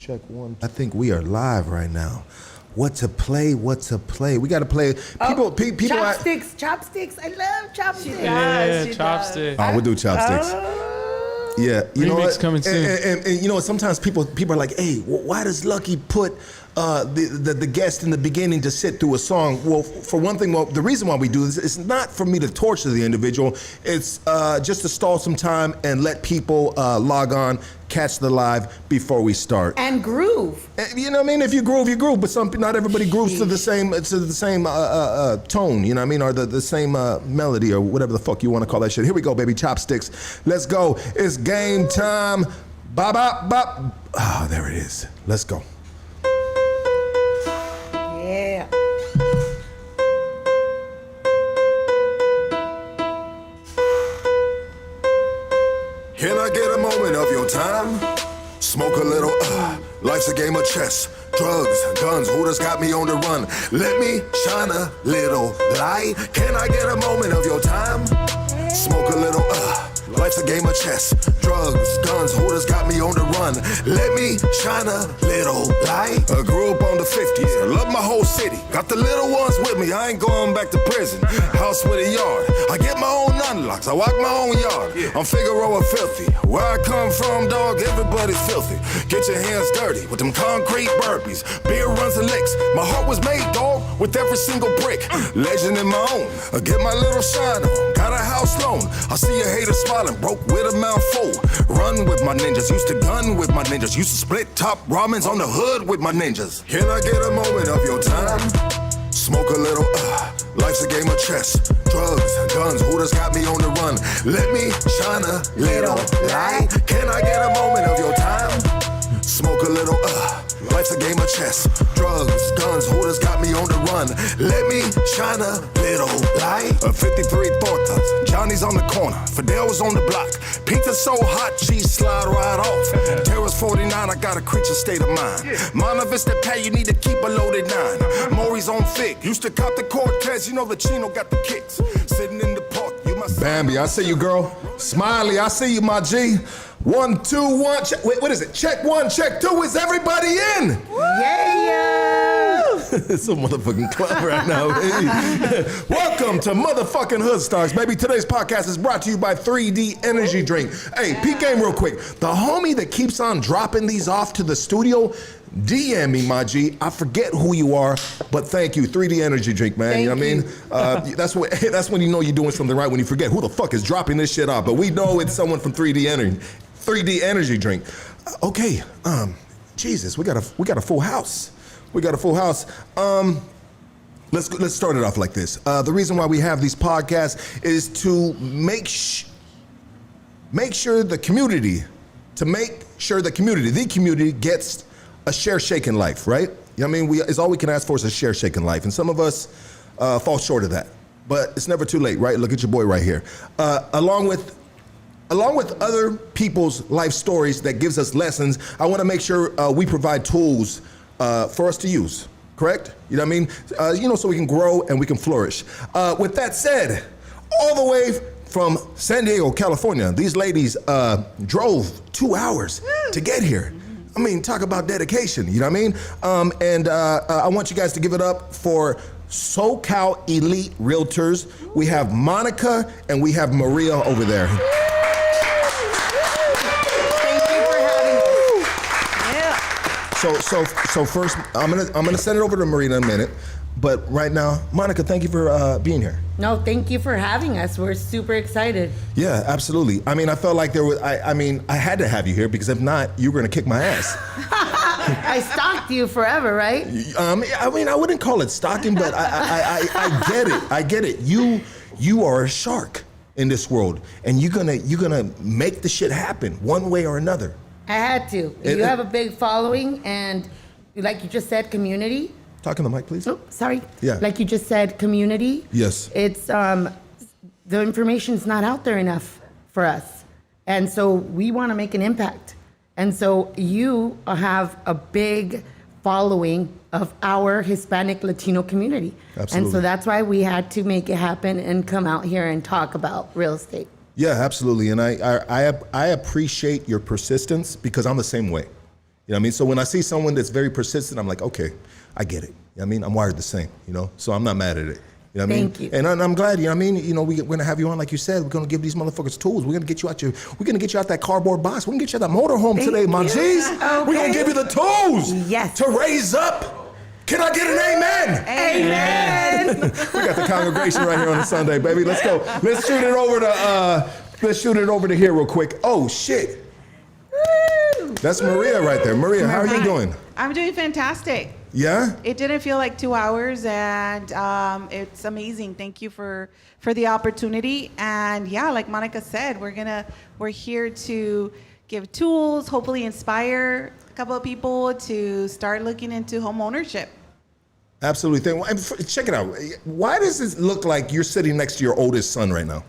check one. I think we are live right now. What to play? We got to play. People. Chopsticks. I love chopsticks. Yeah, chopsticks. Oh, we'll do chopsticks. Yeah, you know what? Coming soon. And you know, sometimes people are like, "Hey, why does Lucky put the guest in the beginning to sit through a song?" Well, for one thing, the reason why we do this is not for me to torture the individual. It's just to stall some time and let people log on, catch the live before we start. And groove. You know what I mean? If you groove, you groove. But not everybody grooves to the same tone. You know what I mean? Or the same melody or whatever the fuck you want to call that shit. Here we go, baby. Chopsticks. Let's go. It's game time. Bop bop bop. Ah, there it is. Let's go. Yeah. Can I get a moment of your time? Smoke a little, life's a game of chess. Drugs, guns, who just got me on the run? Let me shine a little light. Can I get a moment of your time? Smoke a little, life's a game of chess. Drugs, guns, who just got me on the run? Let me shine a little light. I grew up on the 50s, I love my whole city. Got the little ones with me, I ain't going back to prison. House with a yard, I get my own unlocks, I walk my own yard. I'm Figueroa filthy, where I come from, dog, everybody's filthy. Get your hands dirty with them concrete burpees. Beer runs and licks, my heart was made, dog, with every single brick. Legend in my own, I get my little shine on. Got a house loan, I see a hater smiling, broke with a mouth full. Run with my ninjas, used to gun with my ninjas, used to split top ramens on the hood with my ninjas. Can I get a moment of your time? Smoke a little, life's a game of chess. Drugs, guns, who just got me on the run? Let me shine a little light. Can I get a moment of your time? Smoke a little, life's a game of chess. Drugs, guns, who just got me on the run? Let me shine a little light. 53 Tortas, Johnny's on the corner, Fidel's on the block. Pizza so hot, cheese slide right off. Terrace 49, I got a creature state of mind. Monta Vista Pay, you need to keep a loaded 9. Maury's on thick, used to cop the Cortez, you know the Chino got the kicks. Sitting in the park, you must. Bambi, I see you, girl. Smiley, I see you, my G. 1, 2, 1, check. Wait, what is it? Check 1, check 2. Is everybody in? Yeah. It's a motherfucking club right now, baby. Welcome to motherfucking Hood Stars, baby. Today's podcast is brought to you by 3D Energy Drink. Hey, peek game real quick. The homie that keeps on dropping these off to the studio, DM me, my G. I forget who you are, but thank you. 3D Energy Drink, man. Thank you know what I mean? That's when you know you're doing something right, when you forget who the fuck is dropping this shit off. But we know it's someone from 3D Energy Drink. Okay, Jesus, we got a full house. Let's start it off like this. The reason why we have these podcasts is to make sure the community gets a share shake in life, right? You know what I mean? It's all we can ask for is a share shake in life, and some of us fall short of that. But it's never too late, right? Look at your boy right here. Along with other people's life stories that gives us lessons, I want to make sure we provide tools for us to use, correct? You know what I mean? So we can grow and we can flourish. With that said, all the way from San Diego, California, these ladies drove 2 hours to get here. I mean, talk about dedication, you know what I mean? I want you guys to give it up for SoCal Elite Realtors. We have Monica and we have Maria over there. So first, I'm gonna send it over to Marina in a minute, but right now, Monica, thank you for being here. No, thank you for having us. We're super excited. Yeah, absolutely. I mean, I felt like I had to have you here because if not, you were gonna kick my ass. I stalked you forever, right? I mean, I wouldn't call it stalking, but I get it. You are a shark in this world, and you're gonna make the shit happen one way or another. I had to. You have a big following, and like you just said, community. Talk in the mic, please. Oh, sorry. Yeah. Like you just said, community. Yes. It's the information's not out there enough for us, and so we want to make an impact. And so you have a big following of our Hispanic Latino community. Absolutely. And so that's why we had to make it happen and come out here and talk about real estate. Yeah, absolutely. And I appreciate your persistence because I'm the same way. You know what I mean? So when I see someone that's very persistent, I'm like, okay, I get it. You know what I mean? I'm wired the same, you know? So I'm not mad at it. You know what I mean? Thank you. And I'm glad, you know what I mean? You know, we're gonna have you on, like you said, we're gonna give these motherfuckers tools. We're gonna get you out that cardboard box. We're gonna get you out that motorhome today, my G's. Okay. We're gonna give you the tools Yes. to raise up. Can I get an amen? Amen. We got the congregation right here on a Sunday, baby. Let's go. Let's shoot it over to here real quick. Oh shit. That's Maria right there. Maria, how are you doing? I'm doing fantastic. Yeah? It didn't feel like 2 hours, and it's amazing. Thank you for the opportunity. And yeah, like Monica said, we're here to give tools, hopefully inspire a couple of people to start looking into home ownership. Absolutely. Check it out. Why does it look like you're sitting next to your oldest son right now?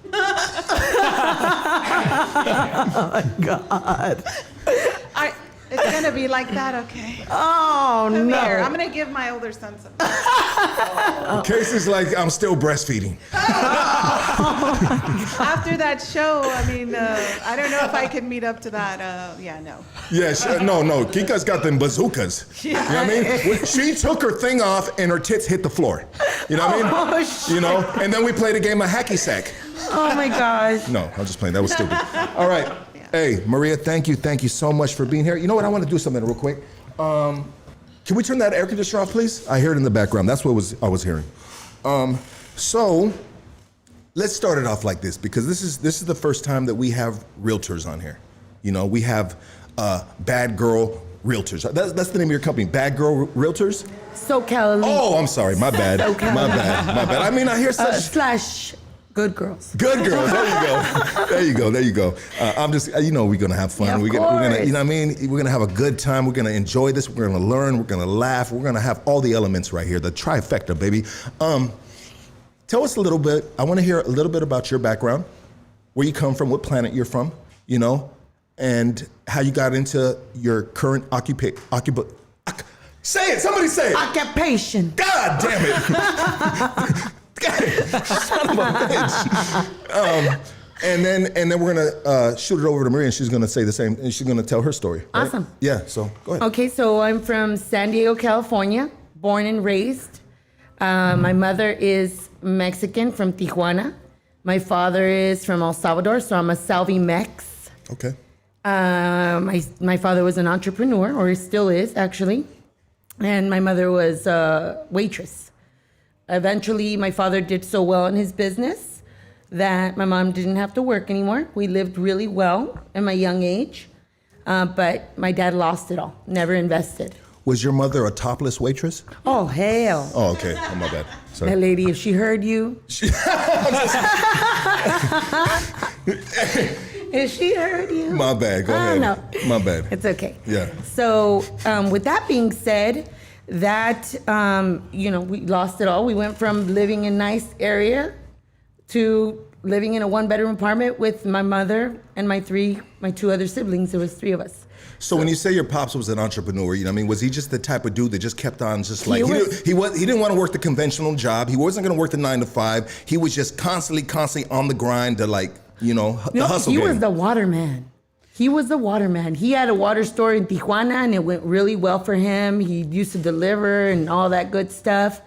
Oh my God. It's gonna be like that, okay? Oh Come no. here. I'm gonna give my older son some. Casey's like, I'm still breastfeeding. After that show, I mean, I don't know if I can meet up to that. No. Yeah, no. Kika's got them bazookas. You know what I mean? She took her thing off and her tits hit the floor. You know what I mean? Oh, shit. You know? And then we played a game of hacky sack. Oh my gosh. No, I'm just playing. That was stupid. All right. Hey, Maria, thank you so much for being here. You know what? I want to do something real quick. Can we turn that air conditioner off, please? I hear it in the background. That's what I was hearing. So let's start it off like this, because this is the first time that we have realtors on here. You know, we have Bad Girl Realtors. That's the name of your company, Bad Girl Realtors? SoCal. Oh, I'm sorry. My bad. SoCal. My bad. I mean, I hear such... Slash Good Girls. Good girls. There you go. I'm just, we're gonna have fun. Yeah, of we're gonna, course. you know what I mean? We're gonna have a good time. We're gonna enjoy this. We're gonna learn. We're gonna laugh. We're gonna have all the elements right here. The trifecta, baby. Tell us a little bit. I want to hear a little bit about your background, where you come from, what planet you're from, you know, and how you got into your current say it. Somebody say it. Occupation. God damn it. Son of a bitch. And then we're gonna shoot it over to Maria, and she's gonna say the same, and she's gonna tell her story. Right? Awesome. Yeah. So go ahead. Okay, so I'm from San Diego, California, born and raised. My mother is Mexican from Tijuana. My father is from El Salvador, so I'm a Salvi Mex. Okay. My father was an entrepreneur, or he still is actually, and my mother was a waitress. Eventually, my father did so well in his business that my mom didn't have to work anymore. We lived really well in my young age, but my dad lost it all, never invested. Was your mother a topless waitress? Oh, hell. Oh, okay. Oh, my bad. Sorry. That lady, if she heard you. If she heard you. My bad. Go ahead. No. My bad. It's okay. Yeah. So with that being said, that, we lost it all. We went from living in a nice area to living in a one-bedroom apartment with my mother and my two other siblings. There was three of us. So when you say your pops was an entrepreneur, you know what I mean? Was he just the type of dude that just kept on just like, he didn't want to work the conventional job. He wasn't going to work the 9 to 5. He was just constantly on the grind to the hustle game. He was the waterman. He had a water store in Tijuana, and it went really well for him. He used to deliver and all that good stuff.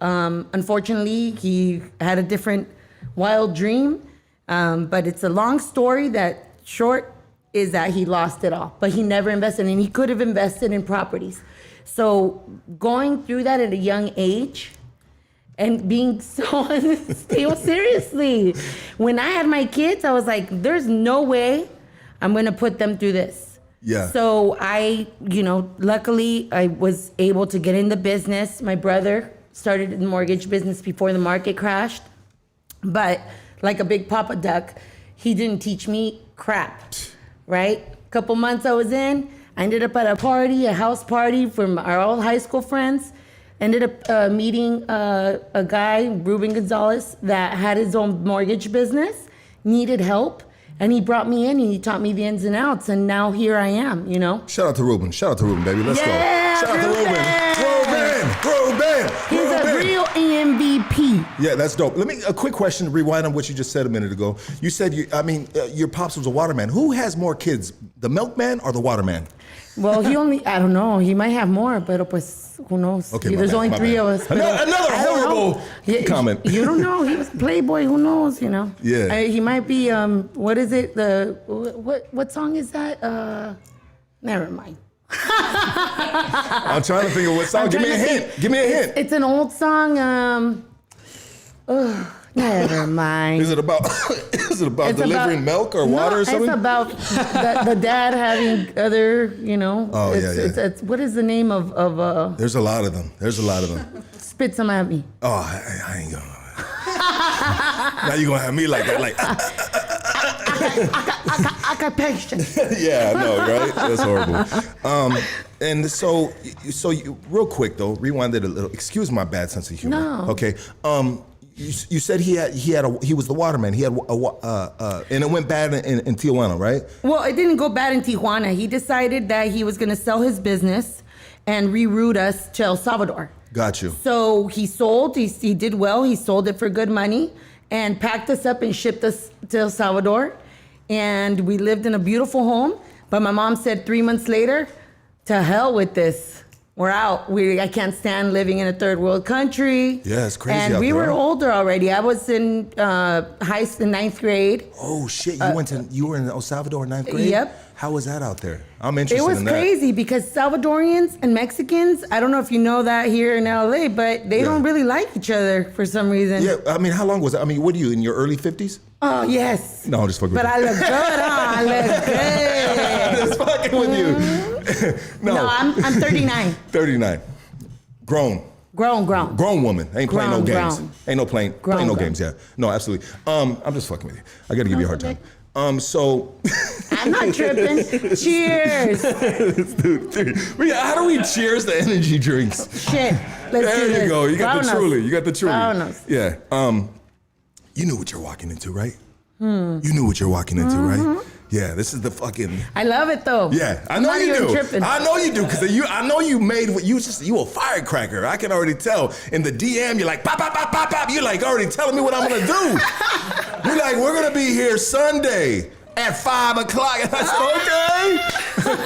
Unfortunately, he had a different wild dream, but it's a long story. That short is that he lost it all, but he never invested, and he could have invested in properties. So going through that at a young age and being so unstable, seriously, when I had my kids, I was like, there's no way I'm going to put them through this. Yeah. So luckily I was able to get in the business. My brother started in the mortgage business before the market crashed. But like a big papa duck, he didn't teach me crap, right? A couple months I was in, I ended up at a house party from our old high school friends. Ended up meeting a guy, Ruben Gonzalez, that had his own mortgage business, needed help. And he brought me in and he taught me the ins and outs. And now here I am, Shout out to Ruben, baby. Let's go. Shout out to Ruben. Ruben. He's a real MVP. Yeah, that's dope. Let me a quick question to rewind on what you just said a minute ago. You said your pops was a waterman. Who has more kids, the milkman or the waterman? Well, I don't know. He might have more, but pues, who knows? Okay, There's only 3 of us. Another horrible comment. You don't know. He was a playboy. Who knows? You know. Yeah. He might be. What is it? What song is that? Never mind. I'm trying to think of what song. Give me a hint. Give me a hint. It's an old song. Never mind. Is it about delivering milk or water or something? It's about the dad having other, Oh, it's what is the name of There's a lot of them. Spit some at me. Oh, I ain't gonna. Now you're gonna have me like that, like. I got patience. Yeah, I know, right? That's horrible. And so you, real quick though, rewind it a little. Excuse my bad sense of humor. No. Okay. You said he was the waterman. He had and it went bad in Tijuana, right? Well, it didn't go bad in Tijuana. He decided that he was going to sell his business and reroute us to El Salvador. Got you. So he sold. He did well. He sold it for good money and packed us up and shipped us to El Salvador. And we lived in a beautiful home. But my mom said 3 months later, to hell with this. We're out. I can't stand living in a third world country. Yeah, it's crazy And out we there, were huh? older already. I was in ninth grade. Oh shit! You were in El Salvador in 9th grade. Yep. How was that out there? I'm interested It was in that. crazy because Salvadorians and Mexicans, I don't know if you know that here in LA, but they don't really like each other for some reason. Yeah, I mean, how long was it? I mean, what are you in your early 50s? Oh, yes. No, I'm just fucking with But you. I look good, huh? I look good. Just fucking with you. No, I'm 39. 39. Grown woman. Ain't playing no games. Grown. Ain't no playing no games. Yeah. No, absolutely. I'm just fucking with you. I gotta give you a hard time. So I'm not tripping. Cheers. dude. How do we cheers the energy drinks? Shit. Let's do There this. you go. You got the truly. You got the truly. Vámonos. Yeah. You knew what you're walking into, right? You knew what you're walking into, right? Yeah, this is the fucking. I love it though. Yeah, I I'm know not you even do. tripping. I know you do because I know you made what you a firecracker. I can already tell. In the DM, you're like pop, pop, pop, pop, pop. You're like already telling me what I'm gonna do. You're like, we're gonna be here Sunday at 5 o'clock. And I said,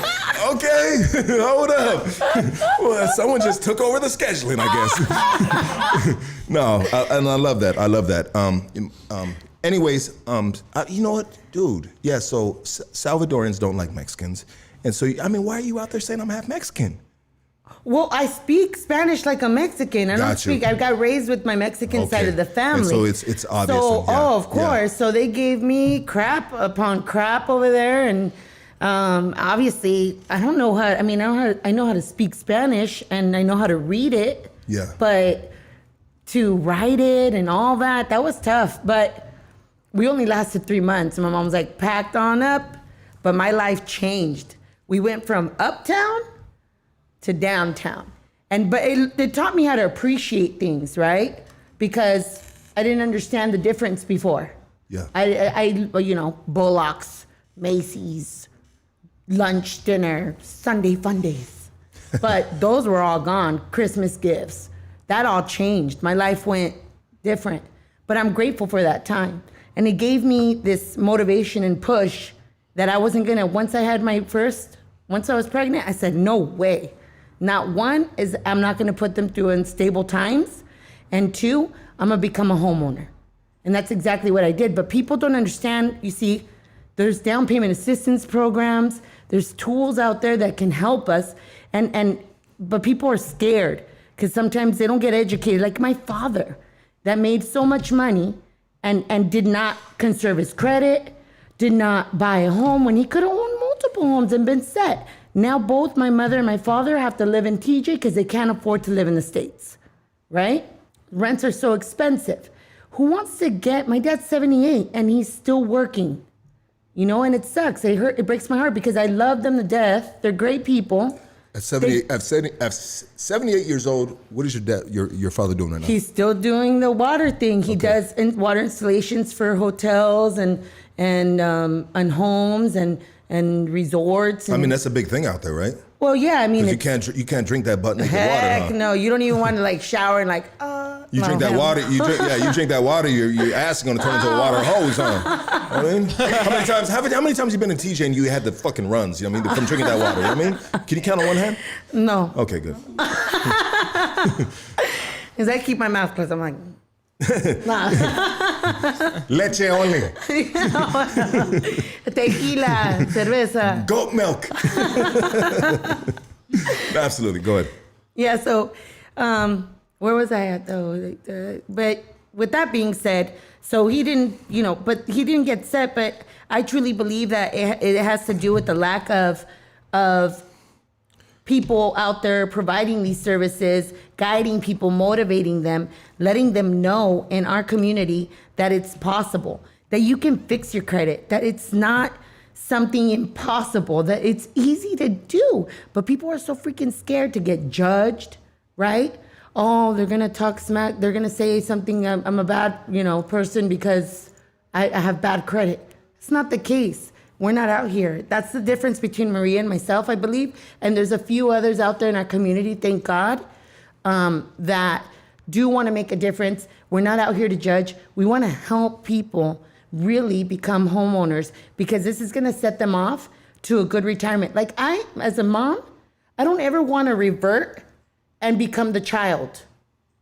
okay, hold up. Well, someone just took over the scheduling, I guess. No, and I love that. I love that. Anyways, you know what, dude? Yeah, so Salvadorians don't like Mexicans. And so, I mean, why are you out there saying I'm half Mexican? Well, I speak Spanish like a Mexican. I got raised with my Mexican side of the family. And so it's obvious. So, yeah, of course. Yeah. So they gave me crap upon crap over there. And obviously, I don't know how, I know how to speak Spanish and I know how to read it. Yeah. But to write it and all that was tough. But we only lasted 3 months. And my mom was like, packed on up. But my life changed. We went from uptown to downtown. But it taught me how to appreciate things, right? Because I didn't understand the difference before. Yeah. I Bullocks, Macy's, lunch, dinner, Sunday fun days. But those were all gone. Christmas gifts. That all changed. My life went different. But I'm grateful for that time. And it gave me this motivation and push that I wasn't gonna, once I was pregnant, I said, no way. Not one is I'm not gonna put them through unstable times. And two, I'm gonna become a homeowner. And that's exactly what I did. But people don't understand, you see, there's down payment assistance programs, there's tools out there that can help us. But people are scared because sometimes they don't get educated. Like my father that made so much money and did not conserve his credit, did not buy a home when he could have owned multiple homes and been set. Now both my mother and my father have to live in TJ because they can't afford to live in the States, right? Rents are so expensive. Who wants to my dad's 78 and he's still working, and it sucks. It breaks my heart because I love them to death. They're great people. At 78 years old, what is your father doing right now? He's still doing the water thing. He does water installations for hotels and homes and resorts. I mean, that's a big thing out there, right? Well, yeah. I mean, you can't drink that butt naked water. Heck huh? no. You don't even want to shower and You drink that water. You drink that water. Your ass is gonna turn into a water hose, huh? I mean, how many times you been in TJ and you had the fucking runs? You know what I mean, from drinking that water. You know what I mean? Can you count on one hand? No. Okay, good. Because I keep my mouth closed. I'm like, nah. Leche only. Tequila, cerveza. Goat milk. Absolutely. Go ahead. Yeah. So, where was I at though? But with that being said, so he didn't, but he didn't get set. But I truly believe that it has to do with the lack of people out there providing these services, guiding people, motivating them, letting them know in our community that it's possible, that you can fix your credit, that it's not something impossible, that it's easy to do. But people are so freaking scared to get judged, right? Oh, they're gonna talk smack. They're gonna say something. I'm a bad, person because I have bad credit. It's not the case. We're not out here. That's the difference between Maria and myself, I believe. And there's a few others out there in our community, thank God, that do want to make a difference. We're not out here to judge. We want to help people really become homeowners because this is going to set them off to a good retirement. Like as a mom, I don't ever want to revert and become the child,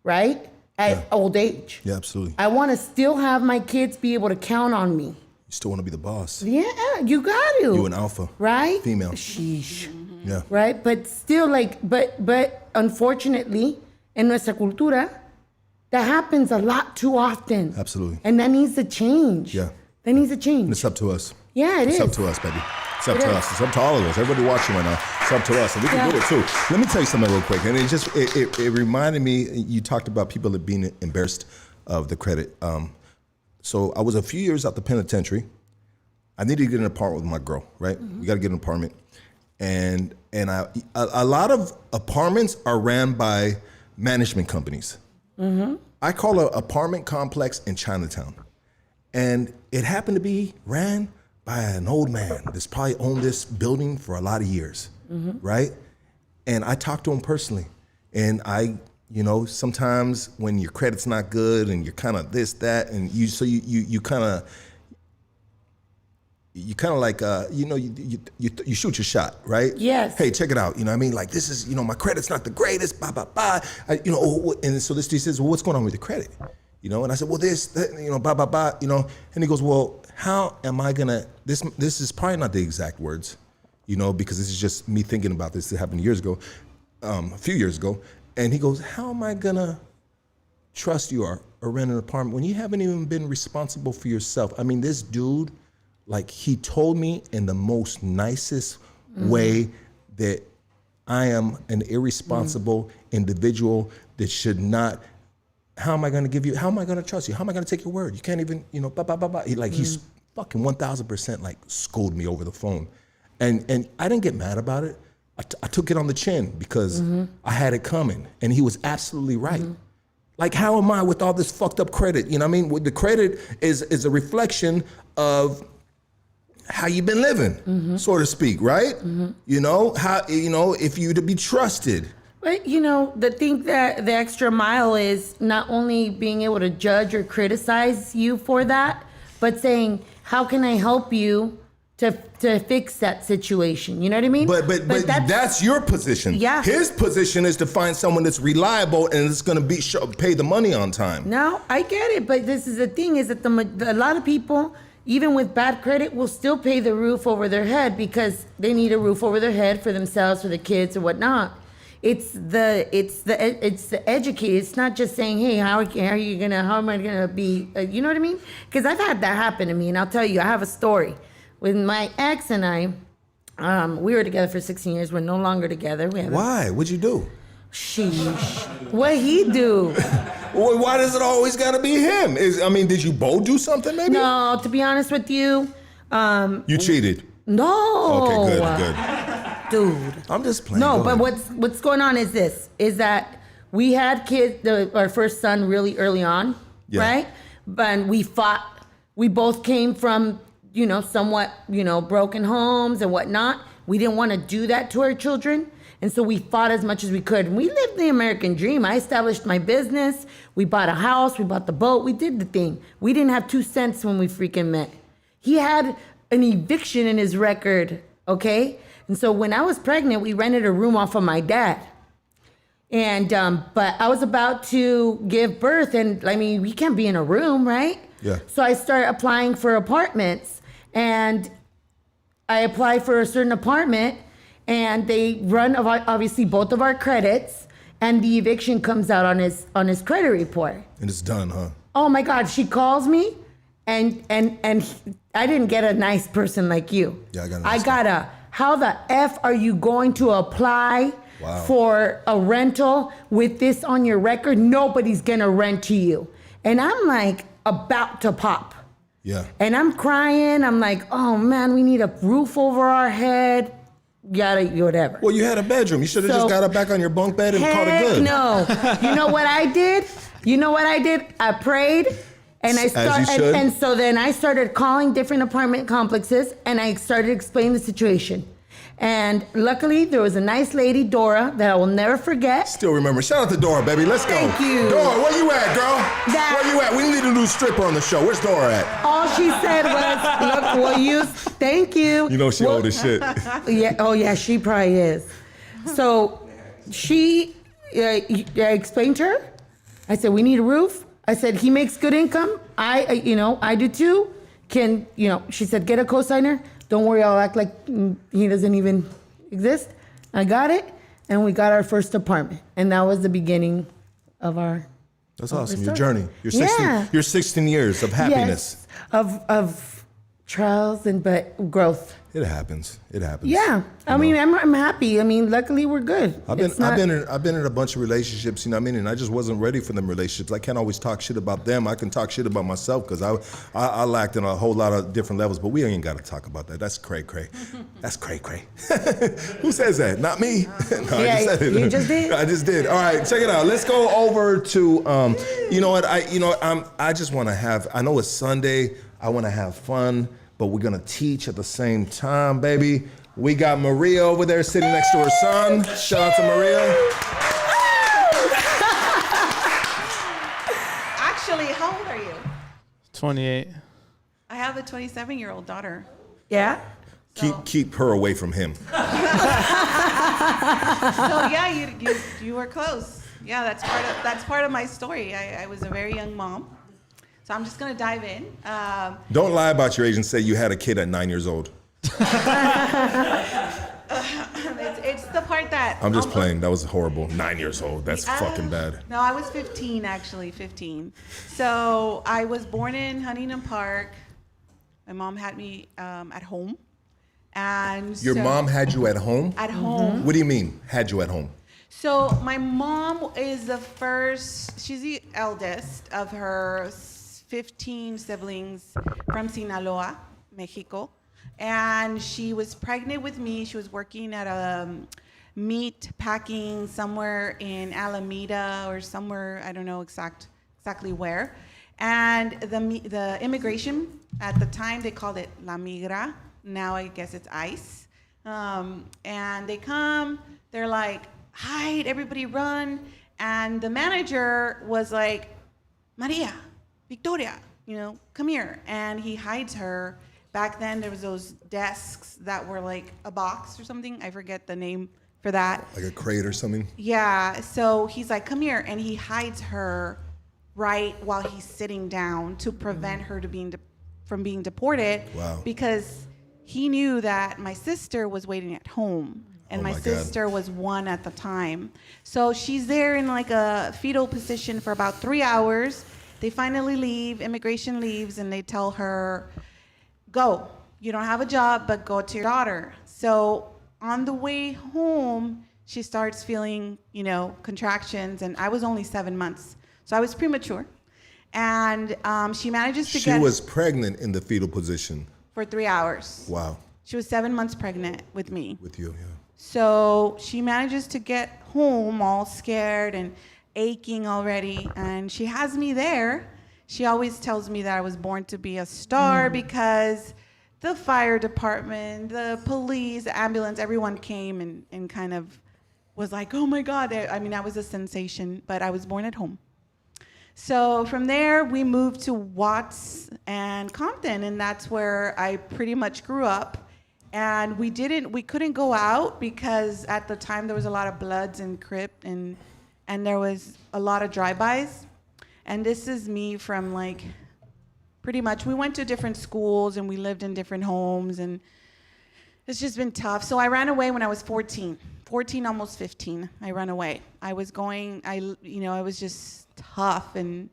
right? At old age. Yeah, absolutely. I want to still have my kids be able to count on me. You still want to be the boss. Yeah, you got to. You an alpha. Right? Female. Sheesh. Yeah. Right? But still but unfortunately, in nuestra cultura, that happens a lot too often. Absolutely. And that needs to change. Yeah. That needs to change. And it's up to us. Yeah, It's is. up to us, baby. It's up to us. It's up to all of us. Everybody watching right now. It's up to us. And we can do it too. Let me tell you something real quick. And it reminded me, you talked about people that being embarrassed of the credit. So I was a few years out the penitentiary. I needed to get an apartment with my girl, right? We got to get an apartment. And a lot of apartments are ran by management companies. I call an apartment complex in Chinatown. And it happened to be ran by an old man that's probably owned this building for a lot of years, right? And I talked to him personally. And sometimes when your credit's not good and you're kind of this, that, and you kind of like, you shoot your shot, right? Yes. Hey, check it out. You know what I mean? Like, this is, my credit's not the greatest, blah, blah, blah. And so this dude says, well, what's going on with your credit? And I said, well, this, that, blah, blah, blah, And he goes, well, how am I gonna, this is probably not the exact words, because this is just me thinking about this. It happened years ago, a few years ago. And he goes, how am I gonna trust you or rent an apartment when you haven't even been responsible for yourself? I mean, this dude, like, he told me in the most nicest way that I am an irresponsible individual that should not, how am I gonna trust you? How am I gonna take your word? You can't even, blah, blah, blah, blah. He's fucking 1000% like scolded me over the phone. And I didn't get mad about it. I took it on the chin because I had it coming, and he was absolutely right. Like, how am I with all this fucked up credit? You know what I mean? The credit is a reflection of how you've been living, so to speak, right? How if you to be trusted. But the thing that the extra mile is not only being able to judge or criticize you for that, but saying, how can I help you to fix that situation? You know what I mean? But that's your position. Yeah. His position is to find someone that's reliable and it's going to pay the money on time. No, I get it, but this is the thing: is that a lot of people, even with bad credit, will still pay the roof over their head because they need a roof over their head for themselves, for their kids, or whatnot. It's the educated. It's not just saying, hey, how am I gonna be? You know what I mean? Because I've had that happen to me, and I'll tell you, I have a story. With my ex and I, we were together for 16 years. We're no longer together. Why? What'd you do? Sheesh. What'd he do? Well, why does it always gotta be him? Did you both do something maybe? No, to be honest with you. You cheated? No. Okay, good. Dude. I'm just playing. No, but what's going on is that we had kids, our first son really early on, right? But we fought. We both came from, somewhat, broken homes and whatnot. We didn't want to do that to our children. And so we fought as much as we could. And we lived the American dream. I established my business. We bought a house. We bought the boat. We did the thing. We didn't have 2 cents when we freaking met. He had an eviction in his record, okay? And so when I was pregnant, we rented a room off of my dad. And, but I was about to give birth, and I mean, we can't be in a room, right? Yeah. So I started applying for apartments, and I applied for a certain apartment, and they run obviously both of our credits, and the eviction comes out on his credit report. And it's done, huh? Oh my God, she calls me, and I didn't get a nice person like you. Yeah, I got a, how the F are you going to apply for a rental with this on your record? Nobody's gonna rent to you. And I'm like about to pop. Yeah. And I'm crying. I'm like, oh man, we need a roof over our head. Yada, whatever. Well, you had a bedroom. You should have just got up back on your bunk bed and called it good. No. You know what I did? I prayed. And and so then I started calling different apartment complexes, and I started explaining the situation. And luckily, there was a nice lady, Dora, that I will never forget. Still remember. Shout out to Dora, baby. Let's go. Thank you. Dora, where you at, girl? Where you at? We need a new stripper on the show. Where's Dora at? All she said was, thank you. You know she old as shit. Yeah. Oh, yeah, she probably is. So she, I explained to her. I said, we need a roof. I said, he makes good income. I do too. She said, get a cosigner. Don't worry, I'll act like he doesn't even exist. I got it, and we got our first apartment. And that was the beginning of our... That's awesome, your journey. Your 16 years of happiness. Yes, of trials but growth. It happens. Yeah, I mean, I'm happy. I mean, luckily we're good. I've been in a bunch of relationships, you know what I mean, and I just wasn't ready for them relationships. I can't always talk shit about them. I can talk shit about myself because I lacked in a whole lot of different levels. But we ain't got to talk about that. That's cray cray. That's cray cray. Who says that? Not me. No, yeah, I just said it. You just did. I just did. All right, check it out. Let's go over to you know what? I just want to have. I know it's Sunday. I want to have fun. But we're gonna teach at the same time, baby. We got Maria over there sitting next to her son. Shout out to Maria. Actually, how old are you? 28. I have a 27-year-old daughter. Yeah? Keep her away from him. So yeah, you were close. Yeah, that's part of my story. I was a very young mom. So I'm just going to dive in. Don't lie about your age and say you had a kid at 9 years old. It's the part that... I'm just playing. That was horrible. 9 years old. That's fucking bad. No, I was 15, actually, 15. So I was born in Huntington Park. My mom had me at home. And Your mom had you at home? At home. What do you mean, had you at home? So my mom is she's the eldest of her 15 siblings from Sinaloa, Mexico. And she was pregnant with me. She was working at a meat packing somewhere in Alameda or somewhere, I don't know exactly where. And the immigration, at the time they called it La Migra. Now I guess it's ICE. And they come, they're like, hide, everybody run. And the manager was like, Maria, Victoria, come here. And he hides her. Back then, there was those desks that were like a box or something. I forget the name for that. Like a crate or something? Yeah. So he's like, come here. And he hides her right while he's sitting down to prevent her from being deported. Wow. Because he knew that my sister was waiting at home. And my sister was 1 at the time. So she's there in like a fetal position for about 3 hours. They finally leave, immigration leaves, and they tell her, go. You don't have a job, but go to your daughter. So on the way home, she starts feeling, contractions, and I was only 7 months. So I was premature. And she manages to She was pregnant in the fetal position. For 3 hours. Wow. She was 7 months pregnant with me. With you, yeah. So she manages to get home all scared and aching already, and she has me there. She always tells me that I was born to be a star because the fire department, the police, the ambulance, everyone came and kind of was like, oh my God. I mean, I was a sensation, but I was born at home. So from there, we moved to Watts and Compton, and that's where I pretty much grew up. And we couldn't go out because at the time there was a lot of Bloods and Crip, and there was a lot of drive-bys. And this is me from like, pretty much, we went to different schools and we lived in different homes, and it's just been tough. So I ran away when I was 14, almost 15. I ran away. I was just tough, and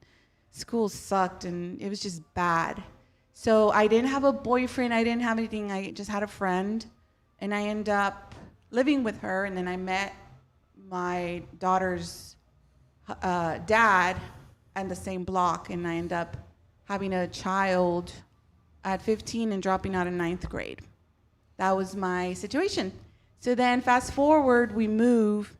school sucked, and it was just bad. So I didn't have a boyfriend. I didn't have anything. I just had a friend, and I ended up living with her. And then I met my daughter's dad at the same block, and I ended up having a child at 15 and dropping out of 9th grade. That was my situation. So then fast forward, we move,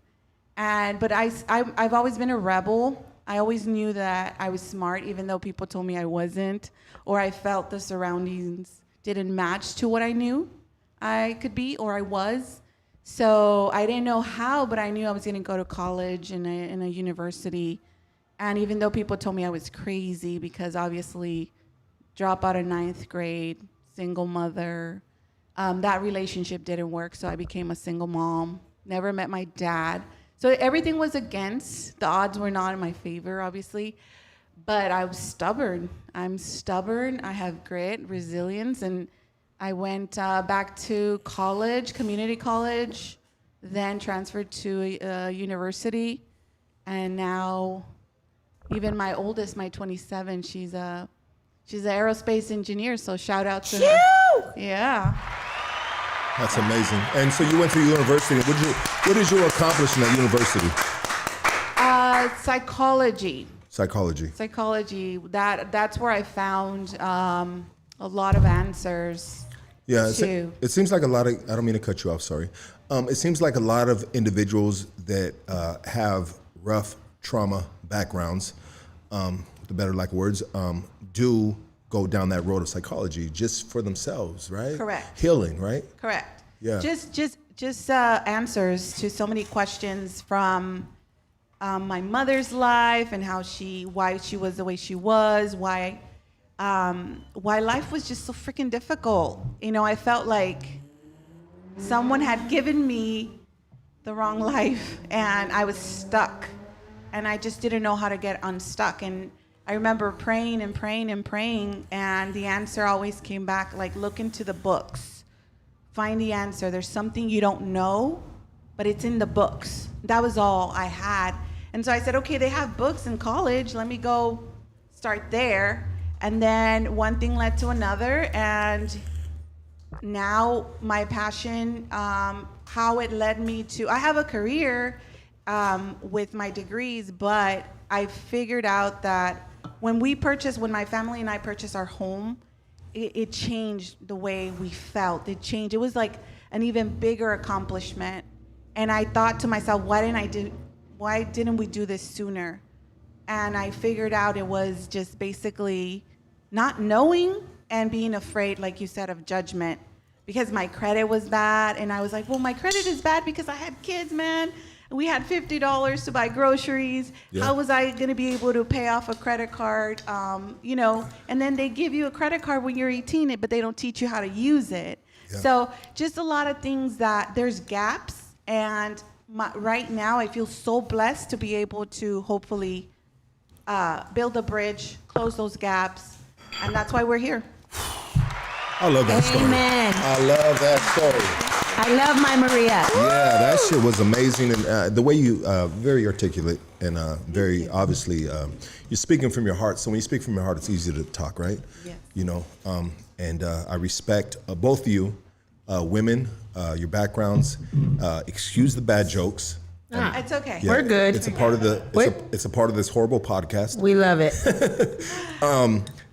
but I've always been a rebel. I always knew that I was smart, even though people told me I wasn't, or I felt the surroundings didn't match to what I knew I could be or I was. So I didn't know how, but I knew I was going to go to college in a university. And even though people told me I was crazy, because obviously drop out of 9th grade, single mother, that relationship didn't work. So I became a single mom, never met my dad. So everything was against. The odds were not in my favor, obviously. But I was stubborn. I'm stubborn. I have grit, resilience. And I went back to college, community college, then transferred to a university. And now even my oldest, my 27, she's an aerospace engineer. So shout out to her. Yeah. That's amazing. And so you went to university. What did you accomplish in that university? Psychology. Psychology. That's where I found a lot of answers. Yeah, it seems like a lot of, I don't mean to cut you off, sorry. It seems like a lot of individuals that have rough trauma backgrounds, the better like words, do go down that road of psychology just for themselves, right? Correct. Healing, right? Correct. Yeah. Just answers to so many questions from my mother's life and why she was the way she was, why life was just so freaking difficult. You know, I felt like someone had given me the wrong life and I was stuck and I just didn't know how to get unstuck. And I remember praying and praying and praying, and the answer always came back, like, look into the books. Find the answer. There's something you don't know, but it's in the books. That was all I had. And so I said, okay, they have books in college. Let me go start there. And then one thing led to another. And now my passion, how it led me to, I have a career with my degrees, but I figured out that when my family and I purchased our home, it changed the way we felt. It changed. It was like an even bigger accomplishment. And I thought to myself, why didn't we do this sooner? And I figured out it was just basically not knowing and being afraid, like you said, of judgment, because my credit was bad. And I was like, well, my credit is bad because I had kids, man. We had $50 to buy groceries. Yeah. How was I going to be able to pay off a credit card? And then they give you a credit card when you're 18, but they don't teach you how to use it. Yeah. So just a lot of things that there's gaps. And right now I feel so blessed to be able to hopefully build a bridge, close those gaps. And that's why we're here. I love that story. Amen. I love that story. I love my Maria. Yeah, that shit was amazing. And the way you, very articulate and very obviously, you're speaking from your heart. So when you speak from your heart, it's easy to talk, right? Yes. You know, and I respect both of you, women, your backgrounds. Excuse the bad jokes. It's okay. Yeah, we're good. It's a part of it's a part of this horrible podcast. We love it.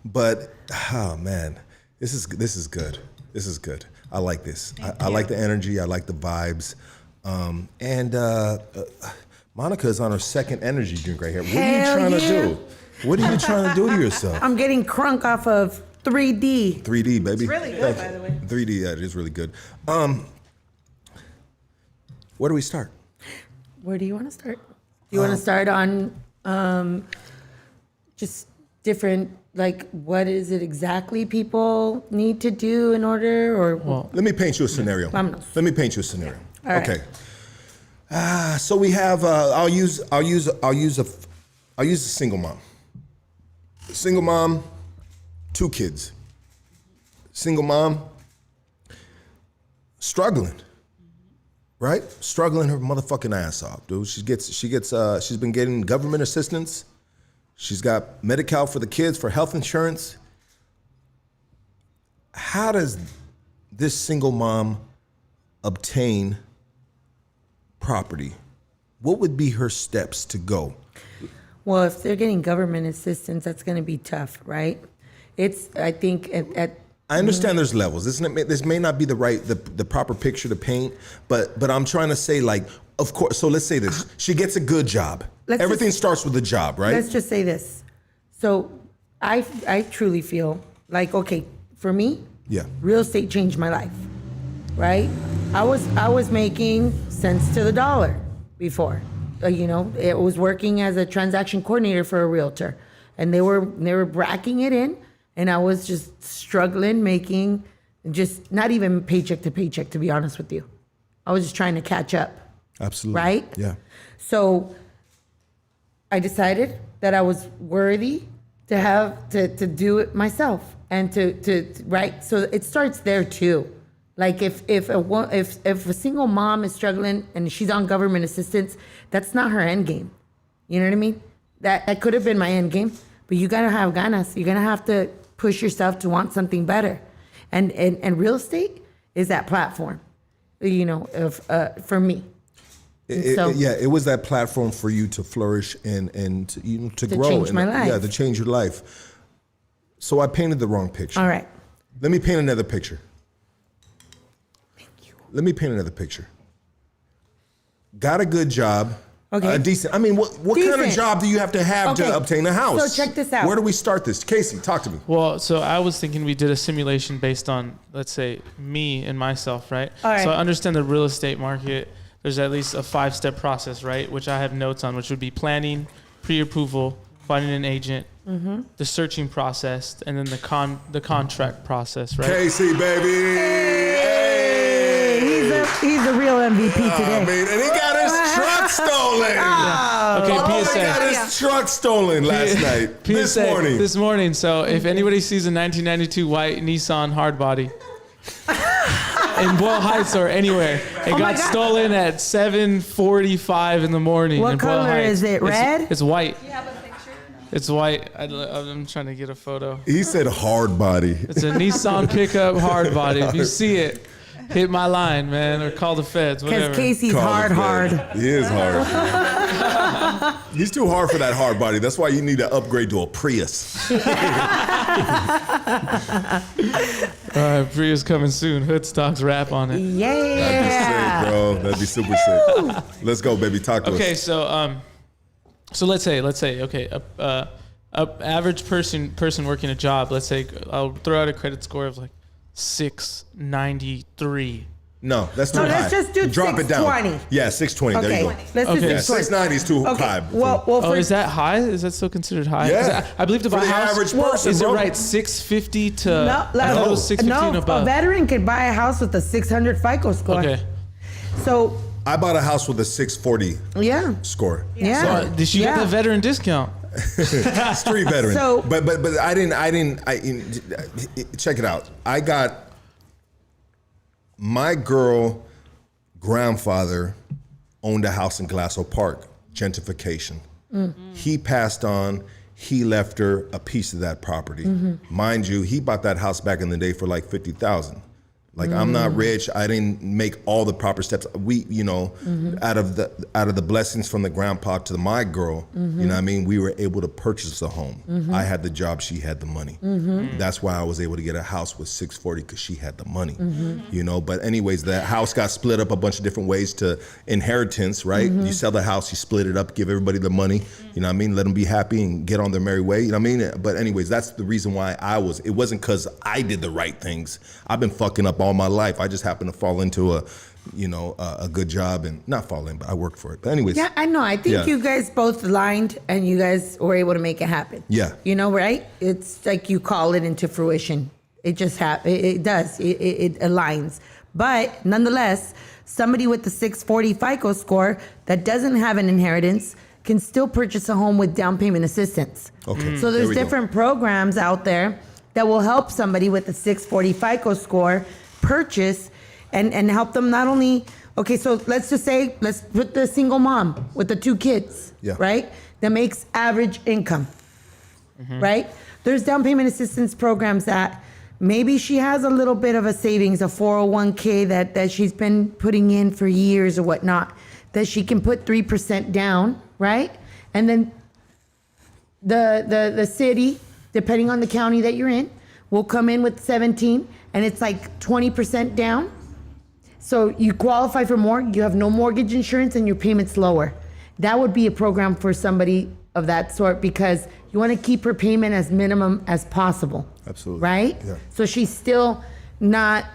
But oh man, this is good. This is good. I like this. I like the energy. I like the vibes. Monica's on her second energy drink right here. What are you trying to do? What are you trying to do to yourself? I'm getting crunk off of 3D. 3D, baby. It's really good, by the way. 3D, yeah, it is really good. Where do we start? Where do you want to start? Do you want to start on just different, like, what is it exactly people need to do in order, or? Well, Let me paint you a scenario. Vámonos. Let me paint you a scenario. All right. Okay. So we have. I'll use a single mom. Single mom, 2 kids. Single mom, struggling. Right? Struggling her motherfucking ass off, dude. She's been getting government assistance. She's got Medi-Cal for the kids, for health insurance. How does this single mom obtain property? What would be her steps to go? Well, if they're getting government assistance, that's going to be tough, right? I think I understand there's levels. This may not be the proper picture to paint, but I'm trying to say, like, of course. So let's say this: she gets a good job. Everything starts with a job, right? Let's just say this. So I truly feel like, okay, for me, real estate changed my life, right? I was making cents to the dollar before. It was working as a transaction coordinator for a realtor, and they were bracking it in, and I was just struggling making just not even paycheck to paycheck, to be honest with you. I was just trying to catch up. Absolutely. Right? Yeah. So I decided that I was worthy to have to do it myself and to right. So it starts there too. Like if a single mom is struggling and she's on government assistance, that's not her end game. You know what I mean? That could have been my end game, but you gotta have ganas. You're gonna have to push yourself to want something better, and real estate is that platform. For me. It was that platform for you to flourish and to grow. Change my life. Yeah, to change your life. So I painted the wrong picture. All right. Let me paint another picture. Thank you. Let me paint another picture. Got a good job. Okay. Decent. I mean, what kind of job do you have to obtain a house? So check this out. Where do we start this? Casey, talk to me. Well, so I was thinking we did a simulation based on, let's say, me and myself, right? All right. So I understand the real estate market. There's at least a 5-step process, right? Which I have notes on, which would be planning, pre-approval, finding an agent, the searching process, and then the contract process, right? Casey, baby. Hey, he's a real MVP today. I mean, and he got his truck stolen. Okay, He PSA. got his truck stolen last night. This morning. This morning. So if anybody sees a 1992 white Nissan hardbody in Boyle Heights or anywhere, it my got God. stolen at 7:45 in the morning. What in Boyle color Heights. is it? Red? It's white. Do you have a picture? It's white. I'm trying to get a photo. He said hard body. It's a Nissan pickup hardbody. If you see it, hit my line, man, or call the feds, whatever. Because Casey's Call hard. it that. He is hard. He's too hard for that hard body. That's why you need to upgrade to a Prius. All right, Prius coming soon. Hood stocks wrap on it. That'd be Yeah. sick, bro. That'd be super sick. Let's go, baby. Talk to us. Okay, so let's say, okay, a average person working a job. Let's say I'll throw out a credit score of like 693. No, that's too No, high. let's just do Drop it down. 620. Yeah, 620. Okay. There you go. Let's Okay. do Yeah, 620. 690 is too high. Well, Oh, for is that high? Is that still considered high? Yeah. 'Cause I believe to For buy a the house. average person, is bro. it right? 650 to. no, I thought it was 650 and a above. veteran could buy a house with a 600 FICO score. Okay. So, I bought a house with a 640 yeah. score. Yeah. So, did she get the veteran discount? Street veteran. So- but I didn't check it out. I got my girl grandfather owned a house in Glasso Park, gentrification. He passed on. He left her a piece of that property. Mind you, he bought that house back in the day for like $50,000. Like I'm not rich. I didn't make all the proper steps. We, out of the blessings from the grandpa to my girl, you know what I mean? We were able to purchase a home. I had the job, she had the money. That's why I was able to get a house with 640 because she had the money. But anyways, that house got split up a bunch of different ways to inheritance, right? You sell the house, you split it up, give everybody the money, you know what I mean? Let them be happy and get on their merry way, you know what I mean? But anyways, that's the reason why it wasn't because I did the right things. I've been fucking up all my life. I just happened to fall into a good job and not fall in, but I worked for it. But anyways. Yeah, I know. I think Yeah. you guys both aligned and you guys were able to make it happen. Yeah. Right? It's like you call it into fruition. It just it does. It aligns. But nonetheless, somebody with the 640 FICO score that doesn't have an inheritance can still purchase a home with down payment assistance. Okay. So There there's we go. different programs out there that will help somebody with a 640 FICO score purchase and help them not only, okay, so let's put the single mom with the 2 kids, Yeah. right? That makes average income, right? There's down payment assistance programs that maybe she has a little bit of a savings, a 401k that she's been putting in for years or whatnot, that she can put 3% down, right? And then the city, depending on the county that you're in, will come in with 17 and it's like 20% down. So you qualify for more, you have no mortgage insurance and your payment's lower. That would be a program for somebody of that sort because you want to keep her payment as minimum as possible. Absolutely. Right? Yeah. So she's still not,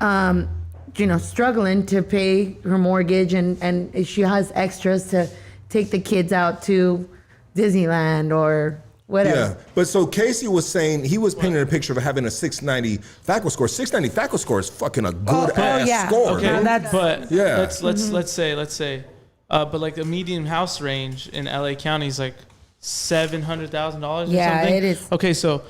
struggling to pay her mortgage and she has extras to take the kids out to Disneyland or whatever. Yeah, but so Casey was saying he was painting a picture of having a 690 FICO score. 690 FICO score is fucking a good ass yeah. score. Okay, Now dude. that's- but Yeah. let's say, but like a median house range in LA County is like $700,000 or Yeah, something. it is. Okay, so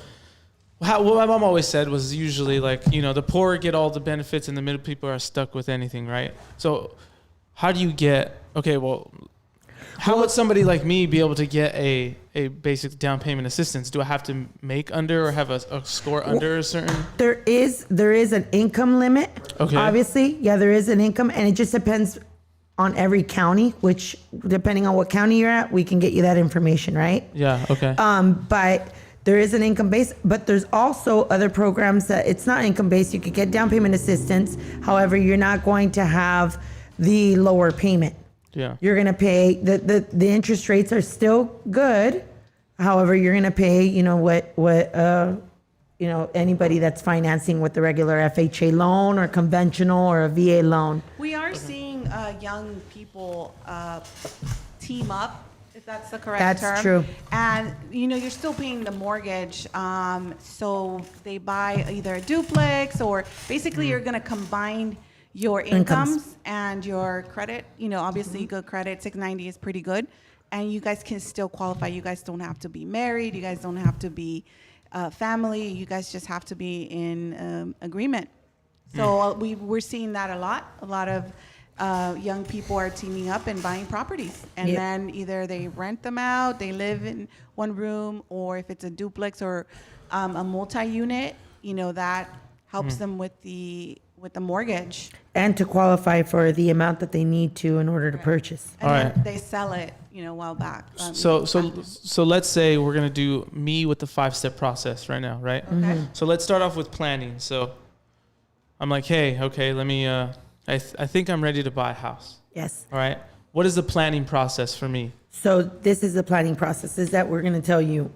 what my mom always said was usually like, the poor get all the benefits and the middle people are stuck with anything, right? So how do you get, how would somebody like me be able to get a basic down payment assistance? Do I have to make under or have a score under a certain? There is an income limit. Okay. Obviously, yeah, there is an income, and it just depends on every county. Which, depending on what county you're at, we can get you that information, right? Yeah, okay. But there is an income base. But there's also other programs that it's not income based. You could get down payment assistance. However, you're not going to have the lower payment. Yeah. You're going to pay the interest rates are still good. However, you're going to pay, anybody that's financing with the regular FHA loan or conventional or a VA loan. We are seeing young people team up, if that's the correct That's term. true. And, you're still paying the mortgage. So they buy either a duplex or basically you're going to combine your incomes and your credit. Obviously good credit, 690 is pretty good. And you guys can still qualify. You guys don't have to be married. You guys don't have to be family. You guys just have to be in agreement. So we're seeing that a lot. A lot of young people are teaming up and buying properties. And Yep. then either they rent them out, they live in one room, or if it's a duplex or a multi-unit, that helps them with the mortgage. And to qualify for the amount that they need to in order to purchase. And All then right. they sell it, a while back. So let's say we're gonna do me with the 5-step process right now, right? Okay. So let's start off with planning. So I'm like, hey, okay, let me. I think I'm ready to buy a house. Yes. All right. What is the planning process for me? So this is the planning process, is that we're going to tell you,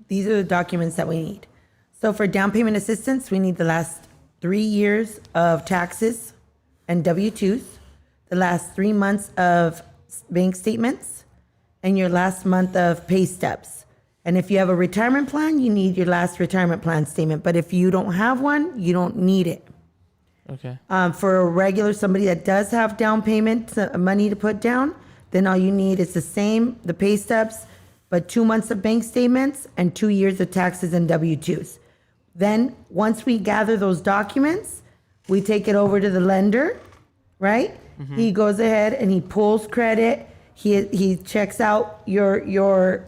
these are the documents that we need. So for down payment assistance, we need the last 3 years of taxes and W-2s, the last 3 months of bank statements, and your last month of pay stubs. And if you have a retirement plan, you need your last retirement plan statement. But if you don't have one, you don't need it. Okay. For a regular, somebody that does have down payment money to put down, then all you need is the pay stubs, but 2 months of bank statements and 2 years of taxes and W-2s. Then, once we gather those documents, we take it over to the lender, right? He goes ahead and he pulls credit. He checks out your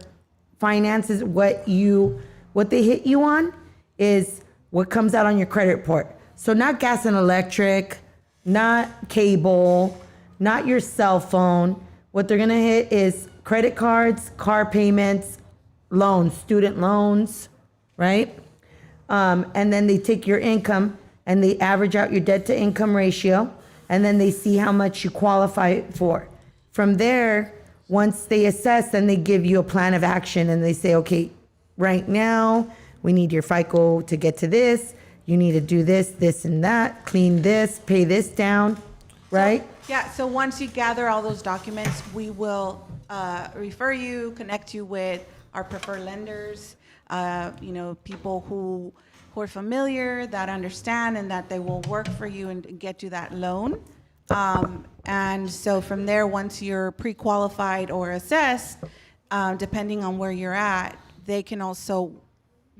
finances. What they hit you on is what comes out on your credit report. So not gas and electric, not cable, not your cell phone. What they're gonna hit is credit cards, car payments, loans, student loans, right? And then they take your income and they average out your debt to income ratio, and then they see how much you qualify for. From there, once they assess, then they give you a plan of action and they say, okay, right now we need your FICO to get to this. You need to do this, this, and that, clean this, pay this down. right? Yeah, so once you gather all those documents, we will refer you, connect you with our preferred lenders, people who are familiar, that understand, and that they will work for you and get you that loan. And so from there, once you're pre-qualified or assessed, depending on where you're at,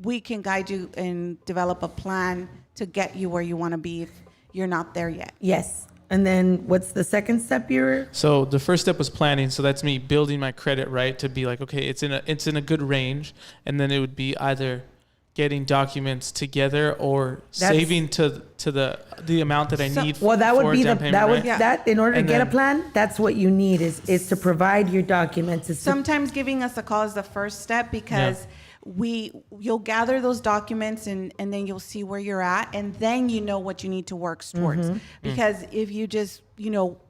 we can guide you and develop a plan to get you where you want to be if you're not there yet. Yes. And then what's the second step So the first step was planning. So that's me building my credit, right? To be like, okay, it's in a good range. And then it would be either getting documents together or saving to the amount that I need. Well, that would be that in order to get a plan, that's what you need is to provide your documents. Sometimes giving us a call is the first step because you'll gather those documents and then you'll see where you're at, and then you know what you need to work towards. Because if you just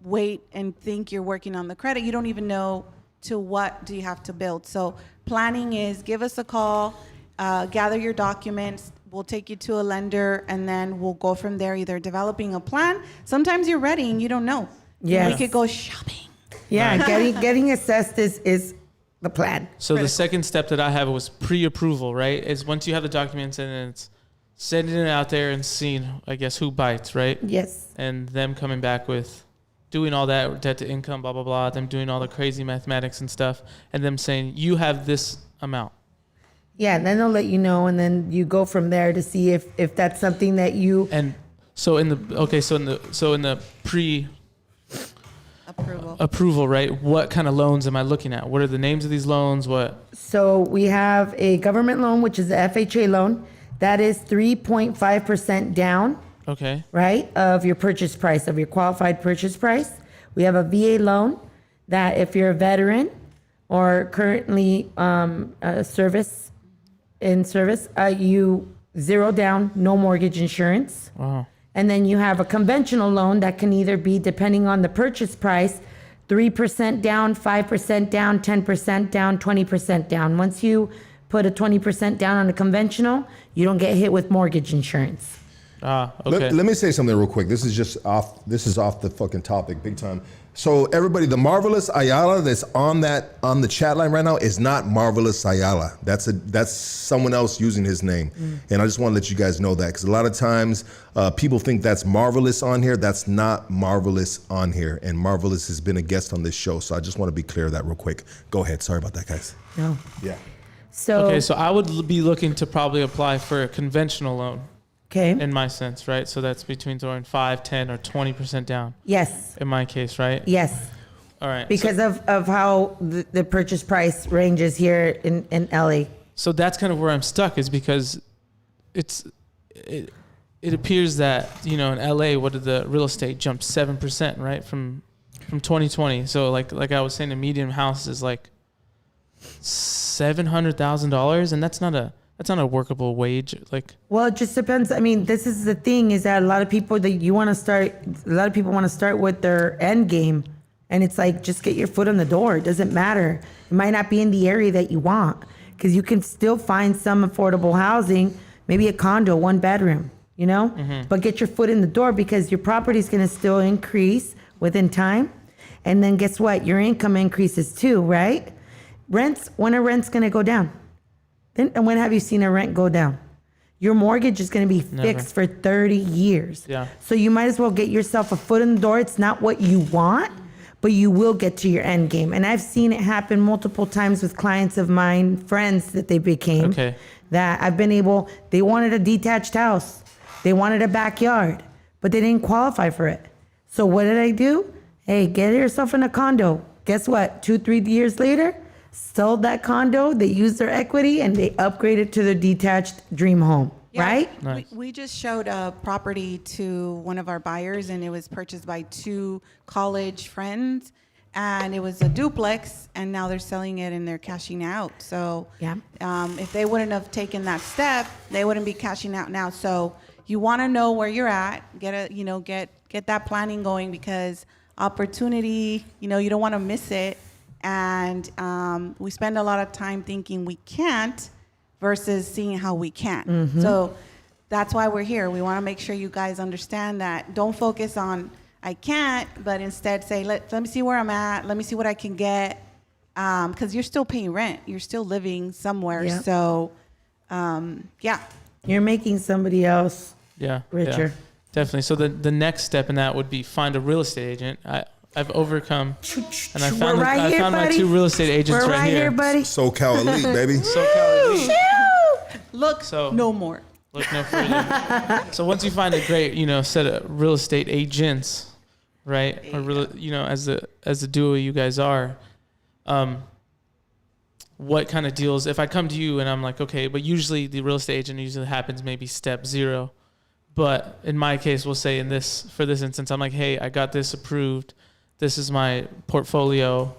wait and think you're working on the credit, you don't even know to what do you have to build. So planning is give us a call, gather your documents, we'll take you to a lender, and then we'll go from there, either developing a plan. Sometimes you're ready and you don't know. Yes. We could go shopping. Yeah, getting assessed is the plan. So the second step that I have was pre-approval, right? Is once you have the documents and then it's sending it out there and seeing, I guess, who bites, right? Yes. And them coming back with doing all that debt to income, blah, blah, blah, them doing all the crazy mathematics and stuff, and them saying, you have this amount. Yeah, and then they'll let you know, and then you go from there to see if that's something that you... And so in the pre... Approval, right? What kind of loans am I looking at? What are the names of these loans? So we have a government loan, which is the FHA loan. That is 3.5% down. Okay. Right? Of your purchase price, of your qualified purchase price. We have a VA loan that if you're a veteran or currently you zero down, no mortgage insurance. Wow. And then you have a conventional loan that can either be, depending on the purchase price, 3% down, 5% down, 10% down, 20% down. Once you put a 20% down on a conventional, you don't get hit with mortgage insurance. Okay. Let me say something real quick. This is off the fucking topic, big time. So everybody, the Marvelous Ayala that's on the chat line right now is not Marvelous Ayala. That's someone else using his name. And I just want to let you guys know that, because a lot of times people think that's Marvelous on here. That's not Marvelous on here. And Marvelous has been a guest on this show. So I just want to be clear of that real quick. Go ahead. Sorry about that, guys. No. Yeah. So I would be looking to probably apply for a conventional loan. Okay. In my sense, right? So that's between throwing 5, 10, or 20% down. Yes. In my case, right? Yes. All right. Because of how the purchase price ranges here in LA. So that's kind of where I'm stuck, is because it appears that, in LA, what did the real estate jump 7%, right? From 2020. So like I was saying, a median house is like $700,000, and that's not a workable wage. Well, it just depends. I mean, this is the thing, is that a lot of people want to start with their end game, and it's like, just get your foot in the door. It doesn't matter. It might not be in the area that you want, because you can still find some affordable housing, maybe a condo, 1 bedroom, but get your foot in the door, because your property is going to still increase within time. And then guess what? Your income increases too, right? When are rents going to go down? And when have you seen a rent go down? Your mortgage is going to be fixed for 30 years. Yeah. So you might as well get yourself a foot in the door. It's not what you want, but you will get to your end game. And I've seen it happen multiple times with clients of mine, friends that they became. Okay. That they wanted a detached house. They wanted a backyard, but they didn't qualify for it. So what did I do? Hey, get yourself in a condo. Guess what? 2-3 years later, sold that condo, they used their equity, and they upgraded to their detached dream home, right? Nice. We just showed a property to one of our buyers, and it was purchased by 2 college friends, and it was a duplex, and now they're selling it and they're cashing out. So Yeah. If they wouldn't have taken that step, they wouldn't be cashing out now. So you want to know where you're at, get that planning going, because opportunity, you don't want to miss it. And we spend a lot of time thinking we can't versus seeing how we can. So that's why we're here. We want to make sure you guys understand that. Don't focus on I can't, but instead say, let me see where I'm at. Let me see what I can get. Because you're still paying rent. You're still living somewhere. Yeah. So, yeah. You're making somebody else Yeah. richer. Yeah, definitely. So the next step in that would be find a real estate agent. I've overcome, and I found, my 2 real estate agents We're right here. buddy. SoCal Elite, baby. SoCal Elite. Look So- no more. Look no further. So once you find a great, set of real estate agents, right? Or real, as the duo you guys are, what kind of deals? If I come to you and I'm like, okay, but usually the real estate agent usually happens maybe step 0, but in my case, we'll say for this instance, I'm like, hey, I got this approved. This is my portfolio,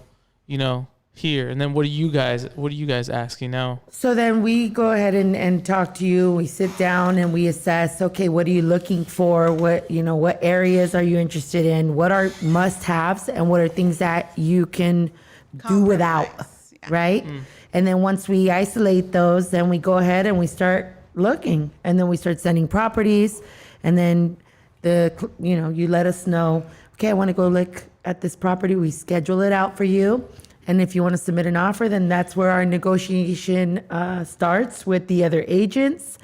here. And then what are you guys asking now? So then we go ahead and talk to you. We sit down and we assess, okay, what are you looking for? What areas are you interested in? What are must-haves and what are things that you can do without, Yeah. right? And then once we isolate those, then we go ahead and we start looking, and then we start sending properties, and then you let us know, okay, I want to go look at this property. We schedule it out for you. And if you want to submit an offer, then that's where our negotiation starts with the other agents.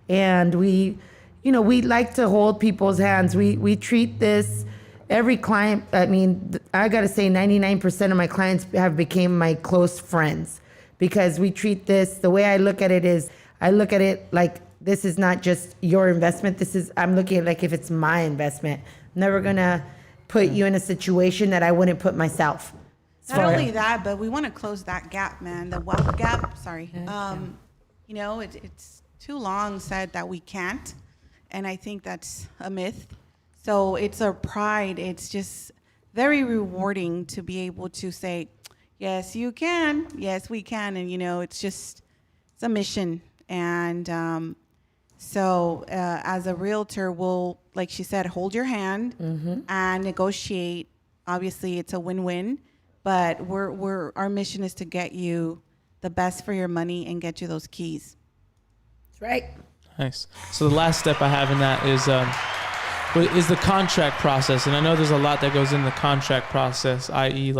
And we like to hold people's hands. We treat this, every client, I got to say 99% of my clients have become my close friends, because we treat this, the way I look at it is, I look at it like this is not just your investment. I'm looking at it like if it's my investment. I'm never going to put you in a situation that I wouldn't put myself. Not only that, but we want to close that gap, man. The wealth gap. Sorry. It's too long said that we can't, and I think that's a myth. So it's our pride. It's just very rewarding to be able to say, yes, you can. Yes, we can. And it's a mission. And so as a realtor, we'll, like she said, hold your hand and negotiate. Obviously, it's a win-win. But our mission is to get you the best for your money and get you those keys. That's right. Nice. So the last step I have in that is the contract process. And I know there's a lot that goes in the contract process, i.e.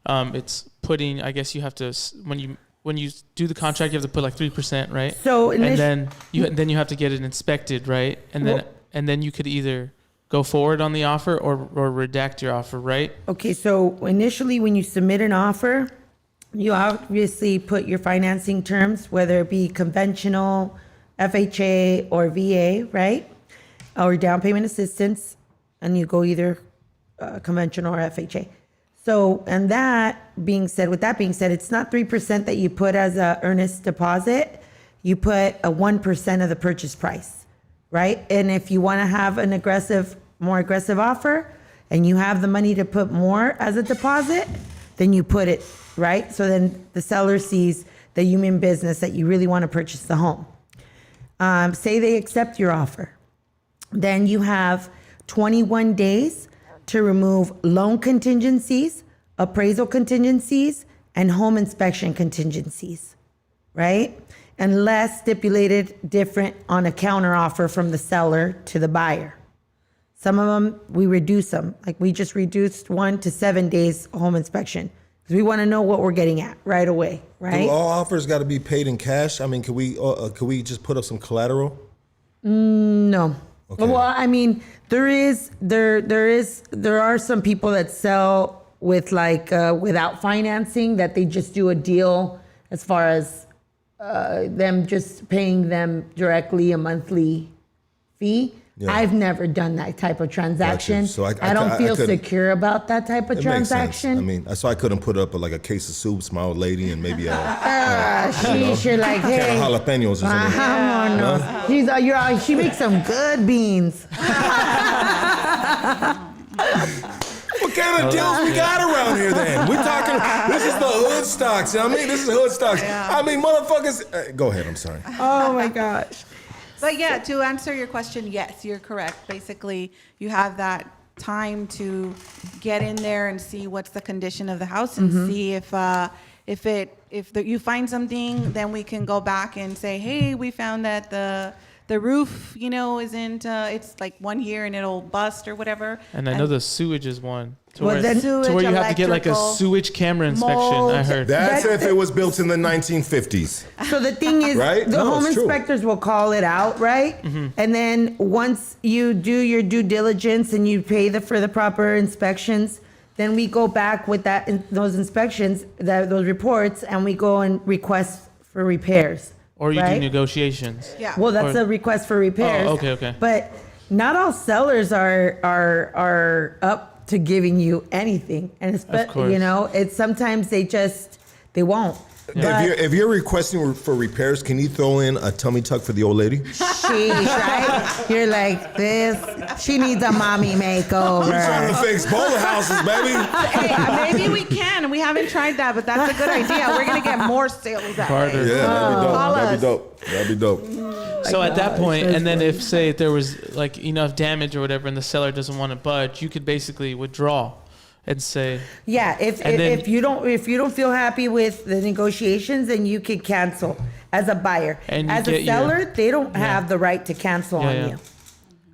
it's putting, I guess you have to, when you do the contract, you have to put like 3%, right? So and then you have to get it inspected, right? And then you could either go forward on the offer or redact your offer, right? Okay, so initially when you submit an offer, you obviously put your financing terms, whether it be conventional, FHA, or VA, right? Or down payment assistance, and you go either conventional or FHA. So, with that being said, it's not 3% that you put as a earnest deposit. You put a 1% of the purchase price. Right? And if you want to have more aggressive offer, and you have the money to put more as a deposit, then you put it, right? So then the seller sees that you mean business, that you really want to purchase the home. Say they accept your offer. Then you have 21 days to remove loan contingencies, appraisal contingencies, and home inspection contingencies, right? Unless stipulated different on a counter offer from the seller to the buyer. Some of them, we reduce them. Like we just reduced 1 to 7 days home inspection, because we want to know what we're getting at right away, right? Do all offers got to be paid in cash? I mean, could we just put up some collateral? No. Okay. Well, there are some people that sell with without financing, that they just do a deal as far as them just paying them directly a monthly fee. Yeah. I've never done that type of transaction. Gotcha. So I don't feel secure about that type of transaction. So I couldn't put up a case of soup, my old lady, and maybe you're like, hey, can of jalapenos or something. No. She makes some good beans. What kind of deals we got around here then? We're talking, this is the hood stocks. This is hood stocks. Yeah. Motherfuckers. Go ahead, I'm sorry. Oh my gosh. But yeah, to answer your question, yes, you're correct. Basically, you have that time to get in there and see what's the condition of the house and see if you find something, then we can go back and say, hey, we found that the roof, isn't, it's like 1 year and it'll bust or whatever. And I know the sewage is one. To Well, where, then- to where you have to get like a Electrical, sewage camera inspection, mold. I heard. That's That- if it was built in the 1950s. So the thing is, Right? the No, home it's true. inspectors will call it out, right? And then once you do your due diligence and you pay for the proper inspections, then we go back with those inspections, those reports, and we go and request for repairs. Or you do right? negotiations. Yeah. Well, that's Or- a request for repairs. Oh, okay. But not all sellers are up to giving you anything, and Of course. it's sometimes they won't. Yeah. If you're requesting for repairs, can you throw in a tummy tuck for the old lady? Sheesh, right? You're like this. She needs a mommy We're trying makeover. to fix bowler houses, baby. Hey, maybe we can. We haven't tried that, but that's a good idea. We're going to get more sales that Barter. way. Yeah, Call that'd be us. dope. That'd be dope. So at that point, that's and then funny. if say there was like enough damage or whatever, and the seller doesn't want to budge, you could basically withdraw and say, Yeah, if And then- if you don't feel happy with the negotiations, then you could cancel as a buyer. And you As a get your- seller, they don't Yeah. have the right to cancel Yeah, on yeah. you.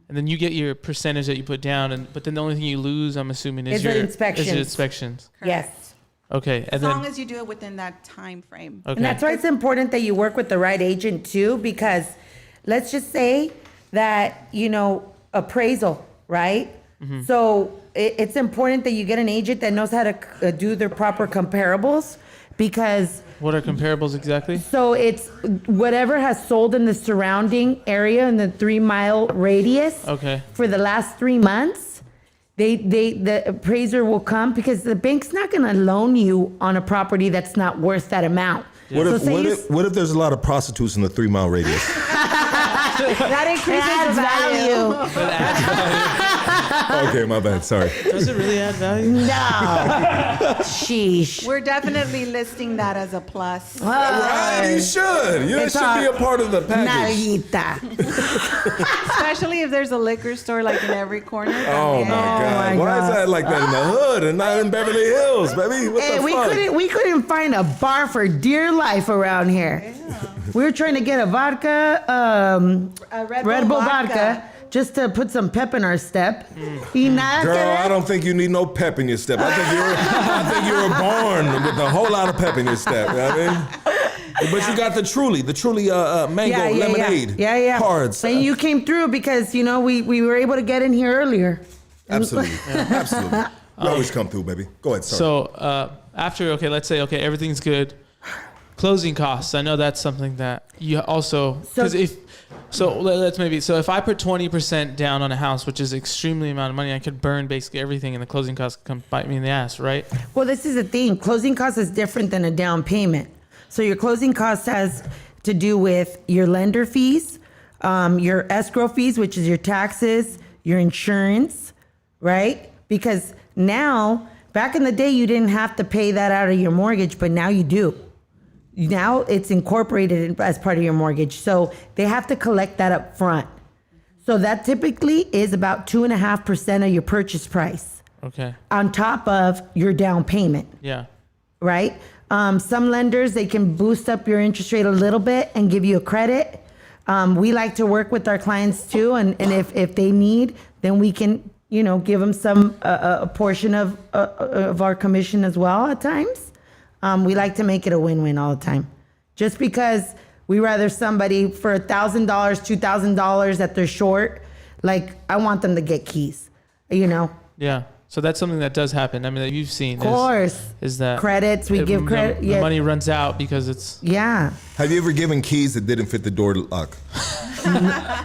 and then you get your percentage that you put down, but then the only thing you lose, I'm assuming, is Is the your inspections. inspections. Yes. Okay, and As then long as you do it within that time frame. okay, And that's why it's important that you work with the right agent too, because let's just say that, appraisal, right? Mm-hmm. So it's important that you get an agent that knows how to do their proper comparables, because what are comparables exactly? so it's whatever has sold in the surrounding area in the 3-mile radius. Okay. For the last 3 months, the appraiser will come, because the bank's not going to loan you on a property that's not worth that amount. What So if say what you- if what if there's a lot of prostitutes in the 3-mile radius? That increases Adds the value. Okay, my bad. Sorry. Does it really add value? No. Sheesh. We're definitely listing that as a plus. Right, you should. You It's should be a part of the package. Nalguita. Especially if there's a liquor store like in every corner. Oh my God! my Why is God. that like that in the hood and not in Beverly Hills, baby? What Hey, the we fuck? couldn't find a bar for dear life around here. We were trying to get a vodka, A Red Red Bull Bull vodka. vodka, just to put some pep in our step. Y nada que Girl, ver. I don't think you need no pep in your step. I think you were born with a whole lot of pep in your step. You know what I mean? But you got the truly mango lemonade. Yeah. Cards. And you came through because, we were able to get in here earlier. Absolutely. Absolutely. You always come through, baby. Go ahead, sir. So after let's say everything's good. Closing costs. I know that's something that you also because if I put 20% down on a house, which is extremely amount of money, I could burn basically everything, and the closing costs could come bite me in the ass, right? Well, this is the thing. Closing costs is different than a down payment. So your closing cost has to do with your lender fees, your escrow fees, which is your taxes, your insurance, right? Because now, back in the day, you didn't have to pay that out of your mortgage, but now you do. Now it's incorporated as part of your mortgage. So they have to collect that up front. So that typically is about 2.5% of your purchase price Okay. on top of your down payment, Yeah. right? Some lenders, they can boost up your interest rate a little bit and give you a credit. We like to work with our clients too. And if they need, then we can, give them some, a portion of our commission as well at times. We like to make it a win-win all the time. Just because we rather somebody for $1,000, $2,000 that they're short, like I want them to get keys, Yeah. So that's something that does happen. I mean, that you've seen. Of course. Is that Credits, we give credit. The Yeah. money runs out because it's Yeah. Have you ever given keys that didn't fit the door lock?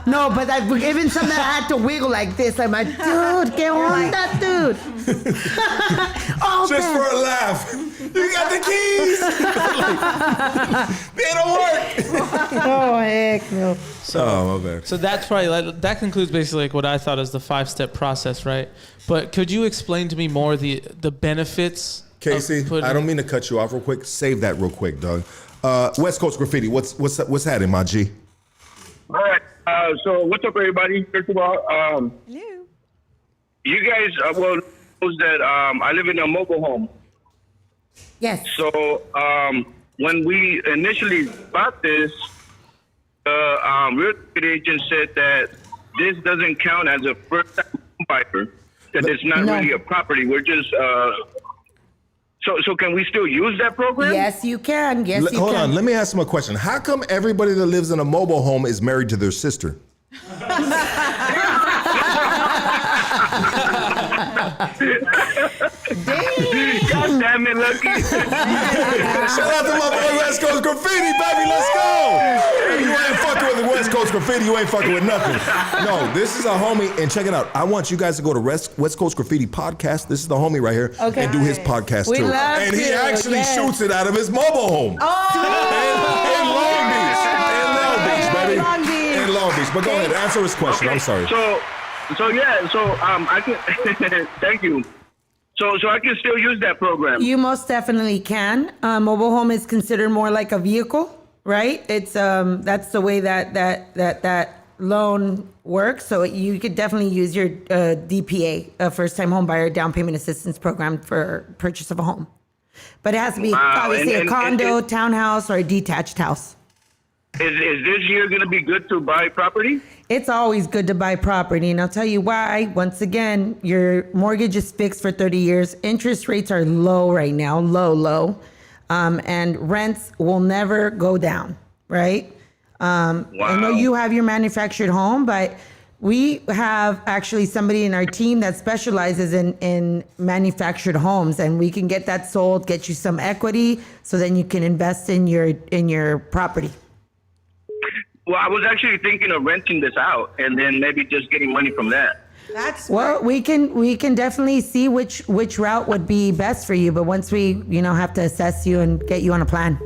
No, but I've given some that I had to wiggle like this. I'm like, dude, ¿qué onda, dude? Oh, Just for a laugh. You got the keys. They don't work. oh, heck no. Oh, my bad. so that's probably that concludes basically what I thought is the 5-step process, right? But could you explain to me more the benefits? of Casey, putting- I don't mean to cut you off real quick. Save that real quick, Doug. West Coast Graffiti, what's happening, my G? All right. So what's up, everybody? First of all, Hello. you guys will know that I live in a mobile home. Yes. So when we initially bought this, real estate agent said that this doesn't count as a first-time buyer, that it's not No. really a property. We're just so can we still use that program? Yes, you can. Yes, you Hold can. on, let me ask him a question. How come everybody that lives in a mobile home is married to their sister? God damn it, Lucky. Shout out to my boy West Coast Graffiti, baby. Let's go. If you ain't fucking with the West Coast Graffiti, you ain't fucking with nothing. No, this is a homie, and check it out. I want you guys to go to West Coast Graffiti podcast. This is the homie right here, Okay. and do his podcast We too. love And he to, actually yes. shoots it out of his mobile home. In Long Beach. In Long Beach, baby. Long Beach. In Long Beach. But go ahead, answer his question. I'm sorry. So I can thank you. So I can still use that program. You most definitely can. Mobile home is considered more like a vehicle, right? It's that's the way that loan works. So you could definitely use your DPA, a first-time home buyer down payment assistance program for purchase of a home. But it has to be obviously a condo, townhouse, or a detached house. Is this year going to be good to buy property? It's always good to buy property, and I'll tell you why. Once again, your mortgage is fixed for 30 years. Interest rates are low right now, low. And rents will never go down, right? I know you have your manufactured home, but we have actually somebody in our team that specializes in manufactured homes, and we can get that sold, get you some equity, so then you can invest in your property. Well, I was actually thinking of renting this out and then maybe just getting money from that. That's Well, we can definitely see which route would be best for you, but once we have to assess you and get you on a plan.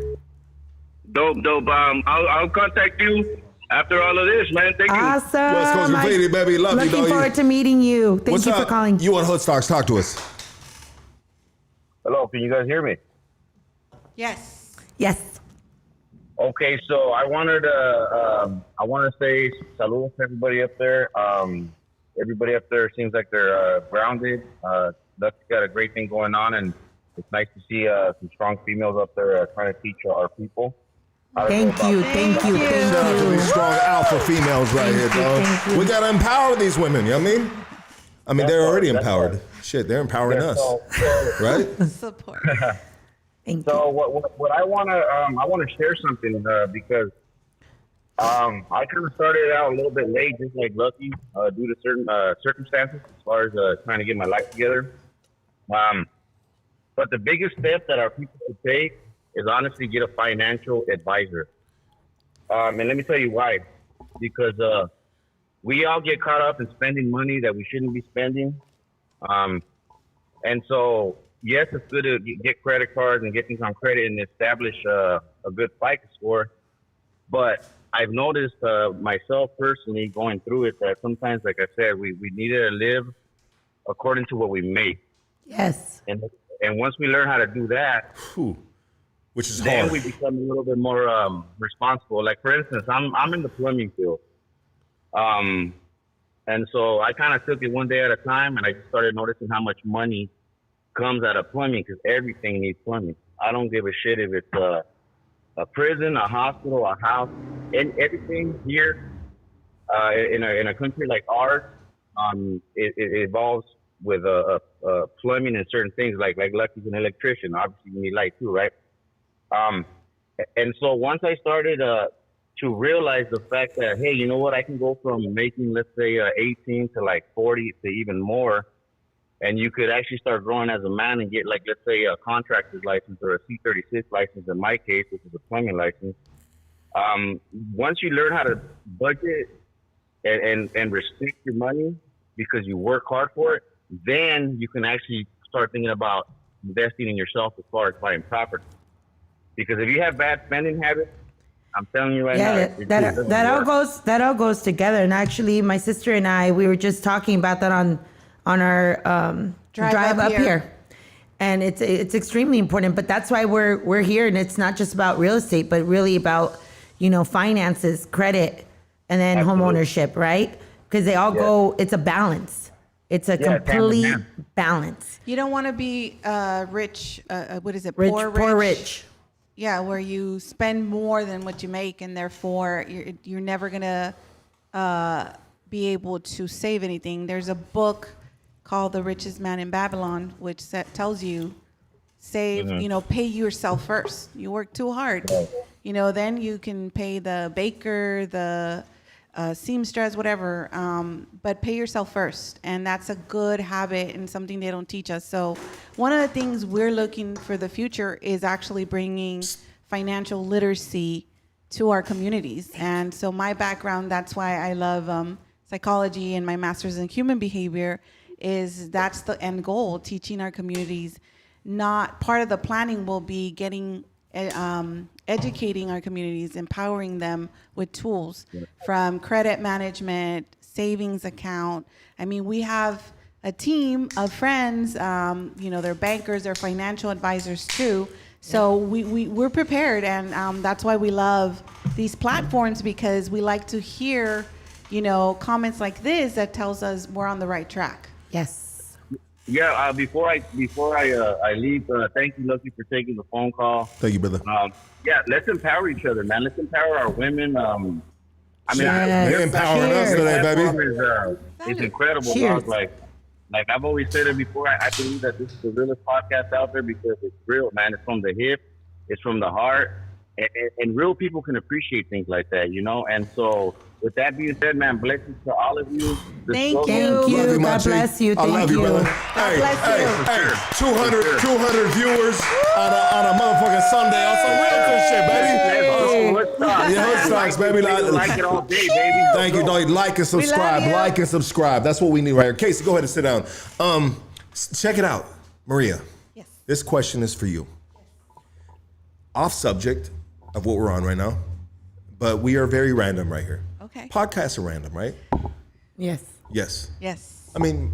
Dope. I'll contact you after all of this, man. Thank you. Awesome. West Coast Graffiti, baby. Love you, Looking dog. forward to meeting you. Thank What's you up? for calling. You on Hoodstocks? Talk to us. Hello, can you guys hear me? yes. Yes. Okay, so I wanted to say saludos to everybody up there. Everybody up there seems like they're grounded. That's got a great thing going on, and it's nice to see some strong females up there trying to teach our people. Thank you. Thank you. Shout out to these strong alpha females right here, dog. thank you. We gotta empower these women. You know what I mean? I mean, they're already empowered. Shit, they're empowering us, right? Support. Thank So you. what I want to share something because I kind of started out a little bit late, just like Lucky, due to certain circumstances as far as trying to get my life together. But the biggest step that our people should take is honestly get a financial advisor. And let me tell you why. Because we all get caught up in spending money that we shouldn't be spending. And so, yes, it's good to get credit cards and get things on credit and establish a good FICO score. But I've noticed myself personally going through it that sometimes, like I said, we need to live according to what we make. Yes. And once we learn how to do that, Whew. Which is then hard. we become a little bit more responsible. Like, for instance, I'm in the plumbing field. And so I kind of took it one day at a time, and I just started noticing how much money comes out of plumbing because everything needs plumbing. I don't give a shit if it's a prison, a hospital, a house, and everything here in a country like ours, it involves with plumbing and certain things like Lucky's an electrician. Obviously, you need light too, right? And so once I started to realize the fact that, hey, you know what, I can go from making, let's say, 18 to like 40 to even more, and you could actually start growing as a man and get, like, let's say, a contractor's license or a C36 license in my case, which is a plumbing license. Once you learn how to budget and restrict your money because you work hard for it, then you can actually start thinking about investing in yourself as far as buying property. Because if you have bad spending habits, I'm telling you right now, it doesn't work. that all goes together. And actually, my sister and I, we were just talking about that on our drive up here. And it's extremely important. But that's why we're here, and it's not just about real estate, but really about finances, credit, and then homeownership, right? Because they all go. It's a balance. It's a complete hand in hand. balance. You don't want to be rich. What is it? Rich, Poor poor rich. where you spend more than what you make, and therefore you're never gonna be able to save anything. There's a book called The Richest Man in Babylon, which tells you save, pay yourself first. You work too hard, then you can pay the baker, the seamstress, whatever, but pay yourself first. And that's a good habit and something they don't teach us. So one of the things we're looking for the future is actually bringing financial literacy to our communities. And so my background, that's why I love psychology, and my master's in human behavior that's the end goal, teaching our communities. Not part of the planning will be educating our communities, empowering them with tools from credit management, savings account. I mean, we have a team of friends, they're bankers, they're financial advisors too. So we're prepared, and that's why we love these platforms, because we like to hear, comments like this that tells us we're on the right track. Yes. Yeah. Before I leave, thank you, Lucky, for taking the phone call. Thank you, brother. Let's empower each other, man. Let's empower our women. They're empowering us today, baby. It's incredible. Cheers. Like I've always said it before. I believe that this is the realest podcast out there because it's real, man. It's from the hip, it's from the heart, and real people can appreciate things like that, And so, with that being said, man, blessings to all of you. Thank you. Thank you. God bless you. I love you, brother. God bless you. 200 viewers on a motherfucking Sunday on some real good shit, baby. Let's Stocks, baby. Like it all day, baby. Thank you, dog. Like and subscribe. you. Like and subscribe. That's what we need right here. Casey, go ahead and sit down. Check it out. Maria. Yes. This question is for you. Off subject of what we're on right now, but we are very random right here. Okay. Podcasts are random, right? Yes. Yes. Yes. I mean,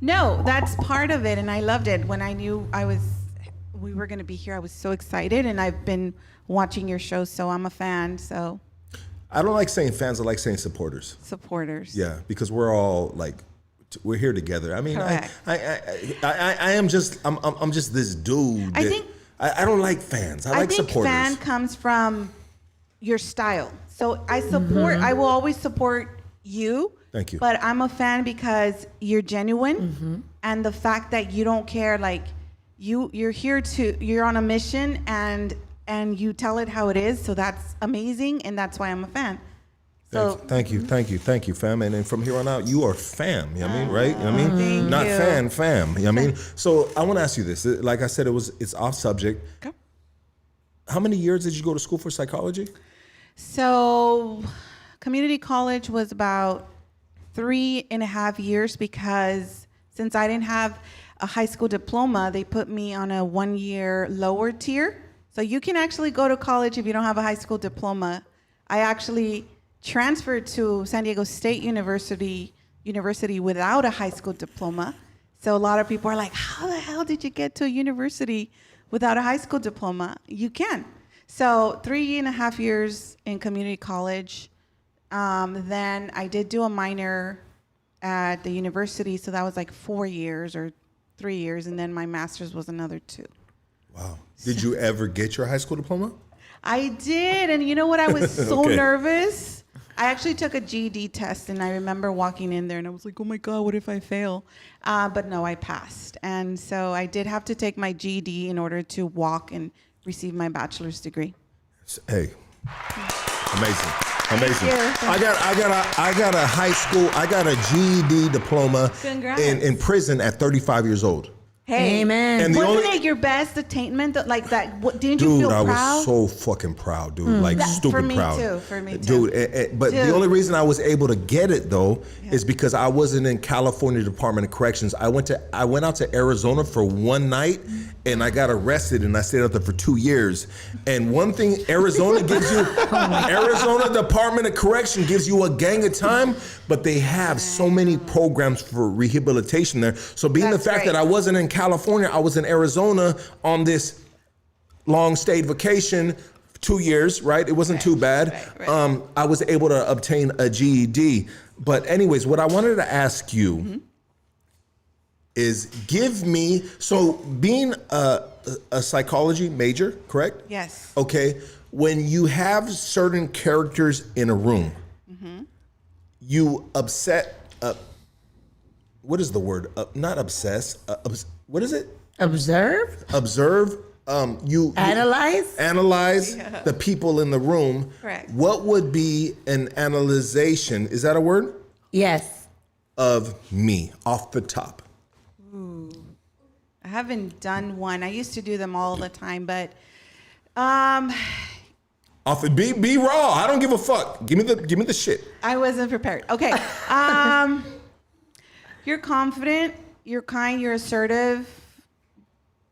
No, that's part of it, and I loved it. When I knew we were going to be here, I was so excited, and I've been watching your show, so I'm a fan. So I don't like saying fans. I like saying supporters. supporters. Yeah, because we're all like, we're here together. I mean, Correct. I am just, I'm just this dude. I think- I don't like fans. I like think supporters. fan comes from your style. So I support. I will always support you. Thank you. But I'm a fan because you're genuine, and the fact that you don't care, like you're on a mission, and you tell it how it is. So that's amazing, and that's why I'm a fan. So Thank you, fam. And then from here on out, you are fam. You know what I mean, right? You know what I mean? Thank Not you. fam. You know what I mean? So I want to ask you this. Like I said, it's off subject. Okay. How many years did you go to school for psychology? So community college was about 3.5 years, because since I didn't have a high school diploma, they put me on a 1-year lower tier. So you can actually go to college if you don't have a high school diploma. I actually transferred to San Diego State University without a high school diploma. So a lot of people are like, how the hell did you get to a university without a high school diploma? You can. So 3.5 years in community college. Then I did do a minor at the university. So that was like 4 years or 3 years. And then my master's was another 2. Wow. Did you ever get your high school diploma? I did. And you know what? I was so Okay. nervous. I actually took a GED test, and I remember walking in there and I was like, oh my God, what if I fail? But no, I passed. And so I did have to take my GED in order to walk and receive my bachelor's degree. Hey, amazing. you. I got a GED diploma Congrats. in prison at 35 years old. Hey, Amen. And the wasn't only- it your best attainment? Like that? Didn't you Dude, feel I proud? was so fucking proud, dude. Like stupid for me proud. too, for me too. Dude, but the Dude. only reason I was able to get it though is because I wasn't in California Department of Corrections. I went out to Arizona for one night and I got arrested and I stayed out there for 2 years. And one thing Arizona gives you, Arizona Department of Correction gives you a gang of time, but they have so many programs for rehabilitation there. So being That's the fact right. that I wasn't in California, I was in Arizona on this long stayed vacation, 2 years, right? It wasn't too bad. right. I was able to obtain a GED. But anyways, what I wanted to ask you is give me, so being a psychology major, correct? Yes. Okay. When you have certain characters in a room, you upset. What is the word? Not obsess. What is it? Observe, Observe. You analyze. the people in the room. Correct. What would be an analyzation? Is that a word? Yes. Of me off the top. I haven't done one. I used to do them all the time, but Be raw. I don't give a fuck. Give me the shit. I wasn't prepared. Okay. You're confident, you're kind, you're assertive,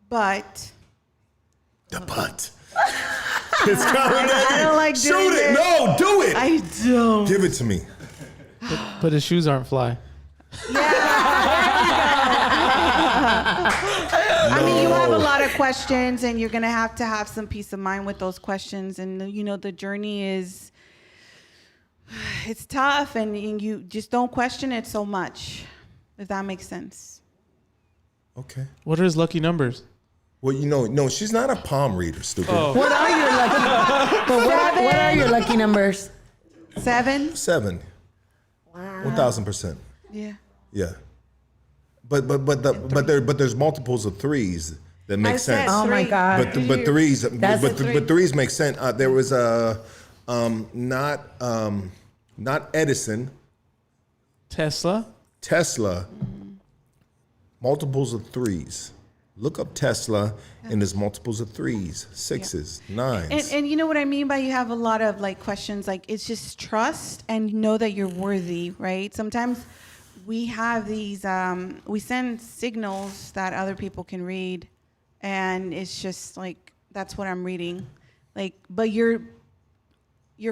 but The butt. It's coming. I don't like doing Shoot it. it. No, do it. I don't. Give it to me. But his shoes aren't fly. I mean, you have a lot of questions, and you're gonna have to have some peace of mind with those questions. And you know, the journey it's tough, and you just don't question it so much, if that makes sense. Okay. What are his lucky numbers? Well, no, she's not a palm reader, stupid. Oh. What are your lucky? But what are your lucky numbers? 7. 7. Wow. 1,000%. Yeah. Yeah. But there's multiples of 3s that make I said sense. Oh my 3. God. But threes, That's but a 3. but threes make sense. There was not Edison, Tesla. multiples of 3s. Look up Tesla, and there's multiples of 3s, 6s, 9s. And you know what I mean by you have a lot of like questions, like it's just trust and know that you're worthy, right? Sometimes we have these, we send signals that other people can read, and it's just like, that's what I'm reading. Like, but you're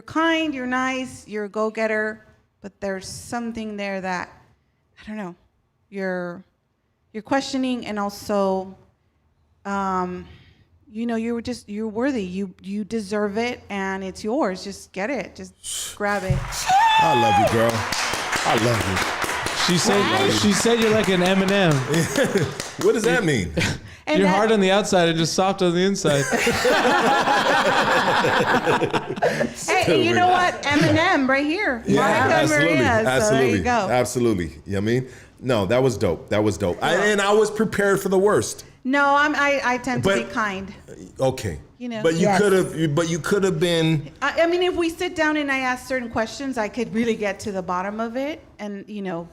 kind, you're nice, you're a go-getter, but there's something there that, I don't know, you're questioning, and also, you're worthy. You deserve it, and it's yours. Just get it. Just grab it. I love you, girl. I love you. She said you're like an M&M. What does that mean? And You're that- hard on the outside and just soft on the inside. Hey, you know what? Eminem right here. Monica and absolutely, Maria. absolutely, So there you go. absolutely. You know what I mean? No, that was dope. And I was prepared for the worst. No, I tend to But- be kind. Okay. You know. But you Yes. could have been. I mean, if we sit down and I ask certain questions, I could really get to the bottom of it. And,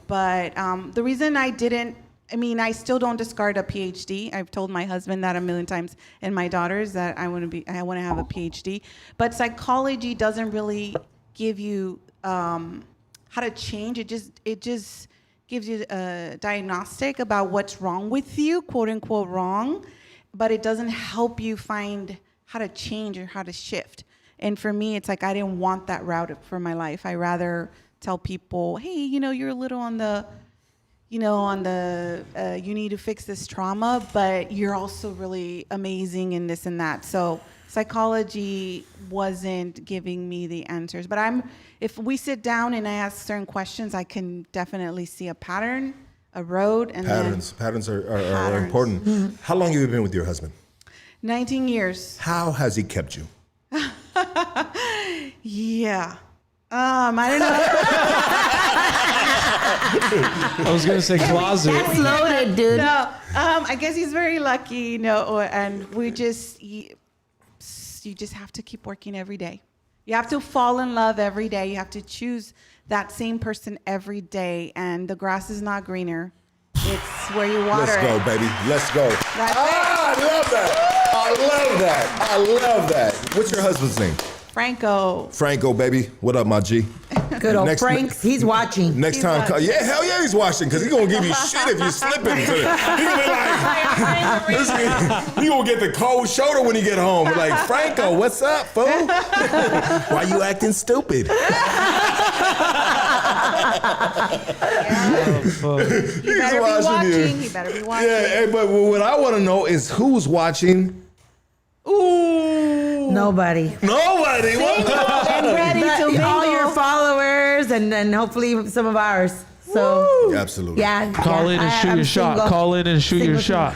but the reason I didn't, I still don't discard a PhD. I've told my husband that a million times, and my daughters, that I want to have a PhD. But psychology doesn't really give you how to change. It just gives you a diagnostic about what's wrong with you, quote unquote wrong, but it doesn't help you find how to change or how to shift. And for me, it's like I didn't want that route for my life. I rather tell people, hey, you're a little on the, you need to fix this trauma, but you're also really amazing in this and that. So psychology wasn't giving me the answers. But if we sit down and I ask certain questions, I can definitely see a pattern, a road, and Patterns are important. Mm-hmm. How long have you been with your husband? 19 years. How has he kept you? Yeah. I don't know. I was going to say closet. That's loaded, dude. No, I guess he's very lucky, and you just have to keep working every day. You have to fall in love every day. You have to choose that same person every day, and the grass is not greener. It's where you water Let's go, it. baby. Let's go. That's I love that. I love that. What's your husband's name? Franco. Franco, baby. What up, my G? Good old Next- Franks. He's watching. Next He's time, watching. yeah, hell yeah, he's watching, because he's going to give you shit if you slip into it. He's going to be like, he going to get the cold shoulder when he get home. Be like, Franco, what's up, fool? Why you acting stupid? He better be watching. He better be watching. Yeah, hey, but what I want to know is who's watching. Ooh. Nobody. Nobody. And ready to mingle. All your followers, and then hopefully some of ours. So Absolutely. yeah, Call in and shoot I'm your shot. single. Call in and shoot your Single. shot.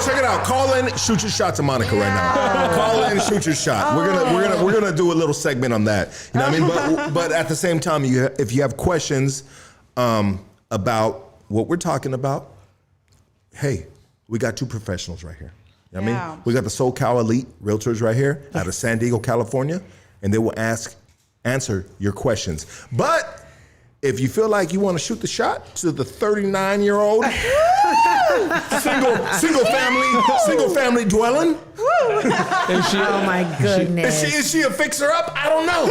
Check it out. Call in, shoot your shot to Monica right now. Call in, shoot your shot. We're gonna do a little segment on that. You know what I mean? But at the same time, if you have questions about what we're talking about, hey, we got two professionals right here. You know what I mean? We got the SoCal Elite Realtors right here out of San Diego, California, and they will answer your questions. But if you feel like you want to shoot the shot to the 39-year-old single family dwelling, Oh my goodness. is she a fixer up? I don't know.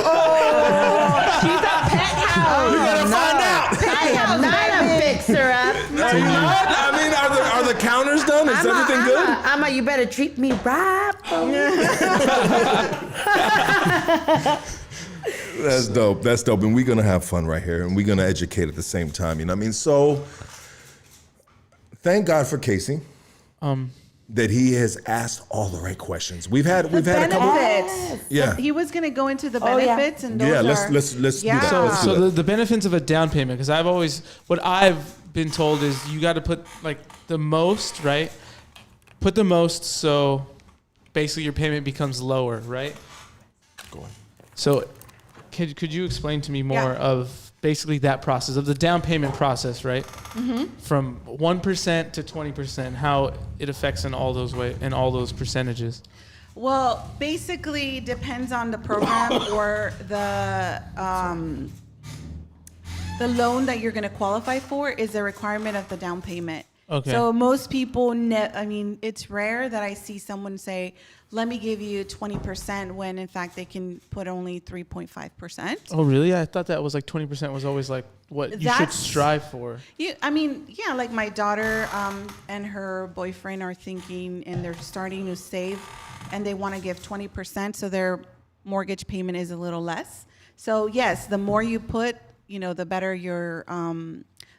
She's a penthouse. You gotta find out. I am not a fixer up. Are you not? I mean, are the counters done? Is everything good? You better treat me right. That's dope. That's dope. And we're gonna have fun right here, and we're gonna educate at the same time. You know what I mean? So, thank God for Casey. That he has asked all the right questions. We've had a couple. Benefits. Yeah. He was going to go into the Oh, yeah. benefits, and those Yeah, are. let's do that. Yeah. Let's do So that. the benefits of a down payment, because what I've been told is you got to put like the most, right? Put the most, so basically your payment becomes lower, right? Go on. So could you explain to me more Yeah. of basically that process of the down payment process, right? Mm-hmm. From 1% to 20%, how it affects in all those percentages. Well, basically depends on the program or the loan that you're going to qualify for is the requirement of the down payment. Okay. So most people, it's rare that I see someone say, let me give you 20% when in fact they can put only 3.5%. Oh, really? I thought that was like 20% was always like what you should That's- strive for. Like my daughter and her boyfriend are thinking and they're starting to save and they want to give 20% so their mortgage payment is a little less. So yes, the more you put, the better your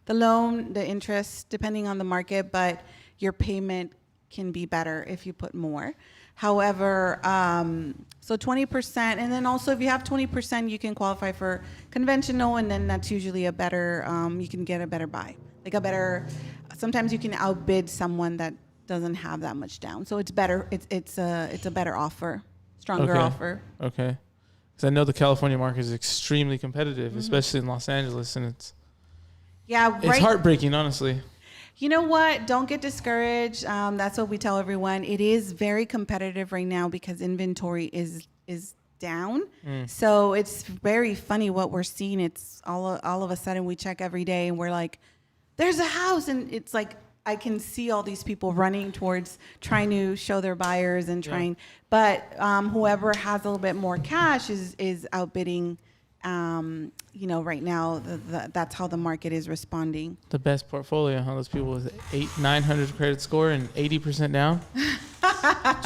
the loan, the interest, depending on the market, but your payment can be better if you put more. However, so 20%, and then also if you have 20%, you can qualify for conventional, and then that's usually a better, you can get a better buy. Sometimes you can outbid someone that doesn't have that much down. So it's better, it's a better offer, stronger offer. Okay. Because I know the California market is extremely competitive, especially in Los Angeles, and it's heartbreaking, honestly. You know what? Don't get discouraged. That's what we tell everyone. It is very competitive right now because inventory is down. So it's very funny what we're seeing. It's all of a sudden we check every day and we're like, there's a house, and it's like I can see all these people running towards trying to show their buyers and trying. But whoever has a little bit more cash is outbidding. Right now, that's how the market is responding. The best portfolio, huh? Those people with 900 credit score and 80% down.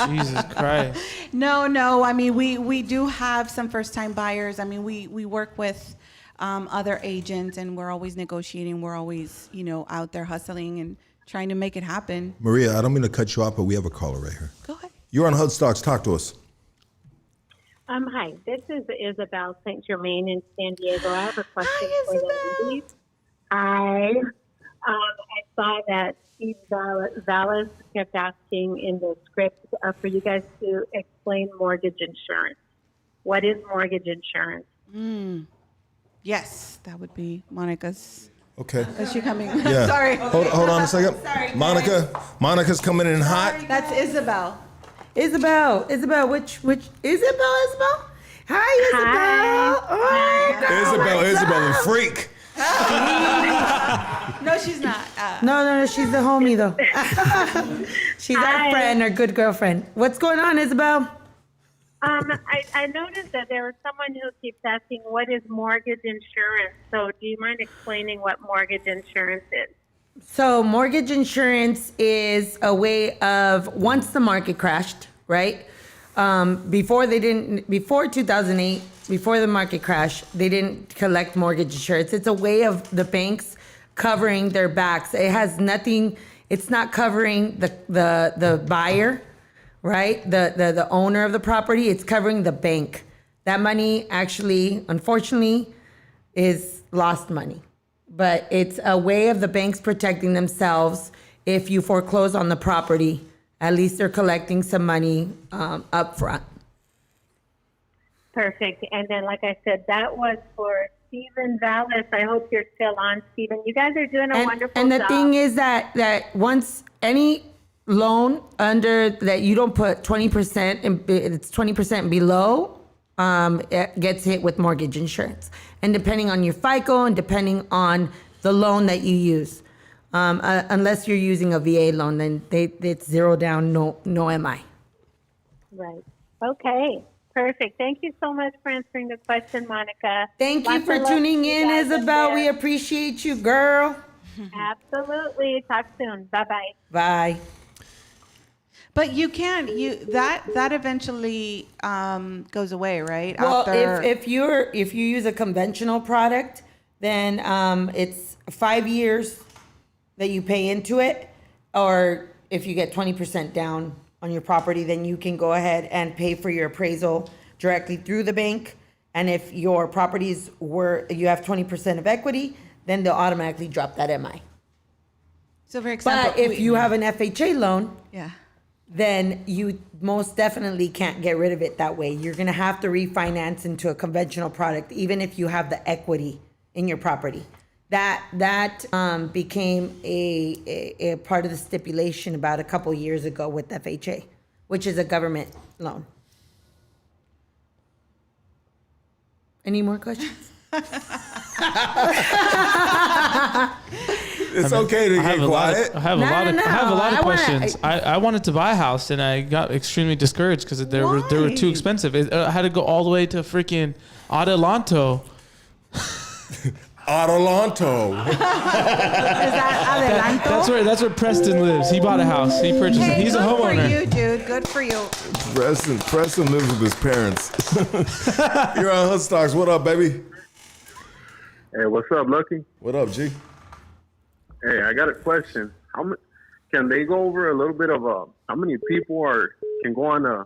Jesus Christ. No. I mean, we do have some first-time buyers. I mean, we work with other agents, and we're always negotiating. We're always, out there hustling and trying to make it happen. Maria, I don't mean to cut you off, but we have a caller right here. Go ahead. You're on HUD Stocks. Talk to us. Hi, this is Isabel St. Germain in San Diego. I have a question Hi, for the ladies. I saw that Steve Vallis kept asking in the script for you guys to explain mortgage insurance. What is mortgage insurance? Yes, that would be Monica's. Okay. Is she coming? Yeah. Sorry. Hold on a second. Sorry, Monica's coming in hot. That's Isabel. Isabel, which Isabel? Hi, Isabel. Hi. Isabel, the freak. No, she's not. No, she's the homie though. She's our Hi. friend, our good girlfriend. What's going on, Isabel? I noticed that there was someone who keeps asking, what is mortgage insurance? So do you mind explaining what mortgage insurance is? So mortgage insurance is a way of, once the market crashed, right? Before 2008, before the market crash, they didn't collect mortgage insurance. It's a way of the banks covering their backs. It has nothing, it's not covering the buyer, right? The owner of the property, it's covering the bank. That money actually, unfortunately, is lost money. but it's a way of the banks protecting themselves. If you foreclose on the property, at least they're collecting some money up front. Perfect. And then, like I said, that was for Stephen Vallis. I hope you're still on, Stephen. You guys are doing a wonderful And the job. thing is that once any loan under that you don't put 20% and it's 20% below, it gets hit with mortgage insurance. And depending on your FICO and depending on the loan that you use, unless you're using a VA loan, then it's zero down, no MI. Right. Okay. Perfect. Thank you so much for answering the question, Monica. Thank you Lots for of love tuning to you in, guys in Isabel. there. We appreciate you, girl. Absolutely. Talk soon. Bye-bye. Bye. But you can that eventually goes away, right? Well, After- if you use a conventional product, then it's 5 years that you pay into it, or if you get 20% down on your property, then you can go ahead and pay for your appraisal directly through the bank. And if your properties you have 20% of equity, then they'll automatically drop that MI. so for example, But if you have an FHA loan, yeah. then you most definitely can't get rid of it that way. You're gonna have to refinance into a conventional product, even if you have the equity in your property. That became a part of the stipulation about a couple years ago with FHA, which is a government loan. Any more questions? It's okay to get quiet. I have a No, lot of no, I I wanna- questions. I wanted to buy a house and I got extremely discouraged because they were too Why? expensive. I had to go all the way to freaking Adelanto. Adelanto. Is that adelanto? That's where Preston lives. He bought a house. He purchased it. Hey, He's a good homeowner. for you, dude. Good for you. Preston lives with his parents. You're on Hoodstocks. What up, baby? Hey, what's up, Lucky? What up, G? Hey, I got a question. Can they go over a little bit of how many people can go on a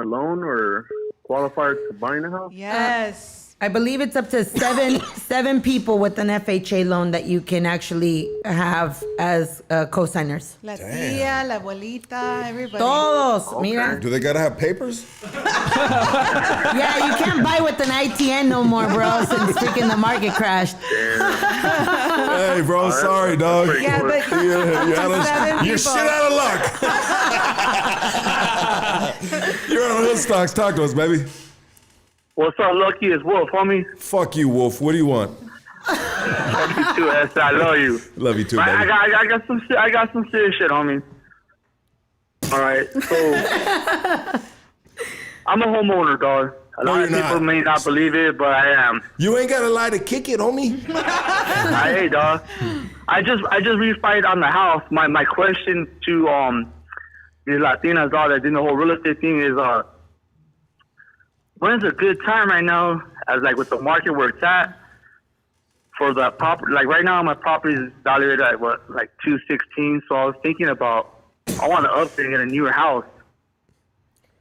loan or qualify to buying a house? Yes. I believe it's up to seven people with an FHA loan that you can actually have as co-signers. La tía, la abuelita, everybody. Todos, mira. Do they gotta have papers? Yeah, you can't buy with an ITN no more, bro, since freaking the market crashed. Hey, bro, sorry, dog. Yeah, but seven You're people. shit out of luck. You're on Hoodstocks. Talk to us, baby. What's up, Lucky? It's Wolf, homie. Fuck you, Wolf. What do you want? Love you too, S. I love you. Love you too, I baby. got some shit. I got some serious shit, homie. All right, so I'm a homeowner, dog. A No, lot of you're people not. may not believe it, but I am. You ain't gotta lie to kick it, homie. Hey, dog. I just refied on the house. My question to these Latinas, dog, that did the whole real estate thing is when's a good time right now, as like with the market where it's at, for the property? Like right now, my property is valued at like $216. So I was thinking about I want to upgrade and get a newer house.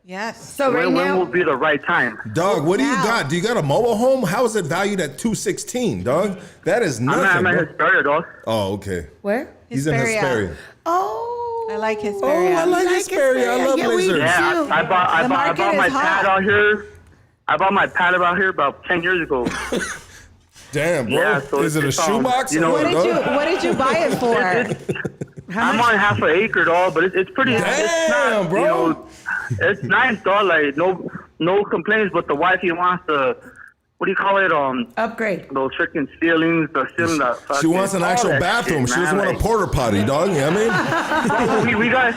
Yes. So right When now, will be the right time? Dog, what do you Wow. got? Do you got a mobile home? How is it valued at $216, dog? That is nothing. I'm at bro. Hesperia, dog. Oh, okay. where? He's in Hesperia. Hesperia. Oh, I like his Oh, I like Hesperia. I love Yeah, we lasers. do. Yeah, I bought The market my is hot. pad out here. I bought my pad out here about 10 years ago. Damn, bro. Yeah, so is it a it's, shoebox? you or know, what, What did you buy it for? I'm on half an acre, dog, but it's pretty. It's Damn, not, bro. You know, it's nice, dog. Like no complaints. But the wifey wants to, what do you call it? Upgrade. Those freaking ceilings. The ceiling. She wants an actual bathroom. She doesn't want a porta potty, dog. You know what I mean? we got.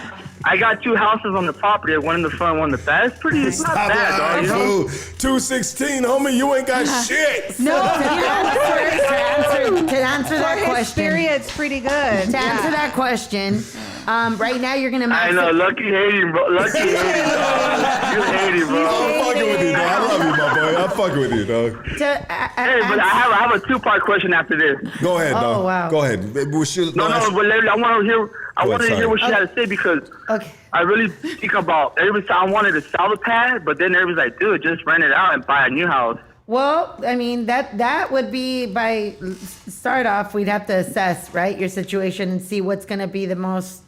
I got two houses on the property. One in the front, one in the back. It's pretty. It's not Stop bad, dog. lying, You know? fool. 216, homie. You ain't got shit. No, to answer that For question. Hesperia, it's pretty good. To answer that question, right now you're gonna max I know. it. Lucky hating, bro. Lucky hating, dog. You hating, bro. I'm fucking with you, dog. I love you, my boy. I'm fucking with you, dog. Hey, but I have a two-part question after this. Go ahead, Oh, dog. wow. Go ahead. We should, No, but lately, I want to hear. I Go wanted ahead, to hear what sorry. she had to say because Okay. I really think about every time I wanted to sell the pad, but then everybody's like, dude, just rent it out and buy a new house. Well, I mean, that would be by start off, we'd have to assess, right, your situation and see what's going to be the most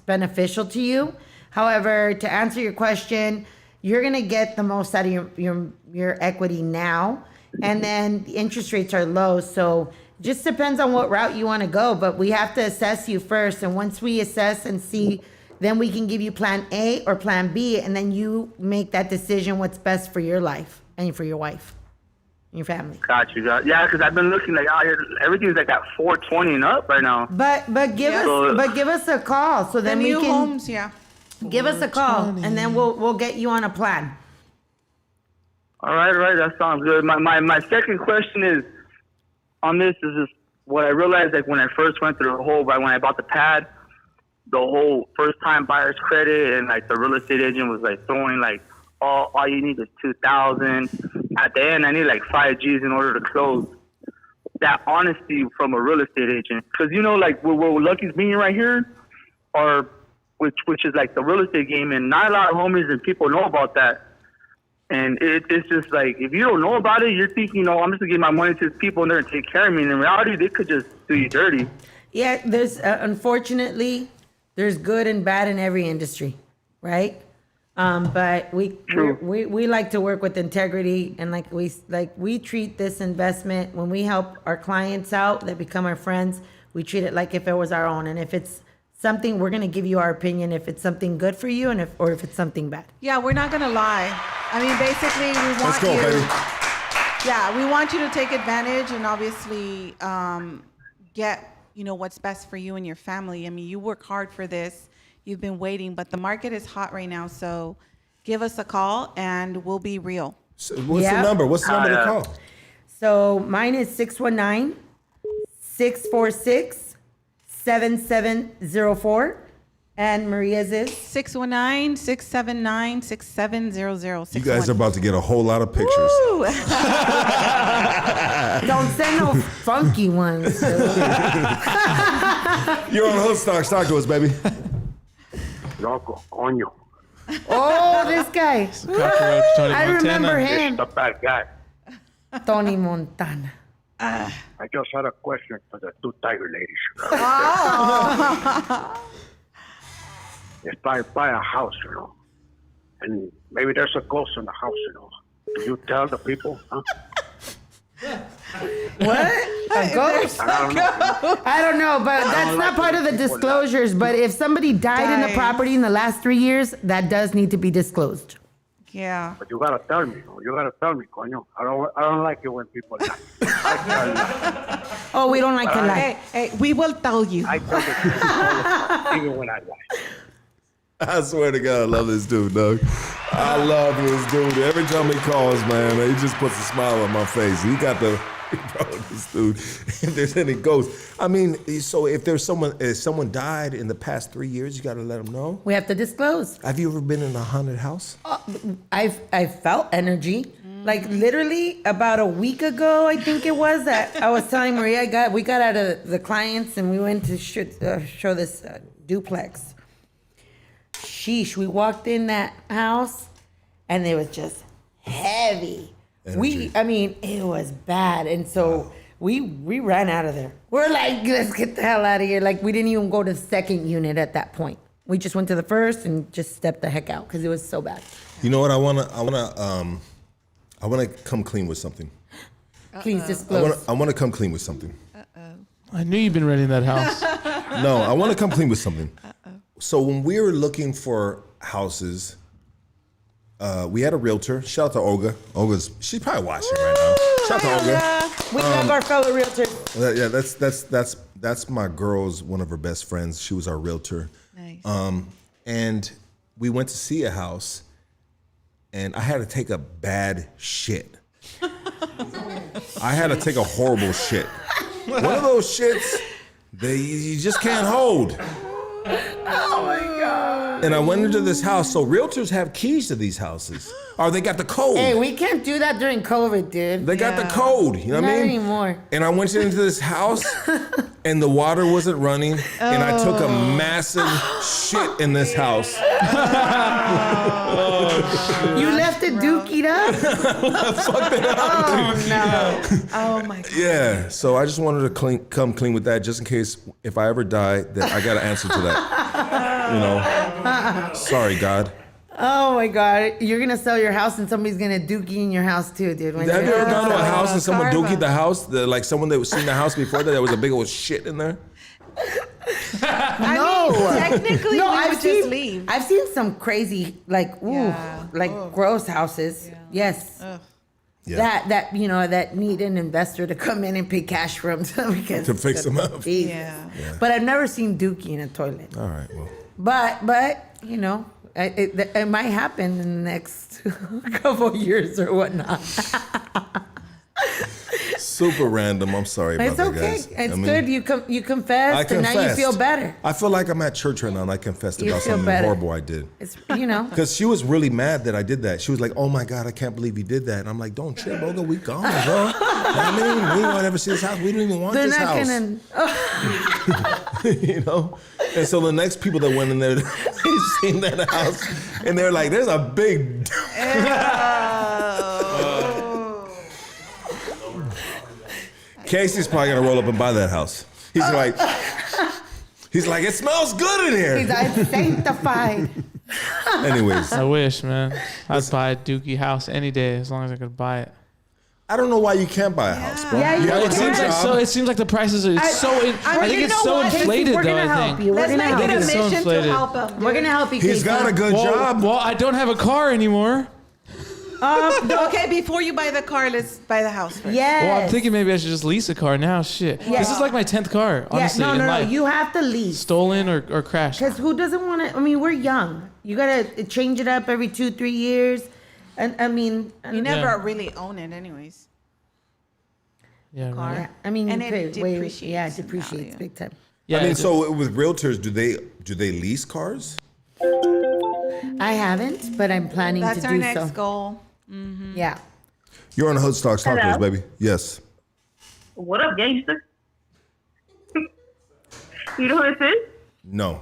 beneficial to you. However, to answer your question, you're going to get the most out of your equity now, and then the interest rates are low. So it just depends on what route you want to go, but we have to assess you first. And once we assess and see, then we can give you plan A or plan B, and then you make that decision what's best for your life and for your wife and your family. Got you. Yeah, because I've been looking like out here, everything's like at 420 and up right now. But give us a call so then The we new can homes, yeah. give us a call, and then we'll get you on a plan. All right, that sounds good. My second question is on this is just what I realized, like when I first went through the whole, when I bought the pad, the whole first time buyer's credit, and like the real estate agent was like throwing like all you need is 2,000. At the end, I need like 5 G's in order to close. That honesty from a real estate agent, because like where Lucky's being right here, or which is like the real estate game, and not a lot of homies and people know about that. And it's just like, if you don't know about it, you're thinking, I'm just gonna give my money to people and they're gonna take care of me. And in reality, they could just do you dirty. Yeah, there's unfortunately there's good and bad in every industry, right? But we like to work with integrity, and we treat this investment when we help our clients out that become our friends. We treat it like if it was our own, and if it's something, we're gonna give you our opinion if it's something good for you, and if it's something bad. Yeah, we're not gonna lie. I mean, basically, we want Let's go, you. baby. Yeah, we want you to take advantage and obviously get what's best for you and your family. I mean, you work hard for this. You've been waiting, but the market is hot right now. So, give us a call and we'll be real. So what's the number? What's the number to call? So mine is 619-646-7704. And Maria's is 619-679-6700. You guys are about to get a whole lot of pictures. Don't send no funky ones. You're on Hoodstock. Talk to us, baby. Loco, coño. Oh, this guy. Cockroach, Tony I remember him. The bad guy. Tony Montana. I just had a question for the 2 tiger ladies. If I buy a house, and maybe there's a ghost in the house, do you tell the people, huh? What? A ghost? I don't know, but that's not part of the disclosures. But if somebody died in the property in the last 3 years, that does need to be disclosed. Yeah. But you gotta tell me, coño. I don't like it when people lie. Oh, we don't like to lie. Hey, we will tell you. I tell the truth all the time, even when I lie. I swear to God, I love this dude, dog. I love this dude. Every time he calls, man, he just puts a smile on my face. He got the, this dude. If there's any ghosts, I mean, so if someone died in the past 3 years, you got to let them know. We have to disclose. Have you ever been in a haunted house? I've felt energy. Like literally about a week ago, I think it was, that I was telling Maria, we got out of the clients and we went to show this duplex. Sheesh, we walked in that house and it was just heavy. Energy. It was bad. And so we ran out of there. We're like, let's get the hell out of here. Like, we didn't even go to the second unit at that point. We just went to the first and just stepped the heck out because it was so bad. You know what? I wanna come clean with something. Please disclose. I wanna come clean with something. I knew you've been renting that house. No, I wanna come clean with something. So when we were looking for houses, we had a realtor. Shout out to Olga. She's probably watching right now. Shout out to Olga. We love our fellow realtors. Yeah, that's my girl's, one of her best friends. She was our realtor. Nice. And we went to see a house, and I had to take a bad shit. I had to take a horrible shit. One of those shits that you just can't hold. Oh my God. And I went into this house. So realtors have keys to these houses, or they got the code. Hey, we can't do that during COVID, dude. They got the code. You know what I Not mean? anymore. And I went into this house, and the water wasn't running, and I took a massive shit in this house. You left it dookied up? Fuck it up. Oh, no. Oh my God. Yeah, so I just wanted to come clean with that, just in case if I ever die, that I got to answer to that. You know, sorry, God. Oh my God. You're going to sell your house and somebody's going to dookie in your house too, dude. Have you ever gone to a house and someone karma. dookied the house? Like someone that was seen the house before that, there was a big old shit in there? I mean, technically, No, we I've would seen, just leave. I've seen some crazy, like, gross houses. Yeah. Yes. Ugh. Yeah. That that need an investor to come in and pay cash for them because To fix them up. Jesus. Yeah. But I've never seen dookie in a toilet. All right, well. But you know, it might happen in the next couple of years or whatnot. Super random. I'm sorry about It's that, okay. guys. It's I mean, good. You confessed, and now you feel better. I feel like I'm at church right now, and I confessed You about feel something better. horrible I did. It's you know. Because she was really mad that I did that. She was like, "Oh my God, I can't believe you did that." And I'm like, "Don't trip, Boga. We gone, bro. You know what I mean, we ain't gonna ever see this house. We don't even want They're this not house." gonna. You know. And so the next people that went in there, they seen that house, and they're like, "There's a big." Casey's probably gonna roll up and buy that house. He's like, it smells good in here. He's like sanctified. Anyways, I wish, man. I'd buy a dookie house any day as long as I could buy it. I don't know why you can't buy a house, bro. Yeah, you you have a It good seems like job. it seems like the prices are I think you it's know so what? inflated We're though. gonna I help think. you. We're Let's gonna make help it a you. it's so mission to inflated. help them. We're gonna help you. He's Casey. got a good job. Well, I don't have a car anymore. Okay, before you buy the car, let's buy the house first. Yes. Well, I'm thinking maybe I should just lease a car now. Shit, Yeah. this is like my 10th car. Honestly, no. in life. You have to lease. Stolen or crashed. Because who doesn't want to? I mean, we're young. You gotta change it up every 2-3 years, and I mean, You never Yeah. really own it, anyways. Yeah, Car. right. yeah, I mean, And you it could wait. depreciates Yeah, in it depreciates value. big time. Yeah, I mean, it's- so with realtors, do they lease cars? I haven't, but I'm planning That's to our do next so. goal. Yeah. You're on the Hood Stocks Talk to us, Hello. baby. Yes. What up, gangster? You know who this is? No.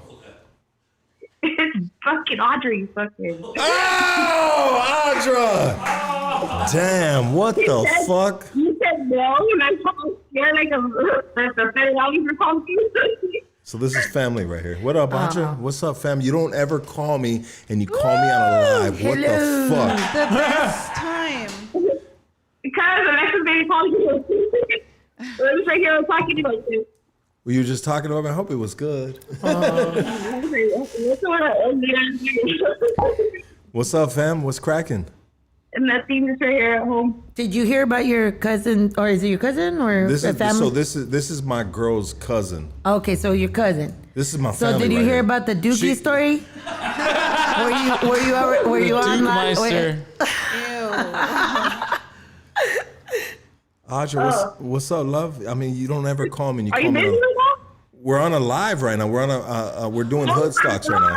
It's fucking Audrey. Fucking. Oh, Audra! Damn, what the fuck? You said no, and I told you're like a better value for calling you. So this is family right here. What up, Audra? What's up, fam? You don't ever call me, and you call me on a live. What the Hello. fuck? The best time. Because the next day calling you. We're just right here talking to you. Were you just talking about me? I hope it was good. What's up, fam? What's cracking? Nothing, just right here at home. Did you hear about your cousin, or is it your cousin or This a is family? this is my girl's cousin. Okay, so your cousin. This is my So family. did you right hear here. about the Dookie She- story? were you Duke online? Meister. Audra, what's up, love? I mean, you don't ever call me. And you Are call you me. busy right now? We're on a live right now. We're on we're doing Hood Stocks right now.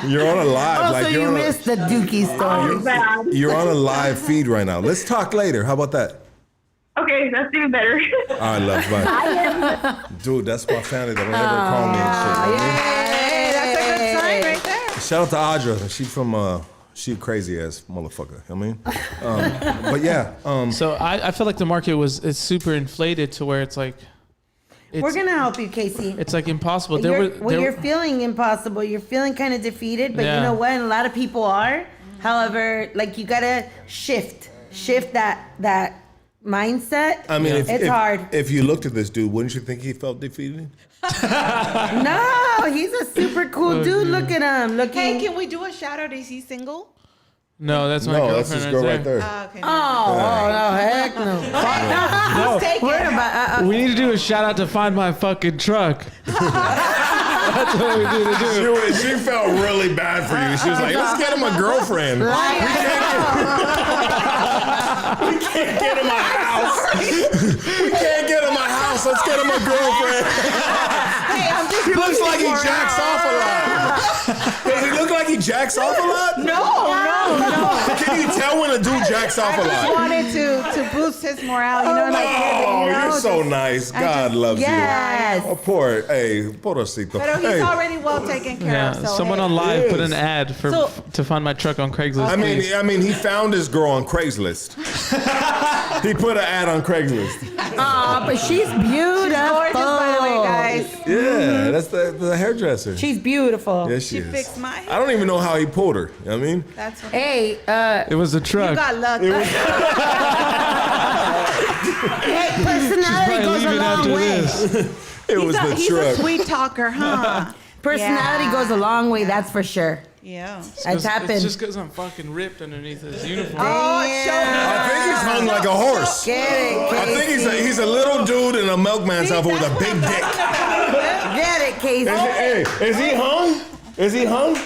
You're on a live. Oh, like so you're you on missed the Dookie story. Bad. You're on a live feed right now. Let's talk later. How about that? Okay, that's even better. All right, love. Bye. Dude, that's my family. They don't ever call me and Hey, that's a good sign right there. shit. Shout out to Audra. She's from she a crazy ass motherfucker. I mean, but yeah. So I feel like the market it's super inflated to where it's like We're gonna help you, Casey. it's like impossible. You're feeling impossible. You're feeling kind of defeated, but Yeah. you know what? And a lot of people are. However, like you gotta shift that mindset. I mean, it's hard. If you looked at this dude, wouldn't you think he felt defeated? No, he's a super cool dude. Look at him. Hey, can we do a shout out? Is he single? No, that's my No, girlfriend that's his girl right there. Okay. Oh, no, heck no. Take We're it. about, We need to do a shout out to Find My Fucking Truck. That's what we need to do. She felt really bad for you. She was like, let's get him a girlfriend. We can't get him a house. We can't get him a house. horse. Let's get him a girlfriend. Hey, I'm just He looks boosting like he morale. jacks off a lot. Does he look like he jacks off a lot? No. Can you tell when a dude jacks off a I just lot? wanted to boost his morale. You know, like Oh, you know, you're so just- nice. I God just- loves Yes. you. Oh, poor, hey, pobrecito. But he's Hey, already well taken care Yeah, of. So someone hey. on live put Yes. an ad for So- to find my truck on Craigslist. I please. mean, he found his girl on Craigslist. He put an ad on Craigslist. Aw, but she's beautiful. Gorgeous, by the way, guys. Yeah, that's the hairdresser. She's beautiful. Yeah, she She is. fixed my hair. I don't even know how he pulled her. You know what I mean? That's what Hey, it was a truck. you got lucky. hey, personality Probably goes a leaving long after way. this. It was the He's a truck. sweet talker, huh? Personality Yeah. goes a long way, that's for sure. Yeah. That's happened. It's just because I'm fucking ripped underneath this uniform. Oh, show I think he's hung like a horse. Get it, I think he's a little dude in a milkman's outfit with a big dick. Get it, Casey. Hey, is he hung? Is he hung?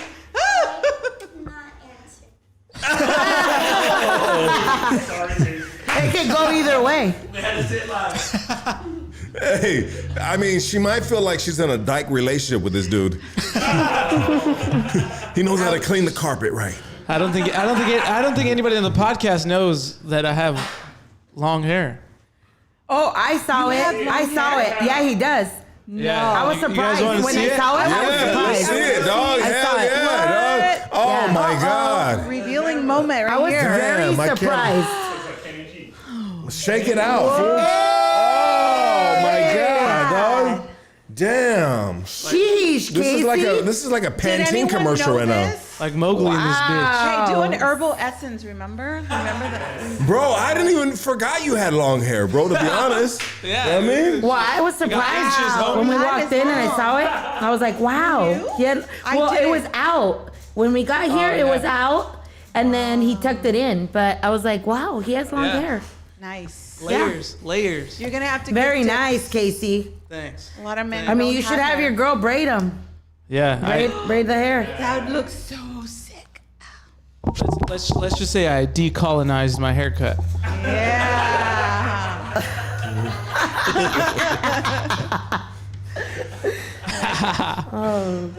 It could go either way. Hey, I mean, she might feel like she's in a dyke relationship with this dude. He knows how to clean the carpet right. I don't think anybody on the podcast knows that I have long hair. Oh, I saw You have it. long I saw hair? it. Yeah, he does. Yeah, I was you guys surprised wanna when see I it? saw it. I was Yeah, let's surprised. see it, dog. I Hell saw it. yeah, dog. Oh Yeah. my God. Revealing moment right I was here. very Damn, I can't- surprised. Shake it out, fool. Oh my God, dog. Damn. Sheesh, Casey. This is like a Did Pantene anyone commercial know right now. this? Like Mowgli in this bitch. Hey, do an herbal essence, remember? Remember that? Bro, I didn't even forgot you had long hair, bro, to be honest. Yeah. You know what I mean? Well, I was inches, surprised homie. when we That walked is in and I long. saw it. I was like, wow. You? Yeah. I Well, it did. was out. When we got here, it yeah. was out. And then he tucked it in. But I was like, wow, he has long Yeah. hair. Nice. Layers. You're gonna have to Very give tips. nice, Casey. Thanks. A lot of men. I mean, don't you should have hair. your girl braid them. Yeah. Braid the hair. That would look so sick. Let's just say I decolonized my haircut. Yeah.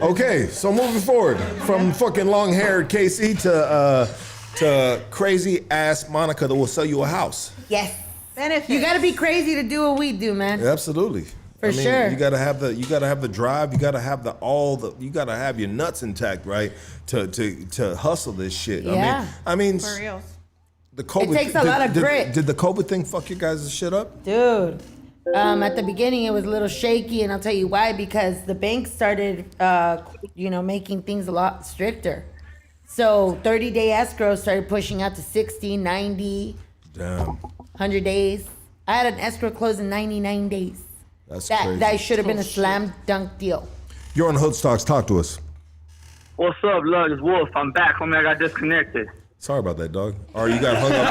Okay, so moving forward from fucking long-haired Casey to crazy ass Monica that will sell you a house. Yes. Benefits. You got to be crazy to do what we do, man. Absolutely. For sure. You gotta have the drive. You gotta have you gotta have your nuts intact, right? To hustle this shit. Yeah. I mean, For real. the COVID. It takes a lot of grit. Did the COVID thing fuck your guys' shit up? Dude. At the beginning, it was a little shaky, and I'll tell you why. Because the banks started, making things a lot stricter. So 30-day escrow started pushing out to 60, 90, Damn, 100 days. I had an escrow close in 99 days. that's crazy. That should have been a slam dunk deal. You're on Hood Stocks. Talk to us. What's up, Lug? It's Wolf. I'm back. Homie, I got disconnected. Sorry about that, dog. Or you got hung up.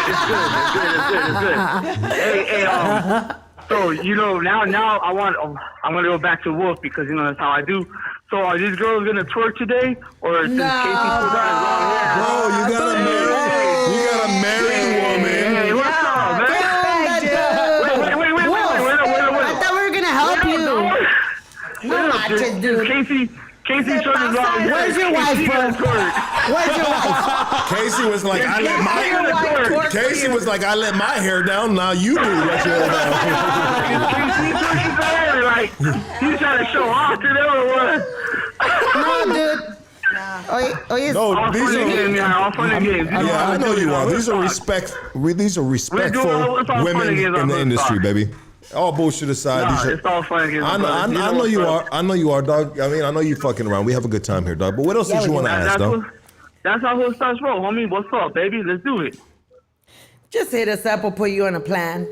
It's good. Hey, so now I'm gonna go back to Wolf because that's how I do. So are these girls gonna twerk today, or since Casey still got his long hair? Bro, you got a married woman. Hey, what's up, man? Wait. I thought we were going to help you. No, not just, dude. Casey turned his long hair. Where's your wife, bro? Where's your wife? Casey was like, I let my hair down. Now you do let your hair down. He's trying to show off to them or what? No, dude. No, these are. All fun and games. Yeah, I know you are. These are respectful it's all fun women and games in on the Hood industry, Stocks. baby. All bullshit aside, these are. It's all fun and games. I know you are. I know you are, dog. I mean, I know you fucking around. We have a good time here, dog. But what else did you want to ask, dog? That's how Hood Stocks roll, homie. What's up, baby? Let's do it. Just hit us up. We'll put you on a plan.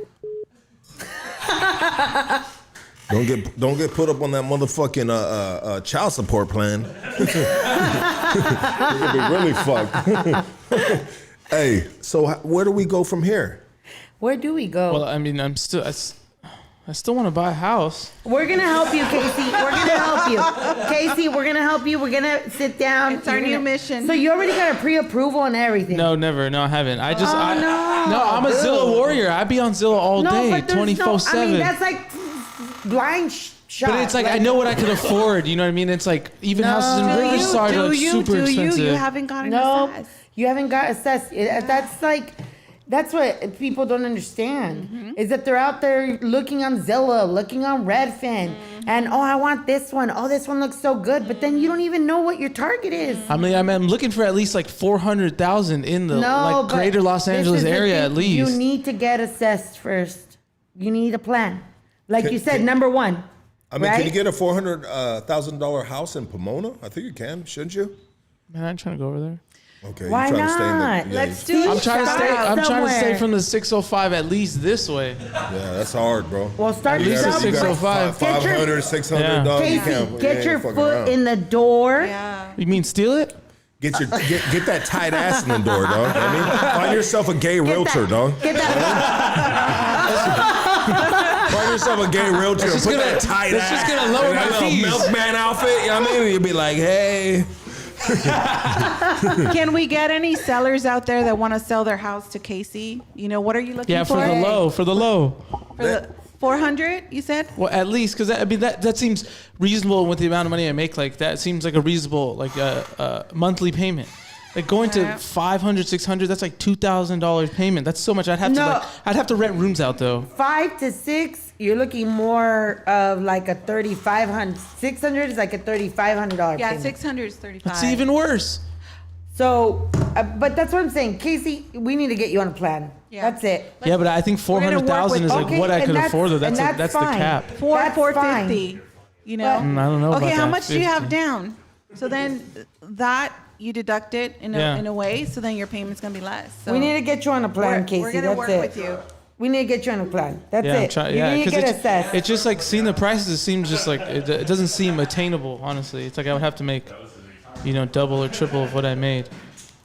Don't get put up on that motherfucking child support plan. You're gonna be really fucked. Hey, so where do we go from here? Where do we go? Well, I mean, I still want to buy a house. We're gonna help you, Casey. We're gonna help you, Casey. We're gonna help you. We're gonna sit down. It's our new mission. So you already got a pre-approval and everything. No, never. No, I haven't. I just. Oh, no, I'm a Zillow warrior. I be on Zillow all day, but there's 24/7. I mean, that's like blind shot. But it's like I know what I can afford. You know what I mean? It's like even houses in Riverside are like super expensive. You haven't gotten assessed. You haven't got assessed. That's like. That's what people don't understand is that they're out there looking on Zillow, looking on Redfin, and I want this one. Oh, this one looks so good, but then you don't even know what your target is. I mean, I'm looking for at least like 400,000 in the greater Los Angeles area at least. You need to get assessed first. You need a plan, like you said. Number one. I mean, can you get a $400,000 house in Pomona? I think you can, shouldn't you? Man, I'm trying to go over there. Okay. Why you're trying not? To stay in the, Let's do it. I'm trying to stay Somewhere. from the 605 at least this way. Yeah, that's hard, bro. Well, start At least somewhere. a 605. 500, 600 Yeah. dollars. Casey, get your foot in the door. Yeah. You mean steal it? Get that tight ass in the door, dog. I mean, find yourself a gay realtor, dog. Get that. Find yourself a gay realtor. It's just Put gonna- that tight it's ass. just gonna lower and that my little fees. milkman outfit. You know what I mean? And you'll be like, hey. Can we get any sellers out there that want to sell their house to Casey? You know, what are you looking Yeah, for? for the low. For For the 400, you said? Well, at least, because I mean that seems reasonable with the amount of money I make. Like that seems like a reasonable monthly payment. Like going to 500, 600, that's like $2,000 payment. That's so much. I'd have to rent rooms out though. 5 to 6, you're looking more of like a 3,500. 600 is like a $3,500 Yeah, payment. 600 is 35. That's even worse. So, but that's what I'm saying, Casey. We need to get you on a plan. Yeah. That's it. Yeah, but I think 400,000 is like Okay, what I and could that's- afford though. That's and the fine. cap. That's 450. You know. But- I don't know about Okay, how that, much do you have 50. down? So then that you deduct it in a way, so then your payment's gonna be less. So We need to get you on a plan, Casey. we're gonna That's work it. with you. We need to get you on a plan. That's Yeah, I'm it. trying. You Yeah, need to because get assessed. it's just like seeing the prices. It seems just like it doesn't seem attainable. Honestly, it's like I would have to make, double or triple of what I made.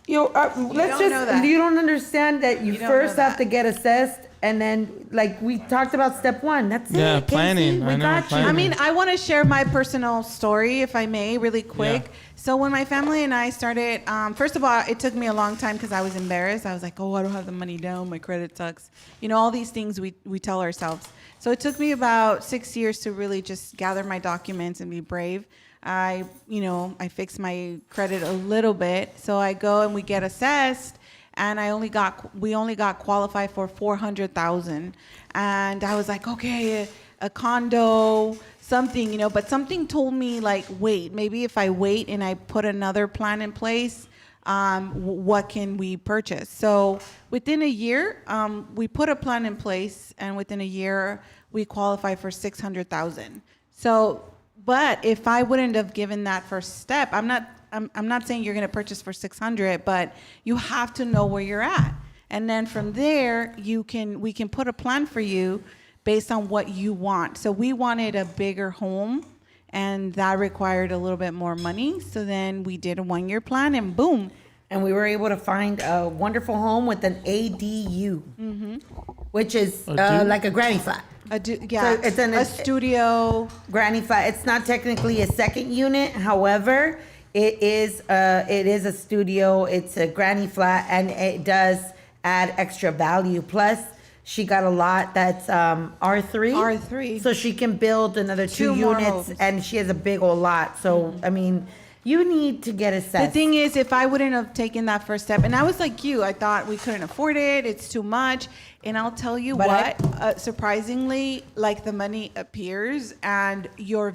Let's don't know that. you don't understand that you You don't first know have that. to get assessed, and then like we talked about step 1. That's Yeah, it. planning. Casey, I we know, got planning. I you. mean, I want to share my personal story, if I may, really quick. Yeah. So when my family and I started, first of all, it took me a long time because I was embarrassed. I was like, I don't have the money down. My credit sucks. All these things we tell ourselves. So it took me about 6 years to really just gather my documents and be brave. I fixed my credit a little bit. So I go and we get assessed. And we only got qualified for 400,000, and I was like, okay, a condo, something, but something told me like, wait, maybe if I wait and I put another plan in place, what can we purchase? So within a year, we put a plan in place, and within a year, we qualified for 600,000. So, but if I wouldn't have given that first step, I'm not saying you're going to purchase for 600, but you have to know where you're at. And then from there, we can put a plan for you based on what you want. So we wanted a bigger home, and that required a little bit more money. So then we did a 1-year plan, and boom. And we were able to find a wonderful home with an ADU, which is like a granny flat. So it's a studio. Granny flat. It's not technically a second unit. However, it is a studio. It's a granny flat, and it does add extra value. Plus, she got a lot that's R3. R3. So she can build another 2 more units, homes. and she has a big old lot. So, I mean, you need to get assessed. The thing is, if I wouldn't have taken that first step, and I was like you, I thought we couldn't afford it. It's too much. And I'll tell you surprisingly, like the money appears and your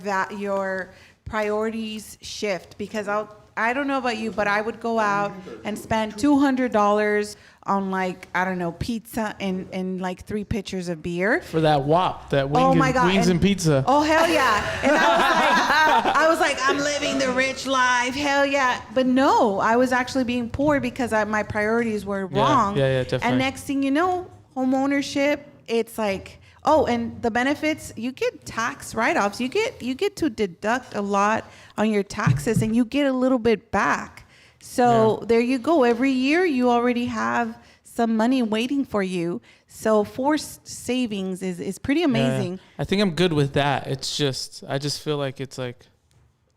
priorities shift, because I don't know about you, but I would go out and spend $200 on pizza and like 3 pitchers of beer. For that WAP, that wings and pizza. Oh, hell yeah. And I was like, I'm living the rich life. Hell yeah. But no, I was actually being poor because my priorities were wrong. Yeah, definitely. And next thing you know, home ownership, it's like, and the benefits, you get tax write-offs. You get to deduct a lot on your taxes, and you get a little bit back. So there you go. Every year you already have some money waiting for you. So forced savings is pretty amazing. I think I'm good with that. It's just, I just feel like it's like,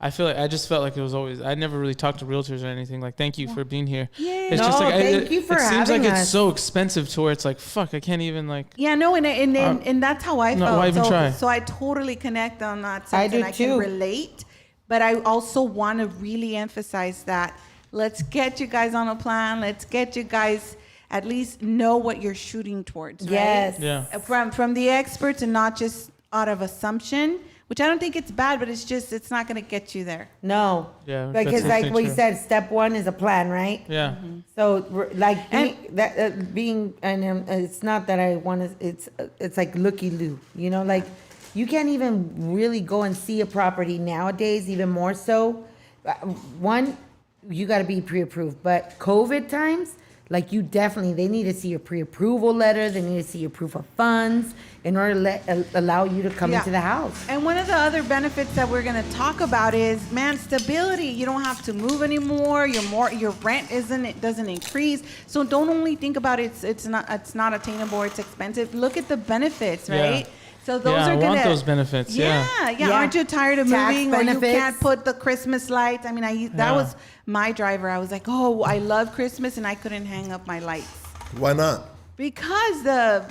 I just felt like it was always, I never really talked to realtors or anything. Like, thank you for being here. Yay. It's No, just like, thank you for it seems like having it's us. so expensive to where it's like, fuck, I can't even like. Yeah, no, and that's how I No, felt. why even try? So I totally connect on that sense, I do and I too. can relate. But I also want to really emphasize that let's get you guys on a plan. Let's get you guys at least know what you're shooting towards. Right? Yes. Yeah. From the experts and not just out of assumption, which I don't think it's bad, but it's not going to get you there. No. Yeah, that's Because like definitely what you true. said, step one is a plan, right? Yeah. So like it's not that I want to, it's like looky-loo, you know, like you can't even really go and see a property nowadays, even more so. One, you got to be pre-approved, but COVID times, like you definitely, they need to see your pre-approval letter. They need to see your proof of funds in order to allow you to come Yeah. into the house. And one of the other benefits that we're going to talk about is, man, stability. You don't have to move anymore. Your rent doesn't increase. So don't only think about it's not attainable or it's expensive. Look at the benefits, Yeah. right? So those Yeah, are I gonna want those benefits. Yeah. Yeah. Aren't you tired of Tax moving or you benefits. can't put the Christmas lights? I mean, that Yeah. was my driver. I was like, oh, I love Christmas, and I couldn't hang up my lights Why not? because the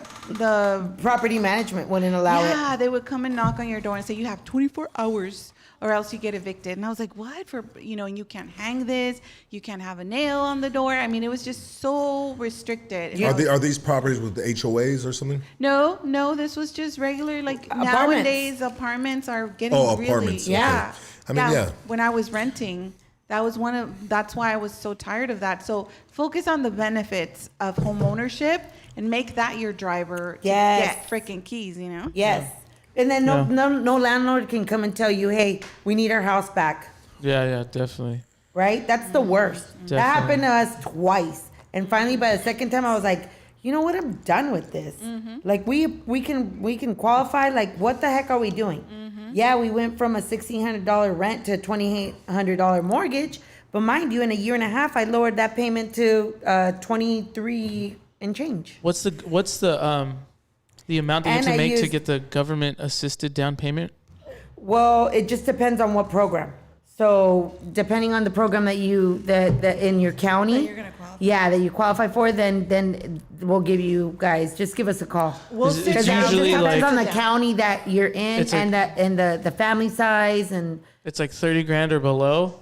Property management wouldn't allow it. yeah, they would come and knock on your door and say you have 24 hours or else you get evicted. And I was like, what? And you can't hang this, you can't have a nail on the door. I mean, it was just so restricted. And Are these properties with the HOAs or something? No, this was just regular, like Apartments. nowadays apartments are getting Oh, really, apartments, okay. yeah. I mean, yeah. When I was renting, that's why I was so tired of that. So focus on the benefits of home ownership and make that your driver to Yes. get freaking keys, you know? Yes. And then no landlord can come and tell you, hey, we need our house back. Yeah, definitely. Right? That's the worst. That happened to us twice. And finally, by the second time, I was like, you know what? I'm done with this. Like we can qualify. Like what the heck are we doing? Yeah, we went from a $1,600 rent to a $2,800 mortgage. But mind you, in a year and a half, I lowered that payment to 23 and change. What's the amount that you And have to I make to used- get the government assisted down payment? Well, it just depends on what program. So depending on the program that in your county, That you're gonna qualify. yeah, that you qualify for, then we'll give you guys. Just give us a call. It's Because it usually just depends like on the county that you're in It's like- and the family size and it's like 30 grand or below.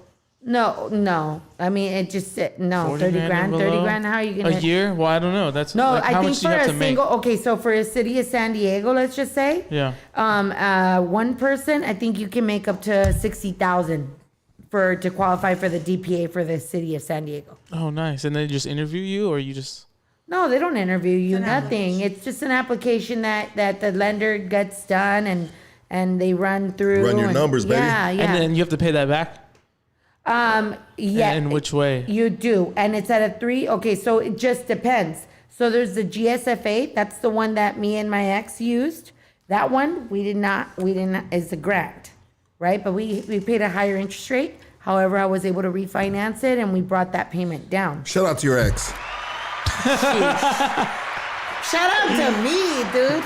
no. I mean, it just 40 30 grand, or 30 below? grand. How are you gonna? A year? Well, I don't know. That's No, like, I how think much do for you have a to make? single. Okay, so for a city of San Diego, let's just say. Yeah. One person, I think you can make up to 60,000 to qualify for the DPA for the city of San Diego. Oh, nice. And they just interview you, or you just? No, they don't interview you. It's an Nothing. It's just an application that the lender gets done and they run through. Run your and- numbers, baby. Yeah, yeah. And then you have to pay that back. Yeah. In which way? You do, and it's at a 3. Okay, so it just depends. So there's the GSFA. That's the one that me and my ex used. That one we did not. It's a grant, right? But we paid a higher interest rate. However, I was able to refinance it, and we brought that payment down. Shout out to your ex. Shout out to me, dude.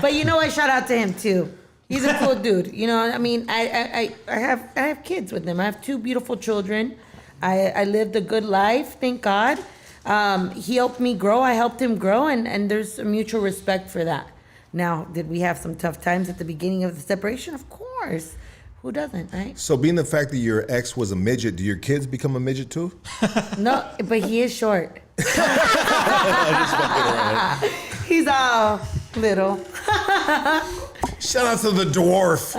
But you know what? Shout out to him too. He's a cool dude. You know, I mean, I have kids with him. I have 2 beautiful children. I lived a good life, thank God. He helped me grow. I helped him grow, and there's a mutual respect for that. Now, did we have some tough times at the beginning of the separation? Of course. Who doesn't, right? So, being the fact that your ex was a midget, do your kids become a midget too? No, but he is short. He's all little. Shout out to the dwarf,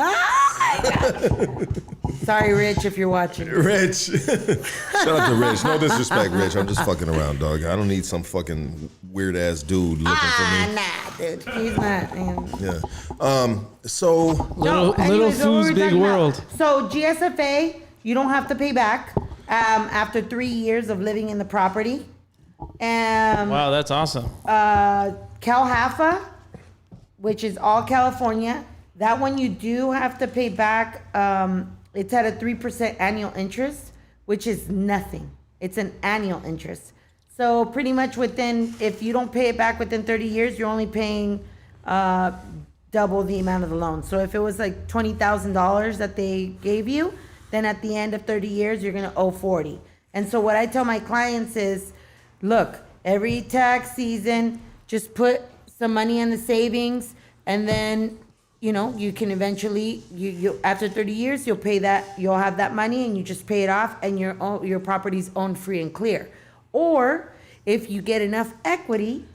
Sorry, Rich, if you're watching. Rich. Shout out to Rich. No disrespect, Rich. I'm just fucking around, dog. I don't need some fucking weird ass dude looking for me. Nah, dude. He's not. Man. Yeah. So Little anyways, what were Foo's we Big talking about? World. So GSFA, you don't have to pay back after 3 years of living in the property. Wow, that's awesome. CalHAFA, which is all California, that one you do have to pay back. It's at a 3% annual interest, which is nothing. It's an annual interest. So pretty much if you don't pay it back within 30 years, you're only paying double the amount of the loan. So if it was like $20,000 that they gave you, then at the end of 30 years, you're gonna owe 40. And so what I tell my clients is, look, every tax season, just put some money in the savings, and then, you can eventually, you after 30 years, you'll have that money, and you just pay it off, and your property's owned free and clear. Or if you get enough equity,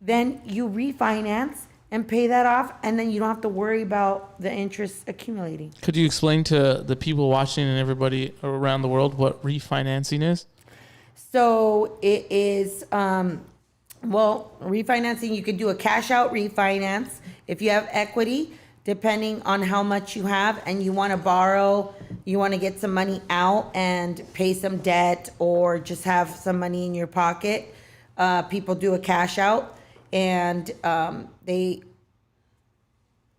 then you refinance and pay that off, and then you don't have to worry about the interest accumulating. Could you explain to the people watching and everybody around the world what refinancing is? So it is, refinancing, you could do a cash out refinance if you have equity, depending on how much you have, and you want to borrow, you want to get some money out and pay some debt, or just have some money in your pocket. People do a cash out, and they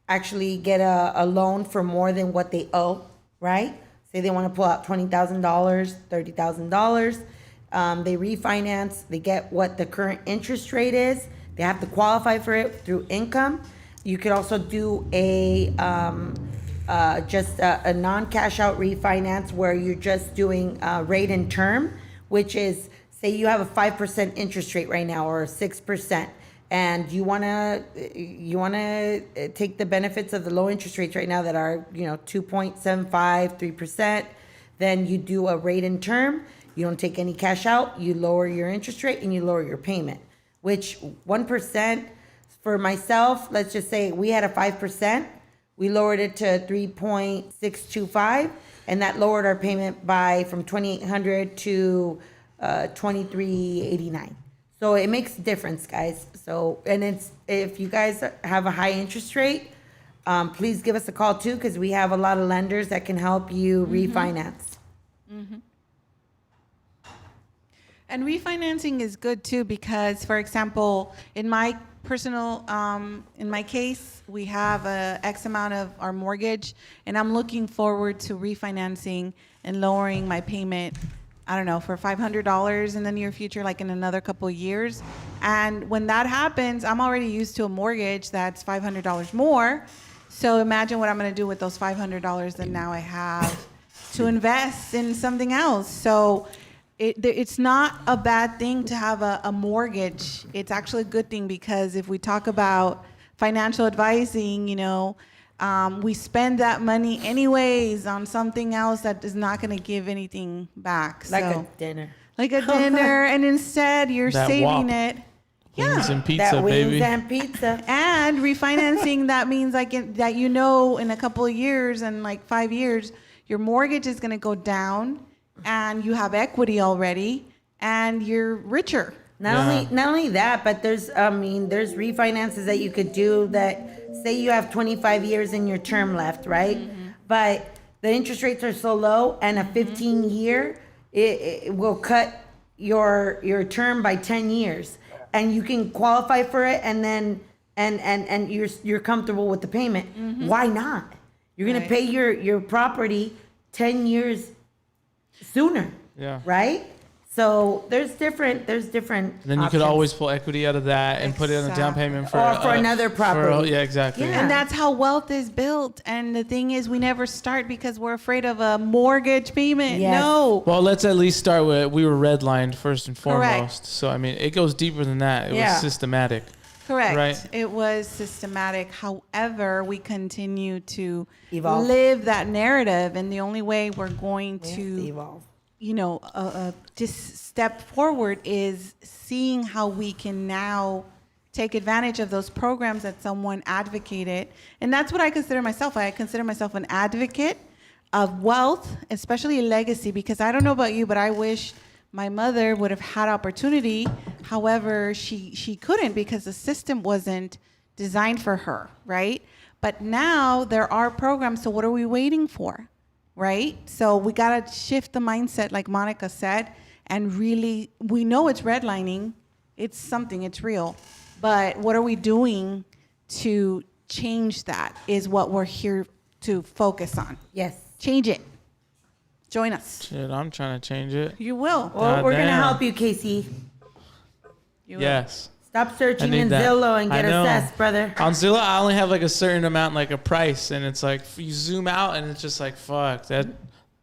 actually get a loan for more than what they owe, right? Say they want to pull out $20,000, $30,000. They refinance, they get what the current interest rate is. They have to qualify for it through income. You could also do a non-cash out refinance where you're just doing rate and term, which is, say you have a 5% interest rate right now, or 6%, and you wanna take the benefits of the low interest rates right now that are 2.75, 3%. Then you do a rate and term. You don't take any cash out. You lower your interest rate and you lower your payment. Which 1% for myself, let's just say we had a 5%. We lowered it to 3.625, and that lowered our payment from $2,800 to $2,389. So it makes a difference, guys. So, and if you guys have a high interest rate, please give us a call too, because we have a lot of lenders that can help you refinance. Mm-hmm. And refinancing is good too, because, for example, in my case, we have a X amount of our mortgage, and I'm looking forward to refinancing and lowering my payment, I don't know, for $500 in the near future, like in another couple of years. And when that happens, I'm already used to a mortgage that's $500 more. So imagine what I'm going to do with those $500 that now I have to invest in something else. So it's not a bad thing to have a mortgage. It's actually a good thing, because if we talk about financial advising, we spend that money anyways on something else that is not going to give anything back. Like a dinner. Like a dinner, and instead you're That saving wop. it. Wings and pizza, That wings baby. and pizza. And refinancing, that means that in a couple of years, and like 5 years, your mortgage is going to go down, and you have equity already, and you're richer. Not only that, but there's refinances that you could do that, say you have 25 years in your term left, right? Mm-hmm. But the interest rates are so low, and a 15-year, it will cut your term by 10 years. And you can qualify for it, and then and you're comfortable with the payment. Mm-hmm. Why not? You're gonna pay your property 10 years sooner. Yeah. Right? So there's different And then you options. could always pull equity out of that and put it on the down payment for another property. Yeah, exactly. Yeah. And that's how wealth is built. And the thing is, we never start because we're afraid of a mortgage payment. Yes. No. Well, let's at least start with, we were redlined first and foremost. Correct. So, I mean, it goes deeper than that. It was systematic. Correct. Right. It was systematic. However, we continue to Evolve. live that narrative. And the only way we're going to evolve. Just step forward is seeing how we can now take advantage of those programs that someone advocated. And that's what I consider myself. I consider myself an advocate of wealth, especially legacy, because I don't know about you, but I wish my mother would have had opportunity. However, she couldn't, because the system wasn't designed for her, right? But now there are programs, so what are we waiting for? Right? So we got to shift the mindset, like Monica said, and really, we know it's redlining. It's something, it's real. But what are we doing to change that is what we're here to focus on. Yes. Change it. Join us. Shit, I'm trying to change it. You will. Well, we're going to damn. help you, Casey. Yes. Stop searching need in that. Zillow and I get know. assessed, brother. On Zillow, I only have like a certain amount, like a price, and it's like you zoom out, and it's just like fuck that.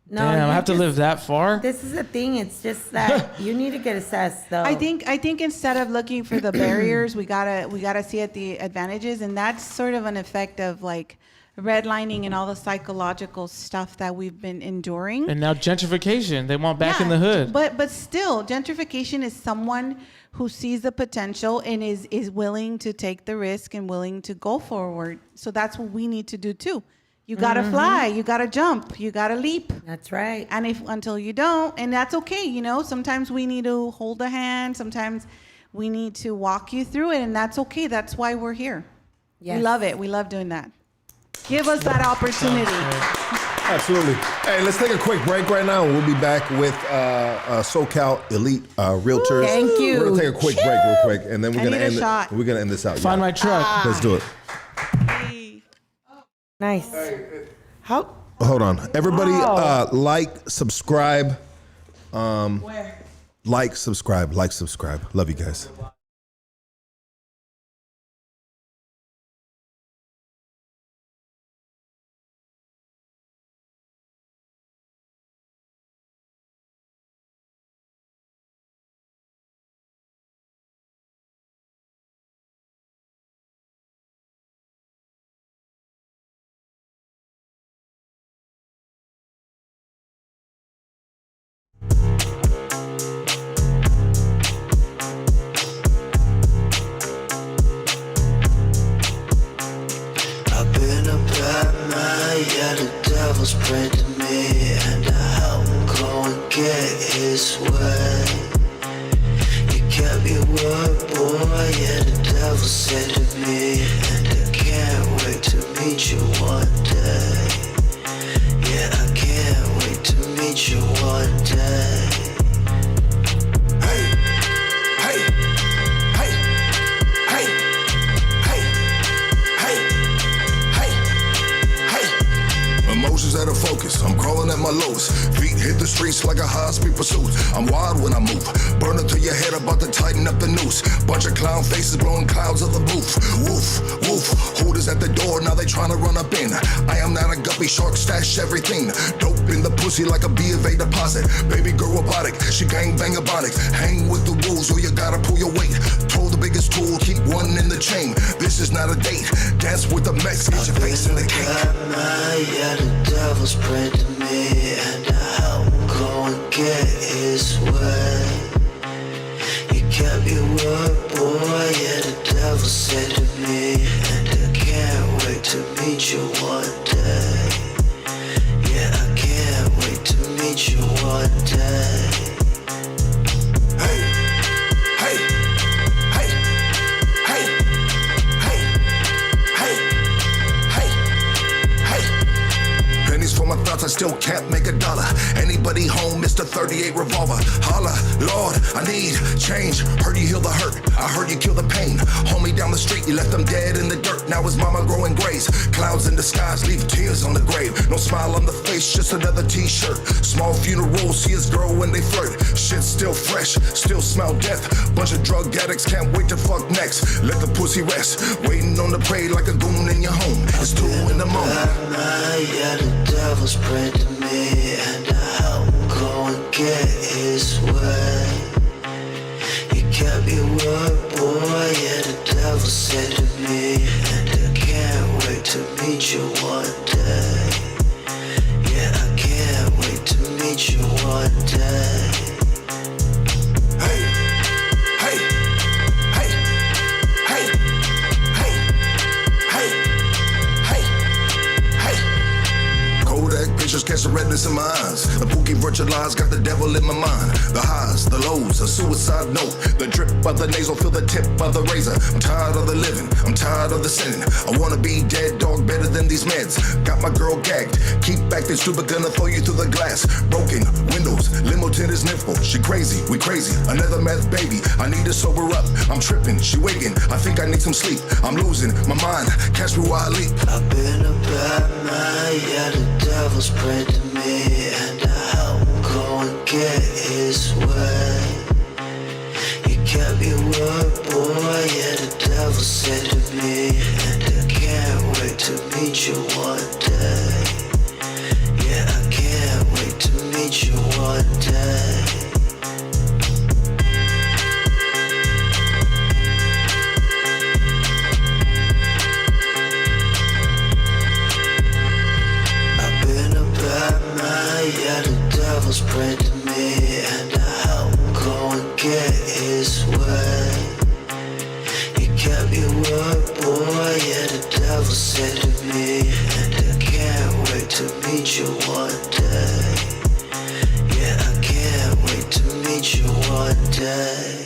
No, Damn, I you have to just- live that far. This is the thing. It's just that you need to get assessed, though. I think instead of looking for the barriers, we gotta see at the advantages, and that's sort of an effect of like redlining and all the psychological stuff that we've been enduring. And now gentrification, they want back in Yeah, the hood. But still, gentrification is someone who sees the potential and is willing to take the risk and willing to go forward. So that's what we need to do too. You gotta fly, you gotta jump, you gotta leap. That's right. And if until you don't, and that's okay, you know, sometimes we need to hold a hand, sometimes we need to walk you through it, and that's okay. That's why we're here. Yes. We love it. We love doing that. Give us that opportunity. Absolutely. Hey, let's take a quick break right now, and we'll be back with SoCal Elite Realtors. Thank you. We're gonna take a quick break, real quick, and then we're I gonna need a end shot. We're gonna end this out. Find y'all. my truck. Let's do it. Nice. How? Hold on, everybody. Wow. Like, subscribe. Where? Like, subscribe. Love you guys. I've been a bad man, yeah, the devil's praying to me, and I help him go and get his way. You kept your word, boy, yeah, the devil said to me, and I can't wait to meet you one day. Yeah, I can't wait to meet you one day. Hey, hey, hey, hey, hey, hey, hey, hey. Emotions out of focus, I'm crawling at my lowest. Feet hit the streets like a high-speed pursuit. I'm wild when I move, burning to your head, about to tighten up the noose. Bunch of clown faces blowing clouds of the booth. Woof, woof, hooters at the door, now they trying to run up in. I am not a guppy shark, stash everything. Dope in the pussy like a B of A deposit. Baby girl robotic, she gang bang ebonic. Hang with the wolves or you gotta pull your weight. Throw the biggest tool, keep one in the chain. This is not a date, dance with the Mex, get your face in the cake. Yeah, the devil's praying to me, and I help him go and get his way. You kept your word, boy, yeah, the devil said to me, and I can't wait to meet you one day. Yeah, I can't wait to meet you one day. Hey, hey, hey, hey, hey, hey, hey, hey. Pennies for my thoughts, I still can't make a dollar. Anybody home, Mr. 38 revolver. Holla, Lord, I need change. Heard you heal the hurt, I heard you kill the pain. Homie down the street, you left them dead in the dirt. Now his mama growing grays. Clouds in the skies leave tears on the grave. No smile on the face, just another t-shirt. Small funeral, see his girl when they flirt. Shit still fresh, still smell death. Bunch of drug addicts, can't wait to fuck next. Let the pussy rest, waiting on the prey like a goon in your home. It's 2 in the morning. Yeah, the devil's praying to me, and I help him go and get his way. You kept your word, boy, yeah, the devil said to me, and I can't wait to meet you one day. Yeah, I can't wait to meet you one day. Hey, hey, hey, hey, hey, hey, hey, hey. Kodak pictures catch the redness in my eyes. The pookie virtualized got the devil in my mind. The highs, the lows, a suicide note. The drip of the nasal, feel the tip of the razor. I'm tired of the living, I'm tired of the sinning. I wanna be dead dog better than these meds. Got my girl gagged, keep acting stupid, gonna throw you through the glass. Broken windows, limo tinted nipple. She crazy, we crazy, another meth baby. I need to sober up, I'm tripping, she waking. I think I need some sleep, I'm losing my mind. Catch me while I leap. I've been a bad man, yeah, the devil's praying to me, and I help him go and get his way. You kept your word, get his way. You kept your word, boy, yeah, the devil said to me, and I can't wait to meet you one day. Yeah, I can't wait to meet you one day.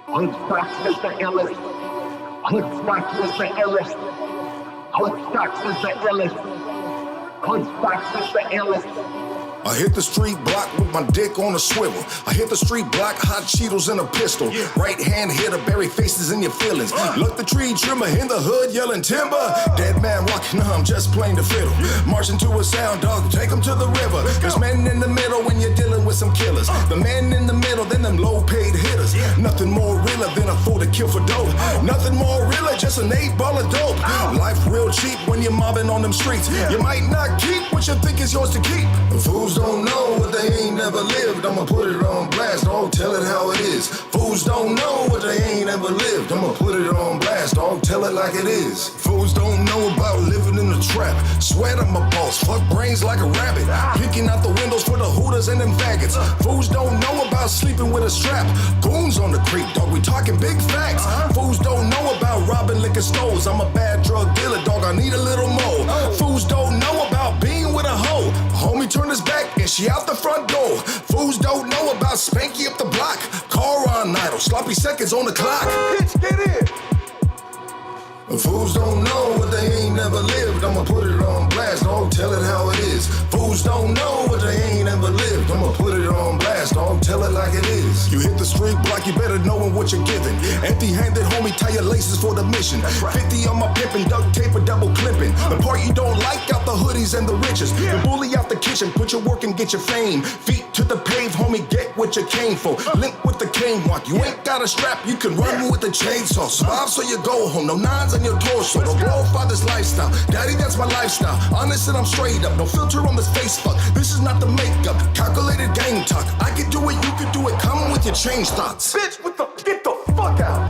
Unstocks is the illest. Unstocks is the illest. Unstocks is the illest. Unstocks is the illest. I hit the street block with my dick on a swivel. I hit the street block, hot Cheetos and a pistol. Right hand hit to bury faces in your feelings. Look the tree trimmer in the hood yelling timber. Dead man walking, I'm just playing the fiddle. Marching to a sound, dog, take him to the river. There's men in the middle when you're dealing with some killers. The men in the middle, then them low paid hitters. Nothing more realer than a fool to kill for dope. Nothing more realer, just an 8-ball of dope. Life real cheap when you're mobbing on them streets. You might not keep what you think is yours to keep. Fools don't know what they ain't never lived. I'ma put it on blast, dog, tell it how it is. Fools don't know what they ain't ever lived. I'ma put it on blast, dog, tell it like it is. Fools don't know about living in the trap. Sweat I'm a boss, fuck brains like a rabbit. Peeking out the windows for the hooters and them faggots. Fools don't know about sleeping with a strap. Goons on the creek, dog, we talking big facts. Fools don't know about robbing liquor stores. I'm a bad drug dealer, dog, I need a little more. Fools don't know about being with a hoe. Homie turned his back and she out the front door. Fools don't know about Spanky up the block. Car on idle, sloppy seconds on the clock. Bitch, get in. Fools don't know what they ain't never lived. I'ma put it on blast, dog, tell it how it is. Fools don't know what they ain't ever lived. I'ma put it on blast, dog, tell it like it is. You hit the street block, you better knowin' what you're giving. Empty-handed, homie, tie your laces for the mission. 50 on my pimpin', duct tape or double clipping. The part you don't like out the hoodies and the riches. The bully out the kitchen, put your work and get your fame. Feet to the pave, homie, get what you came for. Link with the cane walk, you ain't got a strap, you can run with the chainsaw. Survive so you go home, no nines on your torso. Don't glorify this lifestyle, daddy, that's my lifestyle. Honest and I'm straight up, no filter on this face fuck. This is not the makeup, calculated game talk. I can do it, you can do it, come with your change thoughts. Bitch, get the fuck out.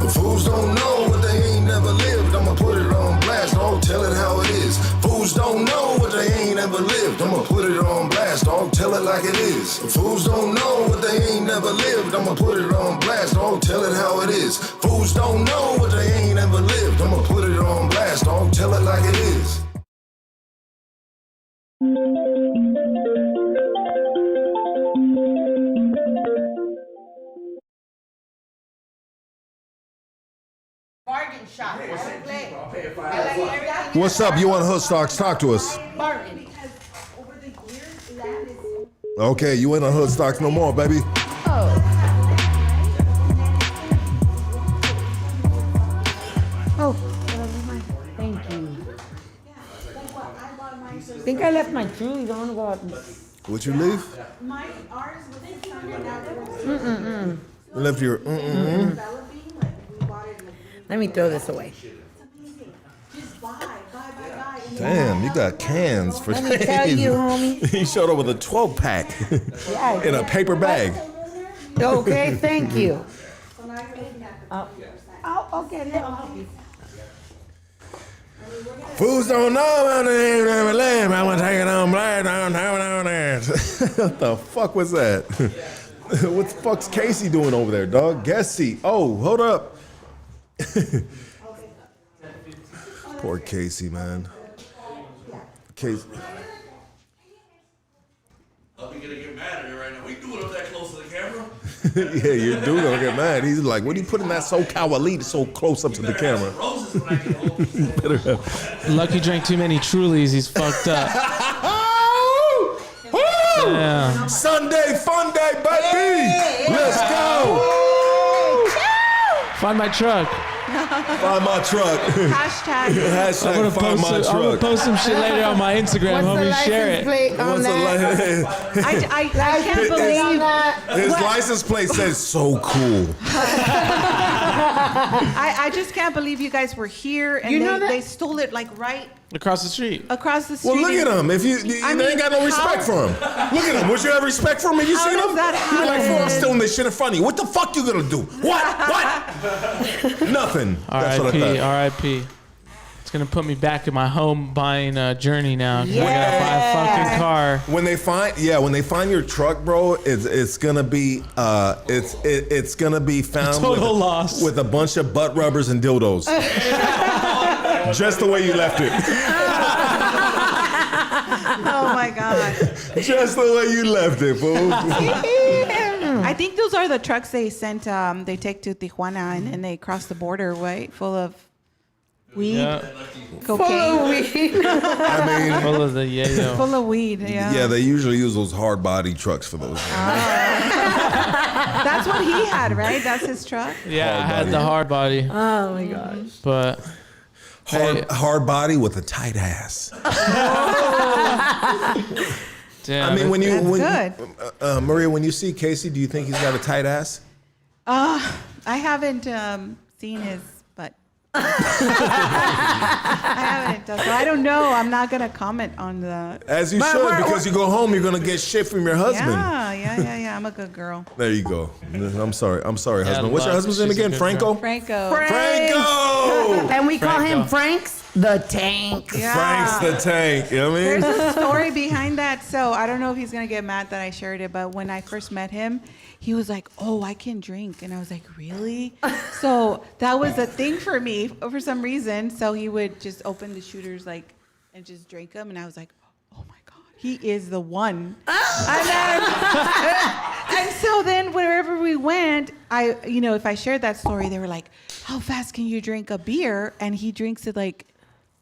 The fools don't know what they ain't never lived. I'ma put it on blast, dog, tell it how it is. Fools don't know what they ain't ever lived. I'ma put it on blast, dog, tell it like it is. Fools don't know what they ain't never lived. I'ma put it on blast, dog, tell it how it is. Fools don't know what they ain't ever lived. I'ma put it on blast, dog, tell it like it is. Bargain shop. What's up? You on Hood Stocks? Talk to us. Bargain. Okay, you ain't on Hood Stocks no more, baby. Oh, thank you. I think I left my shoes on. Would you leave? You left your Let me throw this away. Damn, you got cans for Let me tell you, homie. He showed up with a 12-pack Yeah, in a paper bag. okay, thank you. I'll get it. I'll help you. Fools don't know about the name of land. I'm gonna take it on blast down there. What the fuck was that? What the fuck's Casey doing over there, dog? Guest seat. Oh, hold up. Poor Casey, man. Casey. I'm gonna get mad at me right now. We do it up that close to the camera. Yeah, your dude gonna get mad. He's like, what are you putting that SoCal elite so close up to the camera? Roses when I get home. Lucky drank too many Trulies. He's fucked up. Yeah. Sunday fun day, baby. Let's go. Find my truck. Find my truck. Hashtag. Hashtag I'm find my gonna truck. post some shit later on my Instagram, What's the homie. Share license it. plate on What's the that? I can't believe. His license plate says "so cool." I just can't believe you guys were here and You know that- they stole it like right Across the street. across the street. Well, look at him. If you I they mean, ain't got no respect how- for him. Look at him. Would you have respect for him? Have you How seen does him? that You're like, happen? "Fool, I'm stealing this shit in front of you. What the fuck you gonna do? What? Nothing." That's what I R.I.P. thought. R.I.P. It's gonna put me back in my home buying journey now. 'Cause I gotta Yeah. buy a fucking car. When they find your truck, bro, it's gonna be it's gonna be found Total loss. with a bunch of butt rubbers and dildos. Just the way you left it. Oh my god! Just the way you left it, fool. I think those are the trucks they sent. They take to Tijuana and then they cross the border, right? Full of weed, Yeah. cocaine, I mean, Full of the yayo. full of weed. Yeah. yeah, they usually use those hard body trucks for those. That's what he had, right? That's his truck. Yeah, I Hard had body. the hard body, Oh my gosh. but Hard body with a tight ass. damn. I mean, when you That's when Maria, when you see Casey, do you think he's got a tight ass? I haven't seen his butt. I haven't. So I don't know. I'm not gonna comment on the. As you should, because you go home, you're gonna get shit from your husband. Yeah. I'm a good girl. There you go. I'm sorry, Yeah, husband. What's your love, husband's name she's a again? good Franco. Franco. Franco. And we call him Franco. Frank's the Tank. Yeah. Frank's the tank. You know what I mean? There's a story behind that. So I don't know if he's gonna get mad that I shared it, but when I first met him, he was like, "Oh, I can drink," and I was like, "Really?" So that was a thing for me for some reason. So he would just open the shooters like and just drink them, and I was like, "Oh my god, he is the one." And so then wherever we went, if I shared that story, they were like, "How fast can you drink a beer?" And he drinks it like,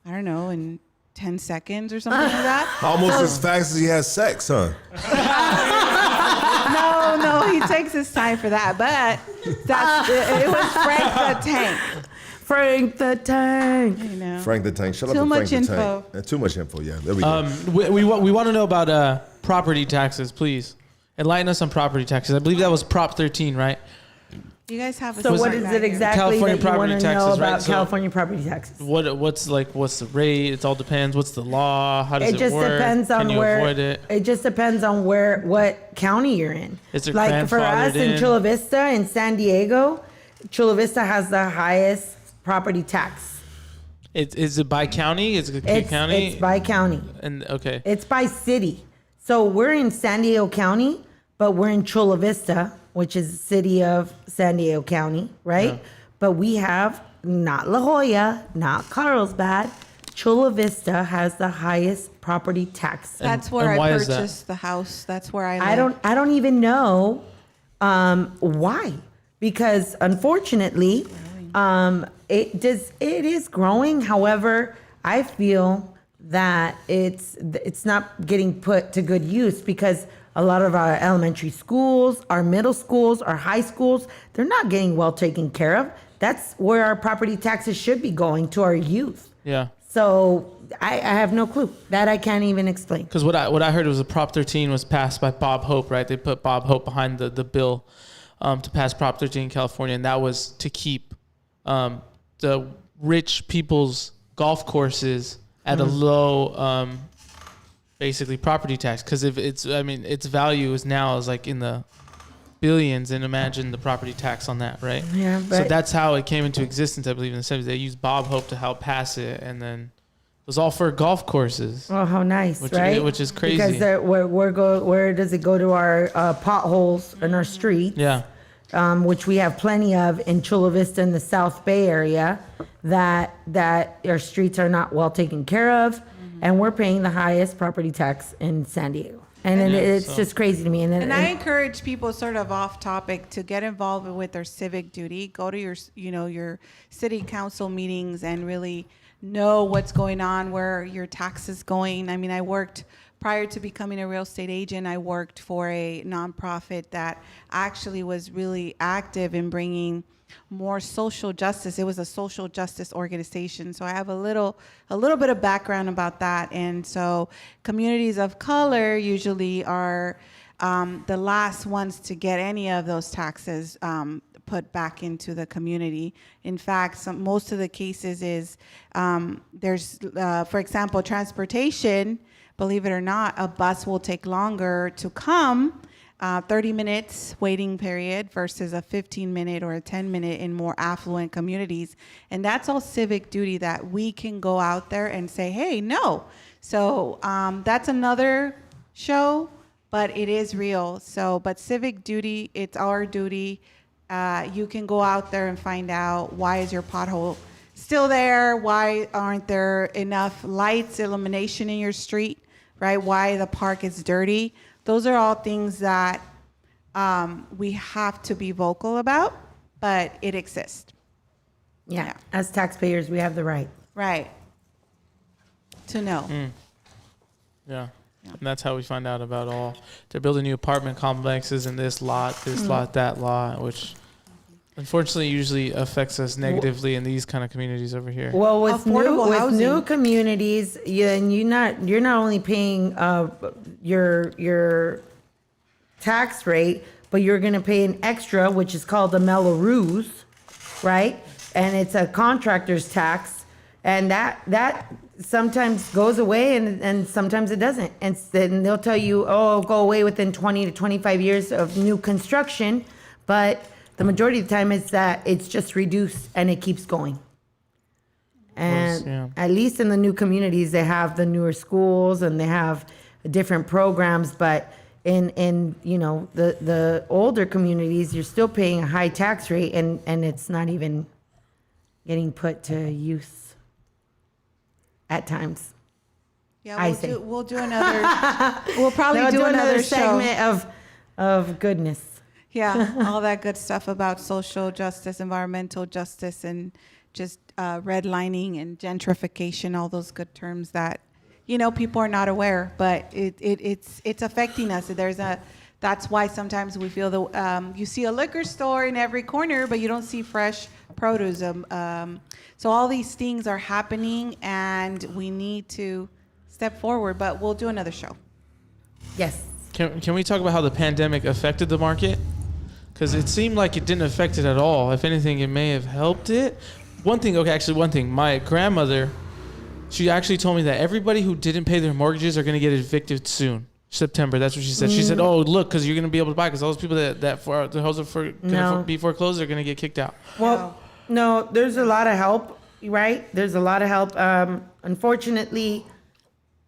I don't know, in 10 seconds or something like that. Almost as fast as he has sex, huh? No, he takes his time for that. But it was Frank the Tank. Frank the Tank. You know. Frank the Tank. Shut Too up, much Frank the info. Tank. Too much info. Yeah, there we go. we want to know about property taxes, please. Enlighten us on property taxes. I believe that was Prop 13, right? You guys have a So what story is right it here. exactly California that you want property to know taxes, about right? So- California property taxes? What's the rate? It all depends. What's the law? How does it, It just work? depends on Can you where. avoid it? It just depends on what county you're in. Is it like for us grandfathered in in? Chula Vista in San Diego, Chula Vista has the highest property tax. Is it by county? Is it county? It's by county. And okay. It's by city. So we're in San Diego County, but we're in Chula Vista, which is the city of San Diego County, right? Yeah. But we have not La Jolla, not Carlsbad. Chula Vista has the highest property tax. That's where and I why is that? purchased the house. That's where I live. I don't even know why, because unfortunately, it is growing. However, I feel that it's not getting put to good use because a lot of our elementary schools, our middle schools, our high schools, they're not getting well taken care of. That's where our property taxes should be going, to our youth. Yeah. So I have no clue. That I can't even explain. Because what I heard was a Prop 13 was passed by Bob Hope, right? They put Bob Hope behind the bill to pass Prop 13 in California, and that was to keep the rich people's golf courses at a low, basically property tax. Because if its value is now is like in the billions, and imagine the property tax on that, right? Yeah, So but that's how it came into existence, I believe, in the 70s. They used Bob Hope to help pass it, and then it was all for golf courses. oh, how nice, Which- right? which is crazy. Because where does it go to our potholes in our streets? Yeah. Which we have plenty of in Chula Vista in the South Bay area, that our streets are not well taken care of, and we're paying the highest property tax in San Diego. And then it's just crazy to me. And I encourage people, sort of off topic, to get involved with their civic duty. Go to your city council meetings and really know what's going on, where your tax is going. I mean, I worked prior to becoming a real estate agent, I worked for a nonprofit that actually was really active in bringing more social justice. It was a social justice organization. So I have a little bit of background about that. And so communities of color usually are the last ones to get any of those taxes put back into the community. In fact, most of the cases is there's, for example, transportation. Believe it or not, a bus will take longer to come, 30 minutes waiting period versus a 15-minute or a 10-minute in more affluent communities. And that's all civic duty that we can go out there and say, hey, no. So that's another show, but it is real. So, but civic duty, it's our duty. You can go out there and find out, why is your pothole still there? Why aren't there enough lights, illumination in your street, right? Why the park is dirty? Those are all things that we have to be vocal about, but it exists. Yeah. As taxpayers, we have the right. Right. To know. Yeah. And that's how we find out about all. They're building new apartment complexes in this lot, that lot, which unfortunately usually affects us negatively in these kind of communities over here. Well, with new housing. communities, you're not only paying your tax rate, but you're going to pay an extra, which is called the Mello-Roos, right? And it's a contractor's tax, and that sometimes goes away and sometimes it doesn't. And then they'll tell you, oh, go away within 20 to 25 years of new construction, but the majority of the time is that it's just reduced and it keeps going. And at least in the new communities, they have the newer schools and they have different programs, but in the older communities, you're still paying a high tax rate and it's not even getting put to use at times. Yeah, we'll do another. We'll probably do another segment of goodness. Yeah, all that good stuff about social justice, environmental justice, and just redlining and gentrification. All those good terms that people are not aware, but it's affecting us. That's why sometimes we feel that you see a liquor store in every corner, but you don't see fresh produce. So all these things are happening, and we need to step forward. But we'll do another show. Yes. Can we talk about how the pandemic affected the market? Because it seemed like it didn't affect it at all. If anything, it may have helped it. One thing. My grandmother, she actually told me that everybody who didn't pay their mortgages are going to get evicted soon. September. That's what she said. She said, "Oh, look, because you're going to be able to buy, because all those people that be foreclosed are going to get kicked out." Well, no, there's a lot of help, right? There's a lot of help. Unfortunately,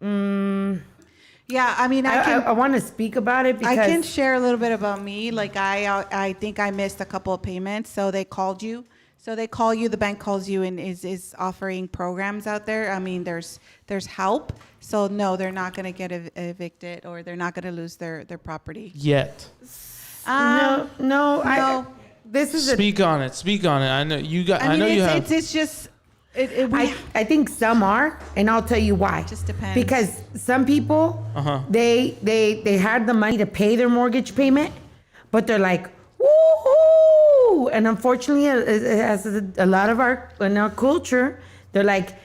yeah, I mean, I want to speak about it because I can share a little bit about me. Like I think I missed a couple of payments, so they called you. So they call you, the bank calls you and is offering programs out there. I mean, there's help. So no, they're not going to get evicted or they're not going to lose their property. Yet. No. This is Speak on it. I know you got. I know you have. It's just. I think some are, and I'll tell you why. It just depends. Because some people, they had the money to pay their mortgage payment, but they're like, woo! And unfortunately, as a lot of in our culture, they're like,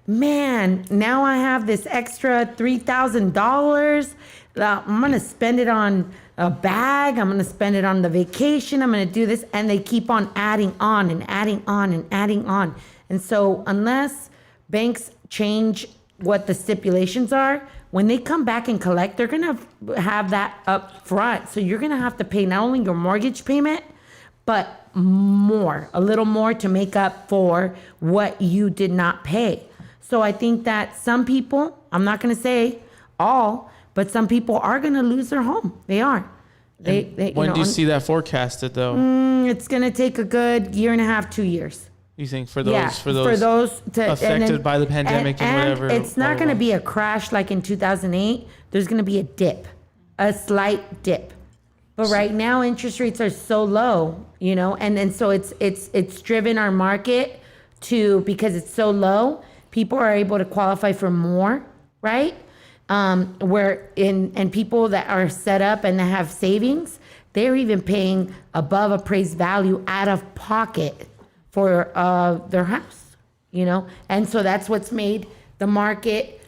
man, now I have this extra $3,000. I'm gonna spend it on a bag. I'm gonna spend it on the vacation. I'm gonna do this, and they keep on adding on and adding on and adding on. And so unless banks change what the stipulations are, when they come back and collect, they're going to have that up front. So you're going to have to pay not only your mortgage payment, but a little more to make up for what you did not pay. So I think that some people, I'm not going to say all, but some people are going to lose their home. They are. When do you see that forecasted though? It's going to take a good year and a half, 2 years. You think for those affected by the pandemic and whatever? It's not going to be a crash like in 2008. There's going to be a slight dip. But right now, interest rates are so low, and so it's driven our market because it's so low. People are able to qualify for more, right? and people that are set up and that have savings, they're even paying above appraised value out of pocket for their house, you know? And so that's what's made the market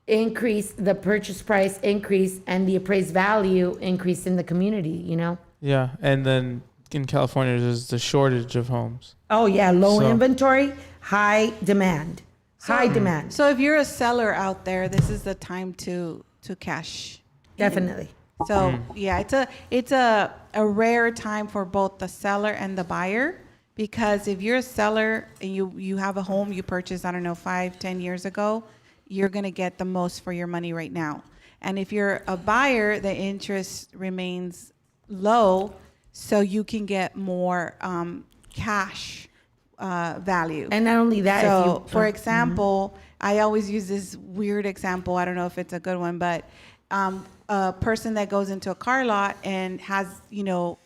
increase, the purchase price increase, and the appraised value increase in the community, you know? Yeah, and then in California, there's the shortage of homes. Oh, yeah, low So- inventory, high demand. High demand. So if you're a seller out there, this is the time to cash. Definitely. So yeah, it's a rare time for both the seller and the buyer, because if you're a seller and you have a home you purchased, I don't know, 5-10 years ago, you're gonna get the most for your money right now. And if you're a buyer, the interest remains low, so you can get more cash value. And not only that, So, for example, I always use this weird example. I don't know if it's a good one, but a person that goes into a car lot and has,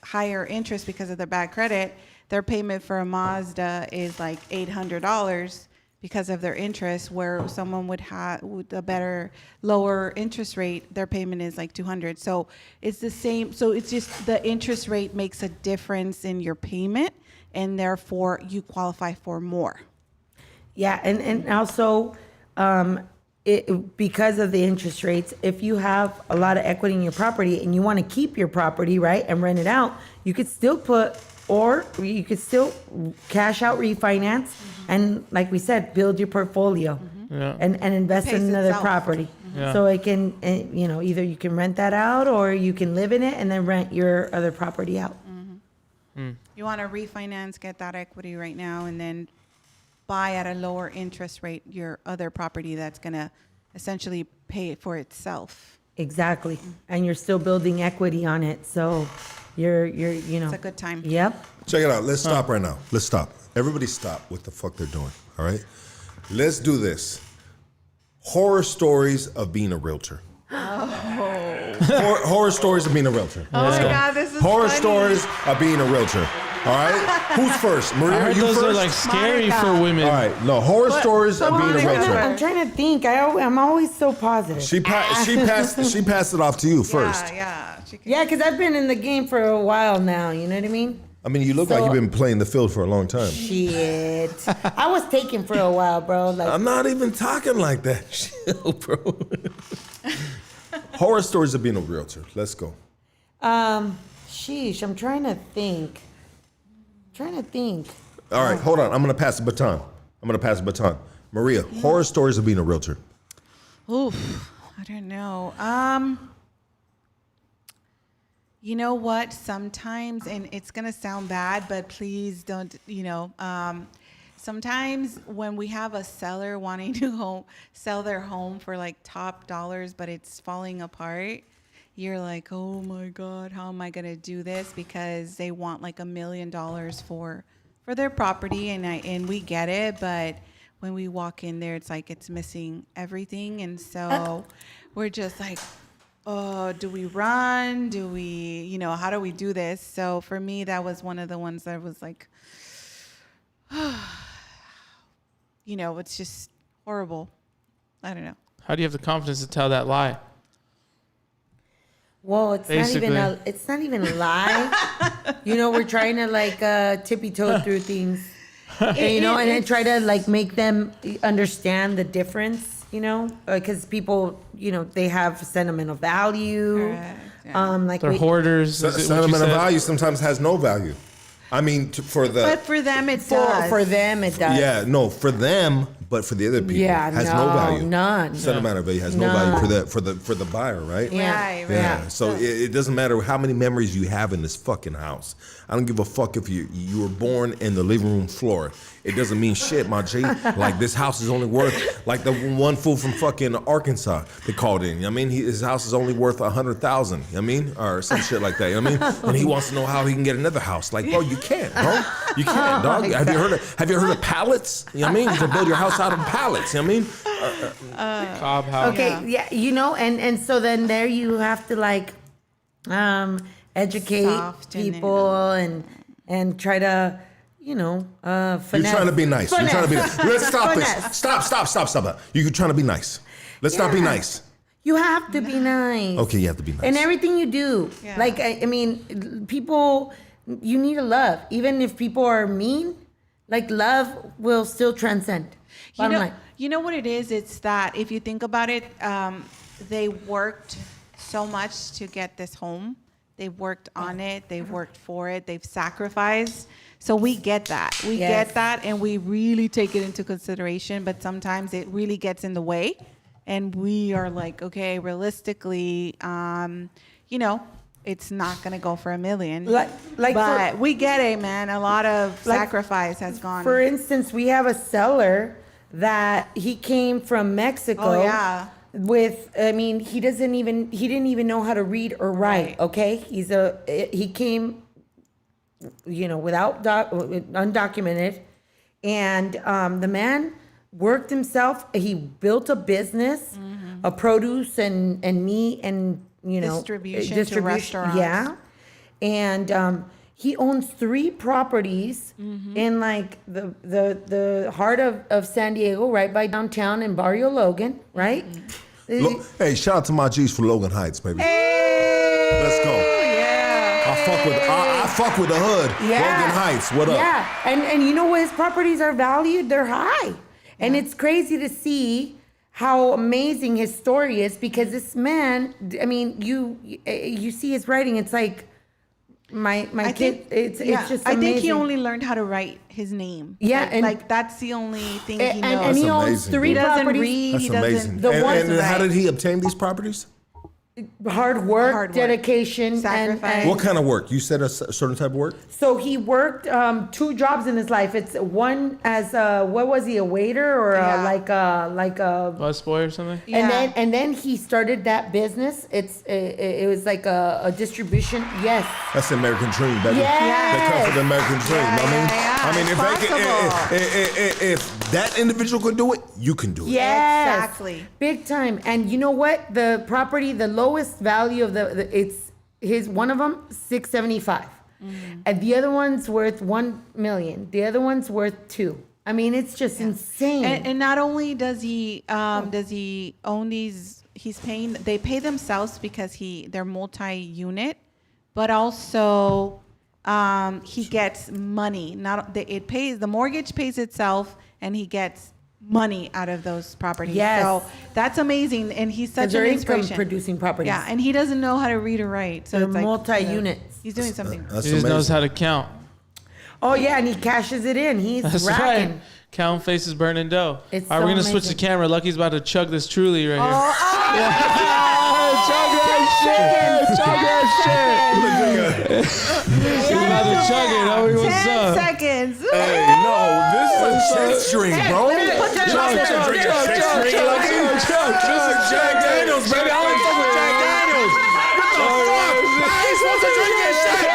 higher interest because of their bad credit, their payment for a Mazda is like $800 because of their interest, where someone would have with a better, lower interest rate, their payment is like $200. So it's the same. So it's just the interest rate makes a difference in your payment, and therefore you qualify for more. Yeah, and also because of the interest rates, if you have a lot of equity in your property and you want to keep your property, right, and rent it out, you could still you could still cash out, refinance, and like we said, build your portfolio Yeah. and invest Pays in another itself. property. Yeah. So it can, either you can rent that out or you can live in it and then rent your other property out. You want to refinance, get that equity right now, and then buy at a lower interest rate your other property that's going to essentially pay for itself. Exactly. And you're still building equity on it. So you're It's a good time. Yep. Check it out. Let's stop right now. Let's stop. Everybody stop what the fuck they're doing. All right? Let's do this. Horror stories of being a realtor. Horror stories of being a realtor. Oh Let's my go. God, this is Horror funny. stories of being a realtor. All right? Who's first? I Maria, heard you those first? are like scary Monica. for women. All right. No, horror stories of being a Monica realtor. I'm trying to think. I'm always so positive. She passed it off to you first. Yeah. She can- Yeah, because I've been in the game for a while now. You know what I mean? I mean, you look like you've been playing the field for a long time. Shit. I was taken for a while, bro. Like, I'm not even talking like that. Chill, bro. Horror stories of being a realtor. Let's go. sheesh, I'm trying to think. All right, hold on. I'm going to pass the baton. Maria, horror stories of being a realtor. Oof, I don't know. You know what? Sometimes, and it's gonna sound bad, but please don't. Sometimes when we have a seller wanting to sell their home for like top dollars, but it's falling apart, you're like, oh my God, how am I gonna do this? Because they want like $1 million for their property, and we get it, but when we walk in there, it's like it's missing everything, and so we're just like, oh, do we run? Do we, how do we do this? So for me, that was one of the ones that was like, it's just horrible. I don't know. How do you have the confidence to tell that lie? Well, it's not even a lie. We're trying to like tippy-toe through things. And then try to like make them understand the difference, because people, they have sentimental value. Correct, yeah. They're hoarders. is it what you Sentimental said? value sometimes has no value. I mean, But for them, it does. For them, it does. yeah, no, for them, but for the other people, Yeah, has no value. none. Sentimental value has no None. value for the buyer, right? Yeah. Right. Yeah. So it doesn't matter how many memories you have in this fucking house. I don't give a fuck if you were born in the living room floor. It doesn't mean shit, my G. Like, this house is only worth, like the one fool from fucking Arkansas that called in. His house is only worth $100,000. Or some shit like that. And he wants to know how he can get another house. Like, bro, you can't, bro. You can't, dog. Have you heard of pallets? You to build your house out of pallets. Cob house. Okay, yeah, and so then there you have to like educate Soften it people and try to, finesse. You're trying to be nice. You're trying to be nice. Let's stop Finesse. this. Stop. You're trying to be nice. Let's not be nice. You have to be nice. Okay, you have to be nice. In everything you do. Yeah. Like, I mean, people, you need to love. Even if people are mean, like, love will still transcend. Bottom line. You know what it is? It's that if you think about it, they worked so much to get this home. They've worked on it. They've worked for it. They've sacrificed. So we get that. We Yes. get that, and we really take it into consideration. But sometimes it really gets in the way, and we are like, okay, realistically, you know, it's not gonna go for $1 million. But we get it, man. A lot of sacrifice has gone. For instance, we have a seller that he came from Mexico. Oh, yeah. He didn't even know how to read or write. Right. Okay, he came, without undocumented, and the man worked himself. He built a business, a produce and meat and Distribution to restaurants. Yeah, and he owns 3 properties in like the heart of San Diego, right by downtown in Barrio Logan, right? Hey, shout out to my G's for Logan Heights, baby. Hey! Let's go. Yeah. I fuck with the hood. Yeah. Logan Heights, what up? Yeah, and you know what? His properties are valued. They're high, and it's crazy to see how amazing his story is, because this man, I mean, you see his writing. It's like my kid. It's just amazing. I think he only learned how to write his name. Yeah, like that's the only thing he knows. And he owns amazing, 3 he doesn't properties. read. That's He amazing. doesn't. And how did he obtain these properties? Hard work, dedication, Sacrifice. and What kind of work? You said a certain type of work? so he worked 2 jobs in his life. It's one as what was he, a waiter or like a busboy or something? and then he started that business. It was like a distribution. Yes. That's the American dream, baby. Yes. They come from the American dream. Yeah, I mean, if that individual can do it, you can do it. Yes. Exactly. Big time. And you know what? The property, the lowest value of one of them, $675. And the other one's worth $1 million. The other one's worth $2 million. I mean, it's just insane. And not only does he own these, they pay themselves because they're multi-unit, but also he gets money. The mortgage pays itself, and he gets money out of those properties. Yes. So that's amazing, and he's such an they're inspiration. income-producing properties. Yeah, and he doesn't know how to read or write. So They're it's like multi-units. He's doing something. That's He just knows amazing. how to count. Oh yeah, and he cashes it in. He's That's racking. right. Count faces burning dough. It's All right, we're so gonna switch the amazing. camera. Lucky's about to chug this Truly right here. Chug He's about to chug it. Homie, what's 10 up? seconds. Hey, no, this is a chase drink, bro. put that Chug, on chug, there. chug, chug, chug, chug, chug. This is Jack Daniels, baby. I only fuck with Jack Daniels. What the fuck? I ain't supposed to drink this shit.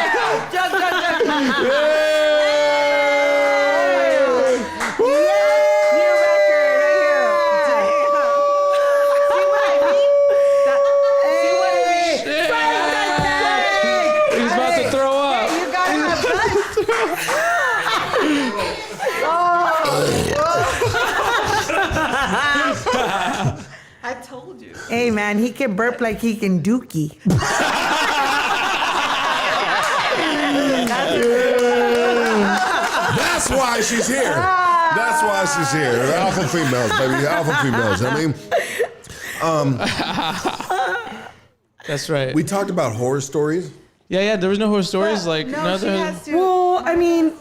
New record right here. See what I mean? See what I mean? He's about to throw up. You got I told you. Hey man, he can burp like he can dookie. That's why she's here. That's why she's here. Alpha females, baby. Alpha females. I mean, That's right. we talked about horror stories. Yeah. There was no horror stories. Like No, she has to. Well, I mean,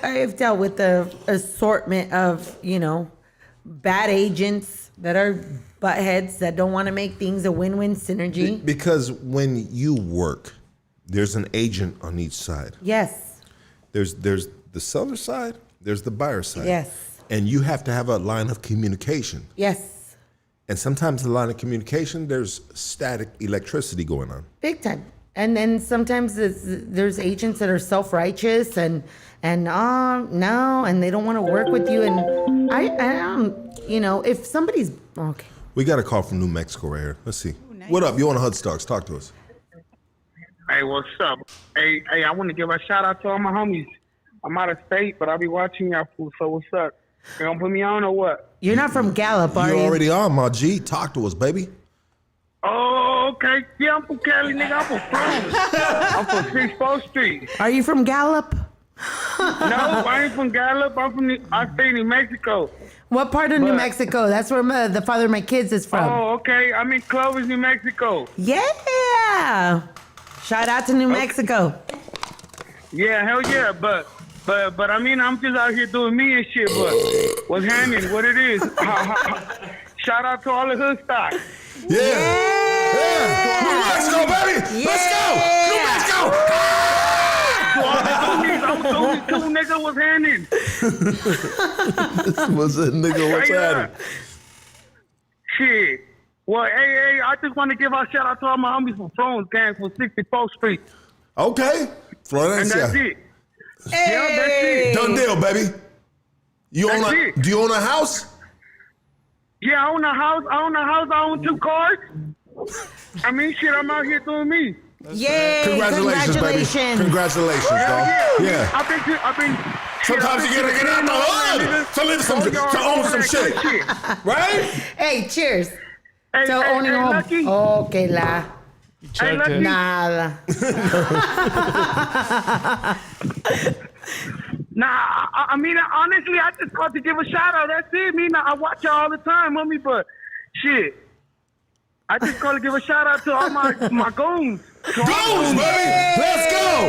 I've dealt with the assortment of, bad agents that are buttheads that don't want to make things a win-win synergy. Because when you work, there's an agent on each side. Yes. There's the seller side, there's the buyer side. Yes. And you have to have a line of communication. Yes. And sometimes the line of communication, there's static electricity going on. Big time. And then sometimes there's agents that are self-righteous and no, and they don't want to work with you. And I if somebody's okay. We got a call from New Mexico right here. Let's see. Ooh, nice. What up? You on Hud Stocks? Talk to us. Hey, what's up? Hey, I want to give a shout out to all my homies. I'm out of state, but I'll be watching y'all, fool. So what's up? You gonna put me on or what? You're not from Gallup, are You you? already on, my G. Talk to us, baby. Oh, okay. Yeah, I'm from Cali, nigga. I'm from France. I'm from 64th Street. Are you from Gallup? No, I ain't from Gallup. I stay in New Mexico. What part of New Mexico? That's where the father of my kids is from. Oh, okay. I'm in Clovis, New Mexico. Yeah. Shout out to New Mexico. Yeah, hell yeah. But I mean, I'm just out here doing me and shit. But what's happening? What it is? Shout out to all the hood stock. Yeah. New Mexico, baby. Let's go. New Mexico. To all the homies, I'm doing too, nigga. What's happening? What's that, nigga? What's happening? Shit. Well, hey, I just want to give a shout out to all my homies from Thrones gang from 64th Street. Okay. And that's it. Yeah, that's it. Done deal, baby. Do you own a house? Yeah, I own a house. I own 2 cars. I mean, shit, I'm out here doing me. Yay! Congratulations, baby. Congratulations, dog. Yeah. I've been. Sometimes you gotta get out the hood to own some shit. Right? Hey, cheers. Hey, So owning a home. Lucky. Okay, la. Hey, Lucky. Nada. Nah, I mean, honestly, I just called to give a shout out. That's it. I watch y'all all the time, homie, but shit. I just called to give a shout out to all my goons. Goons, baby! Let's go!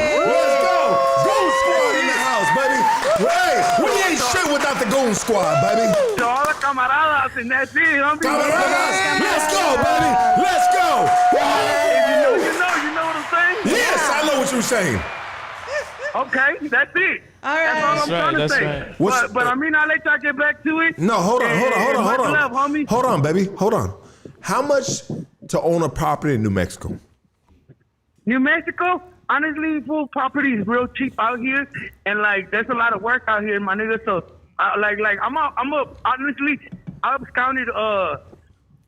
Goon squad in the house, baby! Hey, we ain't shit without the goon squad, baby! To all the camaradas, and that's it, homie. Camaradas! Let's go, baby! Let's go! If you know what I'm saying? Yes, I know what you're saying. Okay, that's it. All right. That's all I'm trying to say. Right. But I mean, I'll let y'all get back to it. No, hold on. Much love, homie. Hold on, baby. Hold on. How much to own a property in New Mexico? New Mexico, honestly, full property is real cheap out here, and like there's a lot of work out here, my nigga. So, honestly, I was counted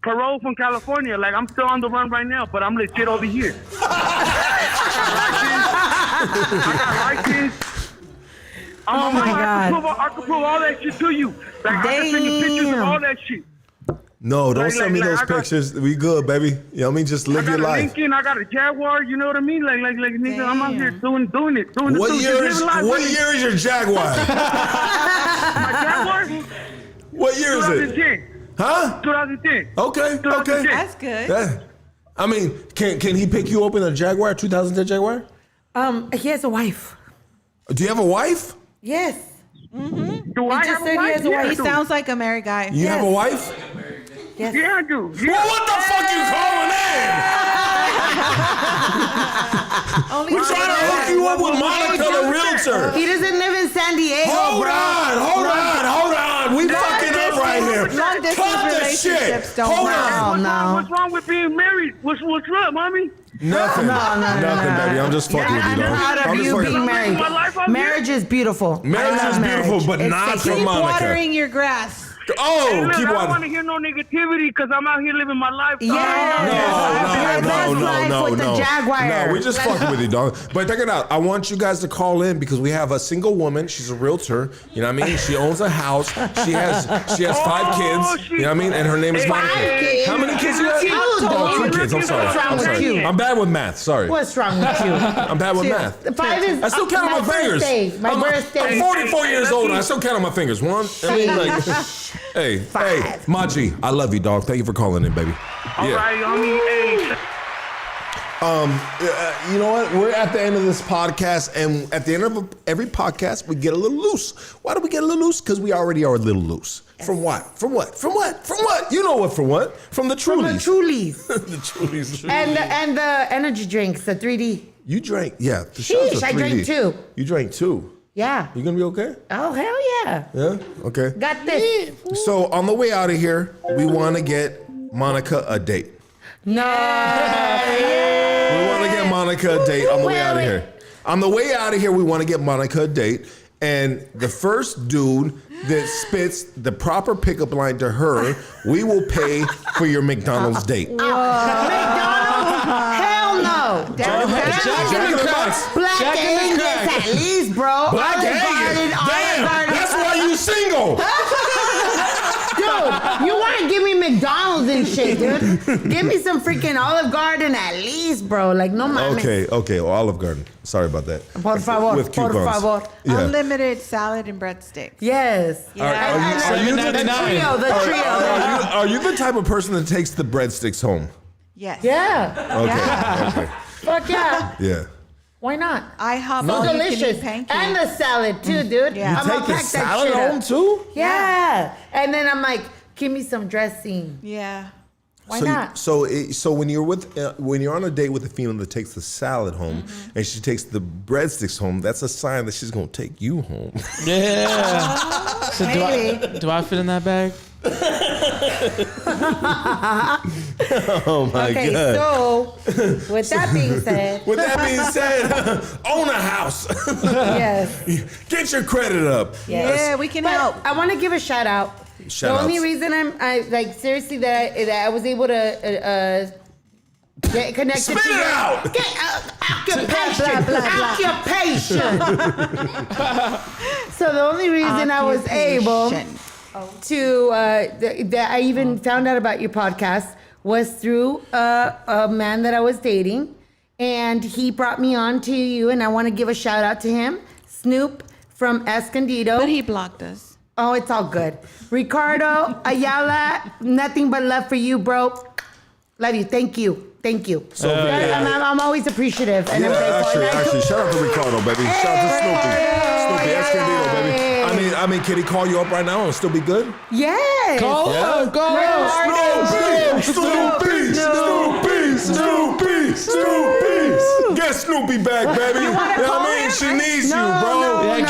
parole from California. Like I'm still on the run right now, but I'm legit over here. I got license. Oh my God. I can prove all that shit to you. Like I can send you pictures of all that shit. No, don't send me those pictures. We good, baby. You know what I mean? Just live your I got a life. Lincoln, I got a Jaguar, you know what I mean? Like nigga, I'm out here doing it. What year is your Jaguar? My Jaguar? What year is it? 2010. Huh? 2010. Okay. That's good. I mean, can he pick you up in a Jaguar, 2010 Jaguar? He has a wife. Do you have a wife? Yes. Mm-hmm. Do I have a wife? Yeah, he sounds like a married guy. You have a wife? Yes. Yeah, I do. Yeah. Well, what the fuck you calling in? We're trying to hook you up with Monica the realtor. He doesn't live in San Diego, Hold bro. on. We fucking up right here. Long distance Cut the relationships shit. don't Hold work. on. What's wrong with being married? What's up, mommy? Nothing. Nothing, baby. I'm just fucking with you, I'm dog. proud of you being married. Marriage is beautiful. Marriage I is love beautiful, marriage. but It's not sacred. from Monica. Watering your grass. Oh, Hey, look, keep I don't want on. to hear no negativity because I'm out here living my life. Yeah. No. With the Jaguar. No, we're just fucking with you, dog. But check it out. I want you guys to call in because we have a single woman. She's a realtor. You know what I mean? She owns a house. She has 5 kids. You know what I mean? And her name is Monica. How many kids you have? 2. Oh, 2 kids. I'm sorry. What's wrong with you? I'm bad with math. Sorry. What's wrong with you? I'm bad with math. 5 is I still count on my fingers. My birthday. I'm 44 years old and I still count on my fingers. One. I mean, like, hey, Maji, I love you, dog. Thank you for calling in, baby. All right, homie. Hey. You know what? We're at the end of this podcast, and at the end of every podcast, we get a little loose. Why do we get a little loose? Because we already are a little loose. From what? From what? You know what? From what? From the Trulies. The Trulies. And the energy drinks, the 3D. You drank, yeah. The Sheesh, shots are I drank 3D. 2. You drank 2. Yeah. You gonna be okay? Oh, hell yeah. Yeah? Okay. Got this. So on the way out of here, we want to get Monica a date. No. We want to get Monica a date on the way out of here. On the way out of here, we want to get Monica a date. And the first dude that spits the proper pickup line to her, we will pay for your McDonald's date. McDonald's? Hell no. Jack in the Box. Black Angus at least, bro. Black Olive Angus. Garden, Damn, Olive Garden. that's why you single. You want to give me McDonald's and shit, dude? Give me some freaking Olive Garden at least, bro. Like, no mames. Okay. Olive Garden. Sorry about that. Por favor. With Por coupons. favor. Yeah. Unlimited salad and breadsticks. Yes. Yeah. Are you the type of person that takes the breadsticks home? Yes. Yeah. Okay. Fuck yeah. Yeah. Why not? I hop So on delicious. And the salad too, dude. Yeah. I'm You gonna take the pack that salad shit up. home too? Yeah. And then I'm like, give me some dressing. Yeah. Why not? So when you're on a date with a female that takes the salad home and she takes the breadsticks home, that's a sign that she's gonna take you home. Yeah. So do I fit in that bag? Oh my Okay, god. so with that being said, own a house. yes. Get your credit up. Yeah, we can help. I want to give a shout out. Shout the only outs. reason I like seriously that I was able to get connected Spit to it your out. Occupation. So the only reason I was able to that I even found out about your podcast was through a man that I was dating, and he brought me on to you, and I want to give a shout out to him, Snoop from Escondido. But he blocked us. Oh, it's all good. Ricardo Ayala, nothing but love for you, bro. Love you. Thank you. So I'm always appreciative, and I'm grateful. actually, shout out to Ricardo, baby. Shout out to Snoopy, Escondido, baby. I mean, can he call you up right now and still be good? Yes. Call him. Snoopy. Get Snoopy back, baby. You know what I mean? She needs you, bro. Yeah,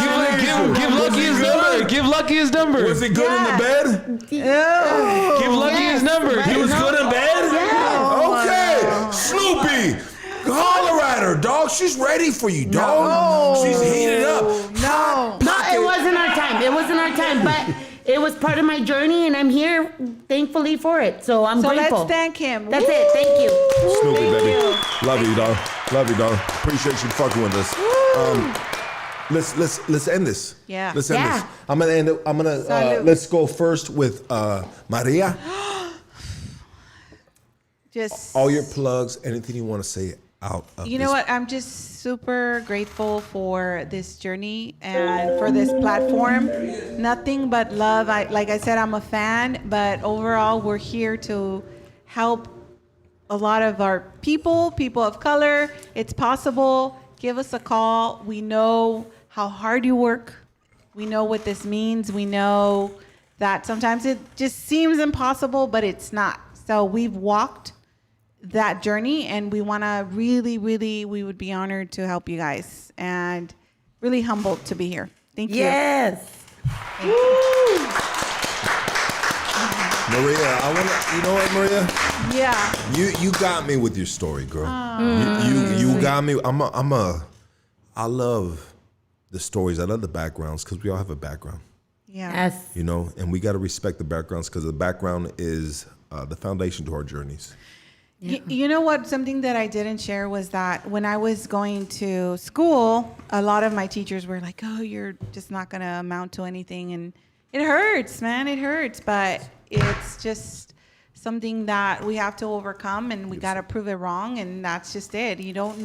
give Lucky his number. Give Lucky his number. Was he good in the bed? Give Lucky his number. He was good in bed? Okay. Snoopy. Holler at her, dog. She's ready for you, dog. She's heated up. No, it wasn't our time. It wasn't our time, but it was part of my journey, and I'm here, thankfully, for it. So I'm grateful. Let's thank him. That's it. Thank you. Snoopy, baby. Love you, dog. Love you, dog. Appreciate you fucking with us. Let's end this. Yeah. Let's end this. I'm gonna end it. Let's go first with Maria. Just All your plugs, anything you want to say out of You know what? I'm just super grateful for this journey and for this platform. Nothing but love. Like I said, I'm a fan, but overall, we're here to help a lot of our people of color. It's possible. Give us a call. We know how hard you work. We know what this means. We know that sometimes it just seems impossible, but it's not. So we've walked that journey, and we want to really, we would be honored to help you guys, and really humbled to be here. Thank you. Yes. Maria, you know what, Maria? Yeah. You got me with your story, girl. Oh. You got me. I love the stories. I love the backgrounds, because we all have a background. Yeah. Yes. You know, and we got to respect the backgrounds, because the background is the foundation to our journeys. You know what? Something that I didn't share was that when I was going to school, a lot of my teachers were like, "Oh, you're just not going to amount to anything." And it hurts, man. It hurts. But it's just something that we have to overcome, and we got to prove it wrong. And that's just it. You don't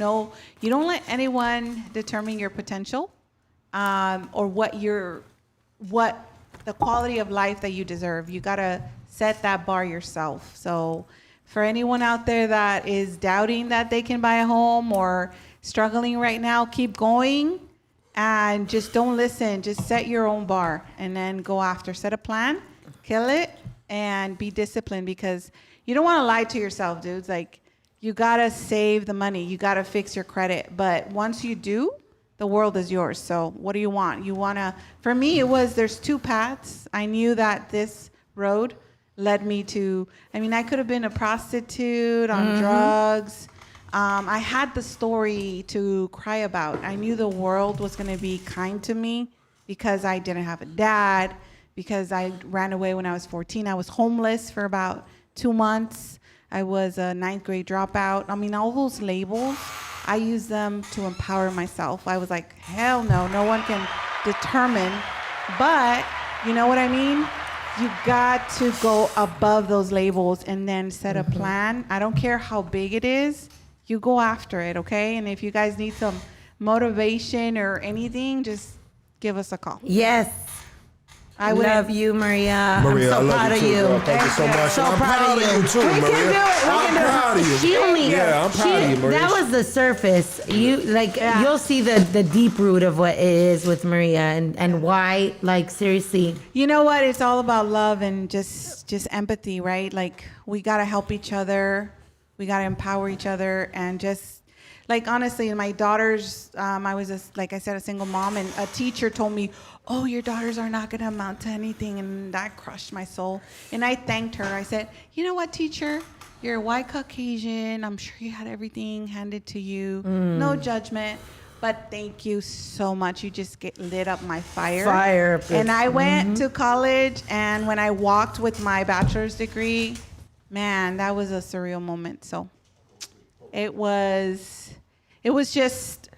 let anyone determine your potential or what the quality of life that you deserve. You got to set that bar yourself. So for anyone out there that is doubting that they can buy a home or struggling right now, keep going and just don't listen. Just set your own bar and then go after. Set a plan, kill it, and be disciplined, because you don't want to lie to yourself, dudes. Like, you got to save the money. You got to fix your credit. But once you do, the world is yours. So what do you want? You want to, for me, there's two paths. I knew that this road led me to, I could have been a prostitute on drugs. I had the story to cry about. I knew the world was going to be kind to me because I didn't have a dad, because I ran away when I was 14. I was homeless for about 2 months. I was a 9th grade dropout. All those labels, I used them to empower myself. I was like, hell no one can determine. But you know what I mean? You got to go above those labels and then set a plan. I don't care how big it is. You go after it, okay? And if you guys need some motivation or anything, just give us a call. Yes. I love you, Maria. Maria, I'm so I love proud you of too, you. girl. Thank you so much. So I'm proud of you too, We Maria. can do it. We I'm can do proud it. of you. She only, Yeah, I'm proud of you, Maria. That was the surface. You'll see the deep root of what it is with Maria and why. Like seriously, You know what? It's all about love and just empathy, right? Like we gotta help each other, we gotta empower each other, and just like honestly, my daughters. I was like I said, a single mom, and a teacher told me, "Oh, your daughters are not gonna amount to anything," and that crushed my soul. And I thanked her. I said, "You know what, teacher? You're a white Caucasian. I'm sure you had everything handed to you. No judgment." But thank you so much. You just lit up my fire. Fire. And I went to college, and when I walked with my bachelor's degree, man, that was a surreal moment. So it was just.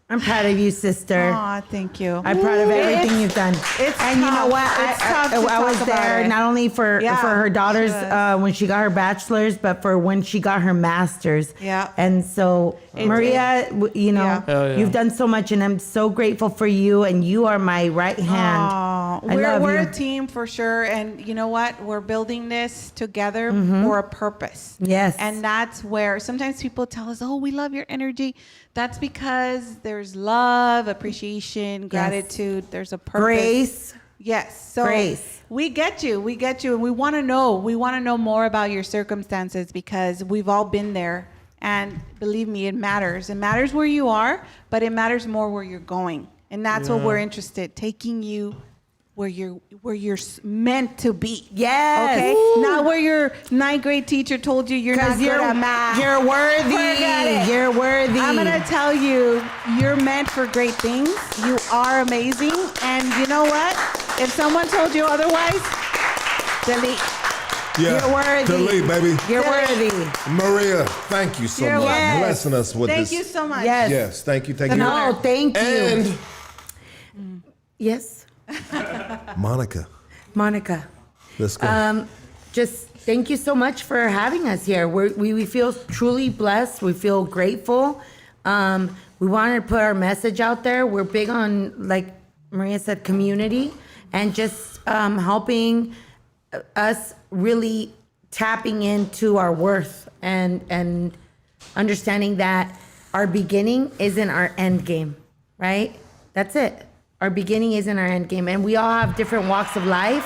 I'm proud of you, sister. Aw, thank you. I'm proud of everything you've done. It's and you know tough. what? It's tough to I was talk about there it. not only for her daughters she was. when she got her bachelor's, but for when she got her master's. Yeah. And so, Maria, you know, Hell yeah. you've done so much, and I'm so grateful for you. And you are my right hand. Aw, I love we're you. a team for sure, and you know what? We're building this together for a purpose. Yes. And that's where sometimes people tell us, "Oh, we love your energy." That's because there's love, appreciation, gratitude. There's a purpose. Grace. Yes. So Grace. we get you, and we want to know. We want to know more about your circumstances because we've all been there. And believe me, it matters. It matters where you are, but it matters more where you're going. And that's what we're interested, taking you where you're meant to be. Yes. Okay. Ooh. Not where your ninth grade teacher told you you're not good at math. You're worthy. Forget it. You're worthy. I'm gonna tell you, you're meant for great things. You are amazing. And you know what? If someone told you otherwise, delete. Yeah. You're worthy. Delete, baby. You're worthy. Maria, thank you so You're much. welcome. Blessing us with Thank this. you so much. Yes. Yes, thank you, thank you. No, thank you. And Yes. Monica, Monica. let's go. Just thank you so much for having us here. We feel truly blessed. We feel grateful. We wanted to put our message out there. We're big on, like Maria said, community and just helping us really tapping into our worth and understanding that our beginning isn't our end game, right? That's it. Our beginning isn't our end game. And we all have different walks of life,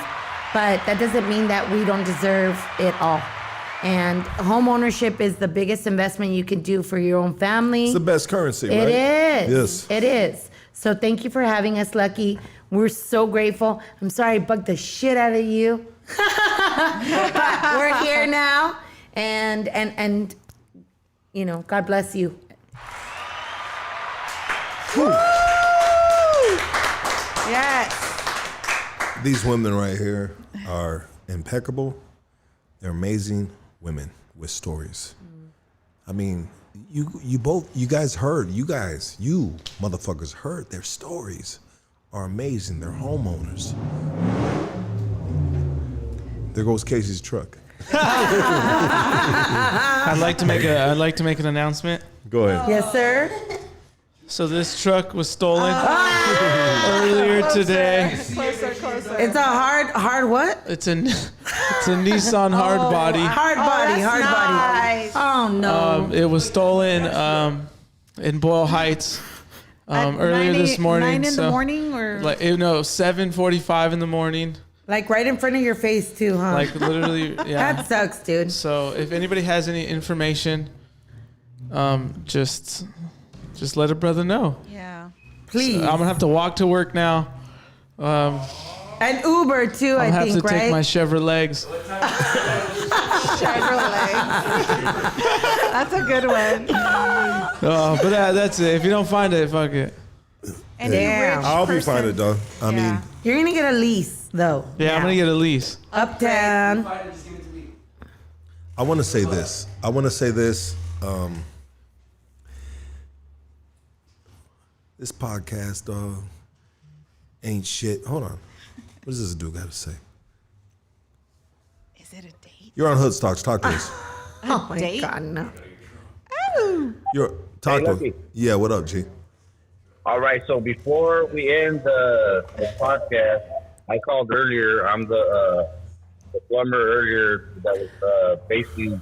but that doesn't mean that we don't deserve it all. And home ownership is the biggest investment you can do for your own family. It's the best currency, right? It is. Yes. It is. So thank you for having us, Lucky. We're so grateful. I'm sorry I bugged the shit out of you. But we're here now. And you know, God bless you. Whew. Yes. These women right here are impeccable. They're amazing women with stories. I mean, you motherfuckers heard their stories are amazing. They're homeowners. There goes Casey's truck. I'd like to make an announcement. Go ahead. Yes, sir. So this truck was stolen earlier today. Closer. It's a hard what? It's a Nissan hard body. Hard body. Nice. Oh no. It was stolen in Boyle Heights earlier this morning. 9 in the morning, or 7:45 in the morning. Like right in front of your face too, huh? Like literally, yeah. That sucks, dude. So if anybody has any information, just let a brother know. Yeah. Please. So I'm gonna have to walk to work now. And Uber too, I'll I have think, to take right? my Chevrolet. Chevrolet. That's a good one. But that's it. If you don't find it, fuck it. Any Damn. rich I'll be person- fine, though. I mean, You're gonna get a lease though. Yeah, I'm gonna get a lease. Uptown. I want to say this. This podcast, ain't shit. Hold on. What does this dude got to say? Is it a date? You're on Hood Stocks. Talk to us. Oh my date? God, no. Talk to us. Lucky. Yeah, what up, G? All right, so before we end the podcast, I called earlier. I'm the plumber earlier that was basically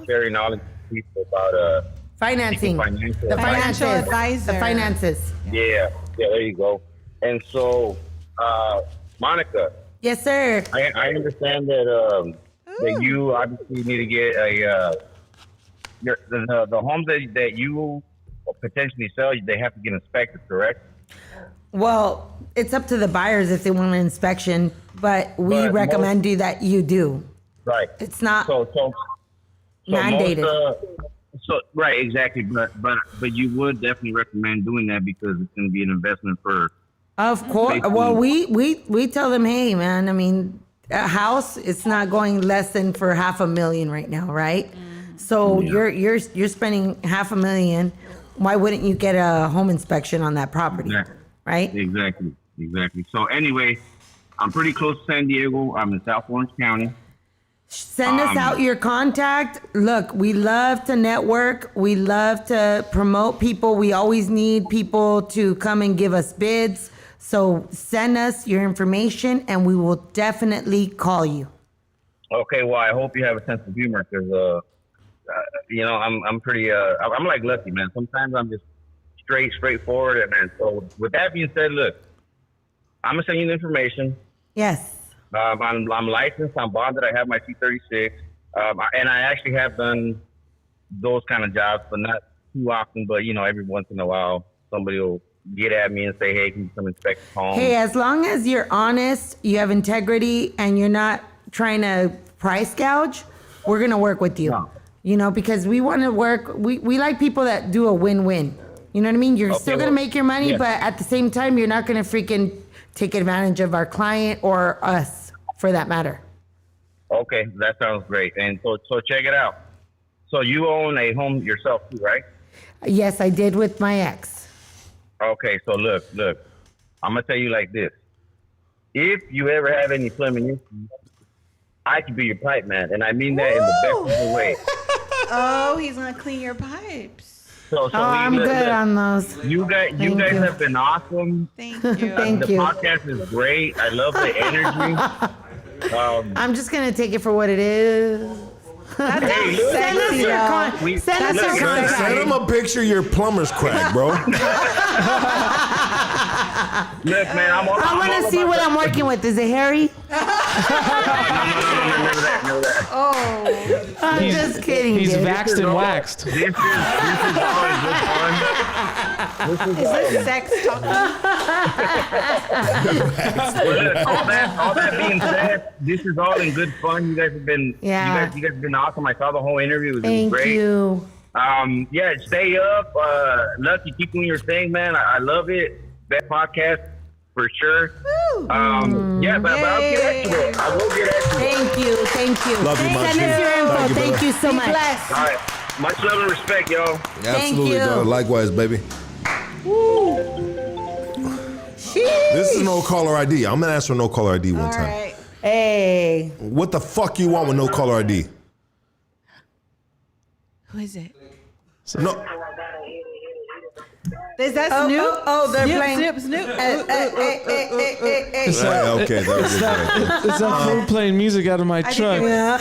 sharing knowledge with people about Financing. financial The advice. finances. advisor. The finances. Yeah, there you go. And so, Monica, Yes, sir. I understand that that you obviously need to get the homes that you potentially sell. They have to get inspected, correct? Well, it's up to the buyers if they want an inspection, but we But recommend that you do. Right. It's not So mandated. So right, exactly. But you would definitely recommend doing that because it's going to be an investment for. Of course. Basically- Well, we tell them, hey, man. I mean, a house, it's not going less than for $500,000 right now, right? So you're spending $500,000. Why wouldn't you get a home inspection on that property, right? Exactly. So anyway, I'm pretty close to San Diego. I'm in South Orange County. Send us out your contact. Look, we love to network. We love to promote people. We always need people to come and give us bids. So send us your information and we will definitely call you. Okay, well, I hope you have a sense of humor because, I'm pretty, I'm like Lucky, man. Sometimes I'm just straightforward. And so with that being said, look, I'm going to send you the information. Yes. I'm licensed. I'm bonded. I have my T36. And I actually have done those kind of jobs, but not too often. But, every once in a while, somebody will get at me and say, hey, can you come inspect the home? Hey, as long as you're honest, you have integrity, and you're not trying to price gouge, we're going to work with you. No. Because we want to work. We like people that do a win-win. You know what I mean? You're still going to make your money, but at the same time, you're not going to freaking take advantage of our client or us, for that matter. Okay, that sounds great. And so check it out. So you own a home yourself too, right? Yes, I did with my ex. Okay, so look. I'm going to tell you like this. If you ever have any plumbing issues, I can be your pipe man. And I mean that in the best possible way. Oh, he's going to clean your pipes. So I'm good on those. You guys have been awesome. Thank you. Thank you. The podcast is great. I love the energy. I'm just going to take it for what it is. That's Hey, look, Send us your We- send us your look, contact. Send him a picture of your plumber's crack, bro. Look, man, I want to see what I'm working with. Is it Harry? Know that. Oh. I'm just kidding. He's dude. waxed and waxed. This is all in good fun. Is this sex talk? Look, all that being said, this is all in good fun. You guys have been, Yeah. you guys have been awesome. I saw the whole interview. It was Thank great. you. Yeah, stay up. Lucky, keep doing your thing, man. I love it. Best podcast for sure. Yeah, but I'll get at you. Though. I will get at you. Thank you. Love you, my Send us G. your info. Thank you, Thank brother. you so much. All right. Much love and respect, y'all. Absolutely, you. brother. Likewise, baby. This is no caller ID. I'm gonna ask for no caller ID one All time. right. Hey. What the fuck you want with no caller ID? Who is it? No. Is that Snoop? Oh, they're Snoop, playing. Snoop. It's Right, okay, that was it. It's that fool playing music out of my truck. Yeah.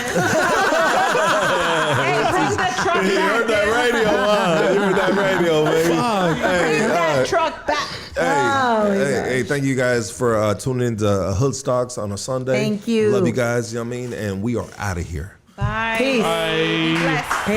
Hey, bring the truck You back. heard that radio, huh? You heard that radio, baby. Hey, Bring that truck back. Hey, thank you guys for tuning in to Hood Stocks on a Sunday. Thank you. Love you guys, you know what I mean? And we are out of here. Bye. Peace. Bye. Bless. Peace.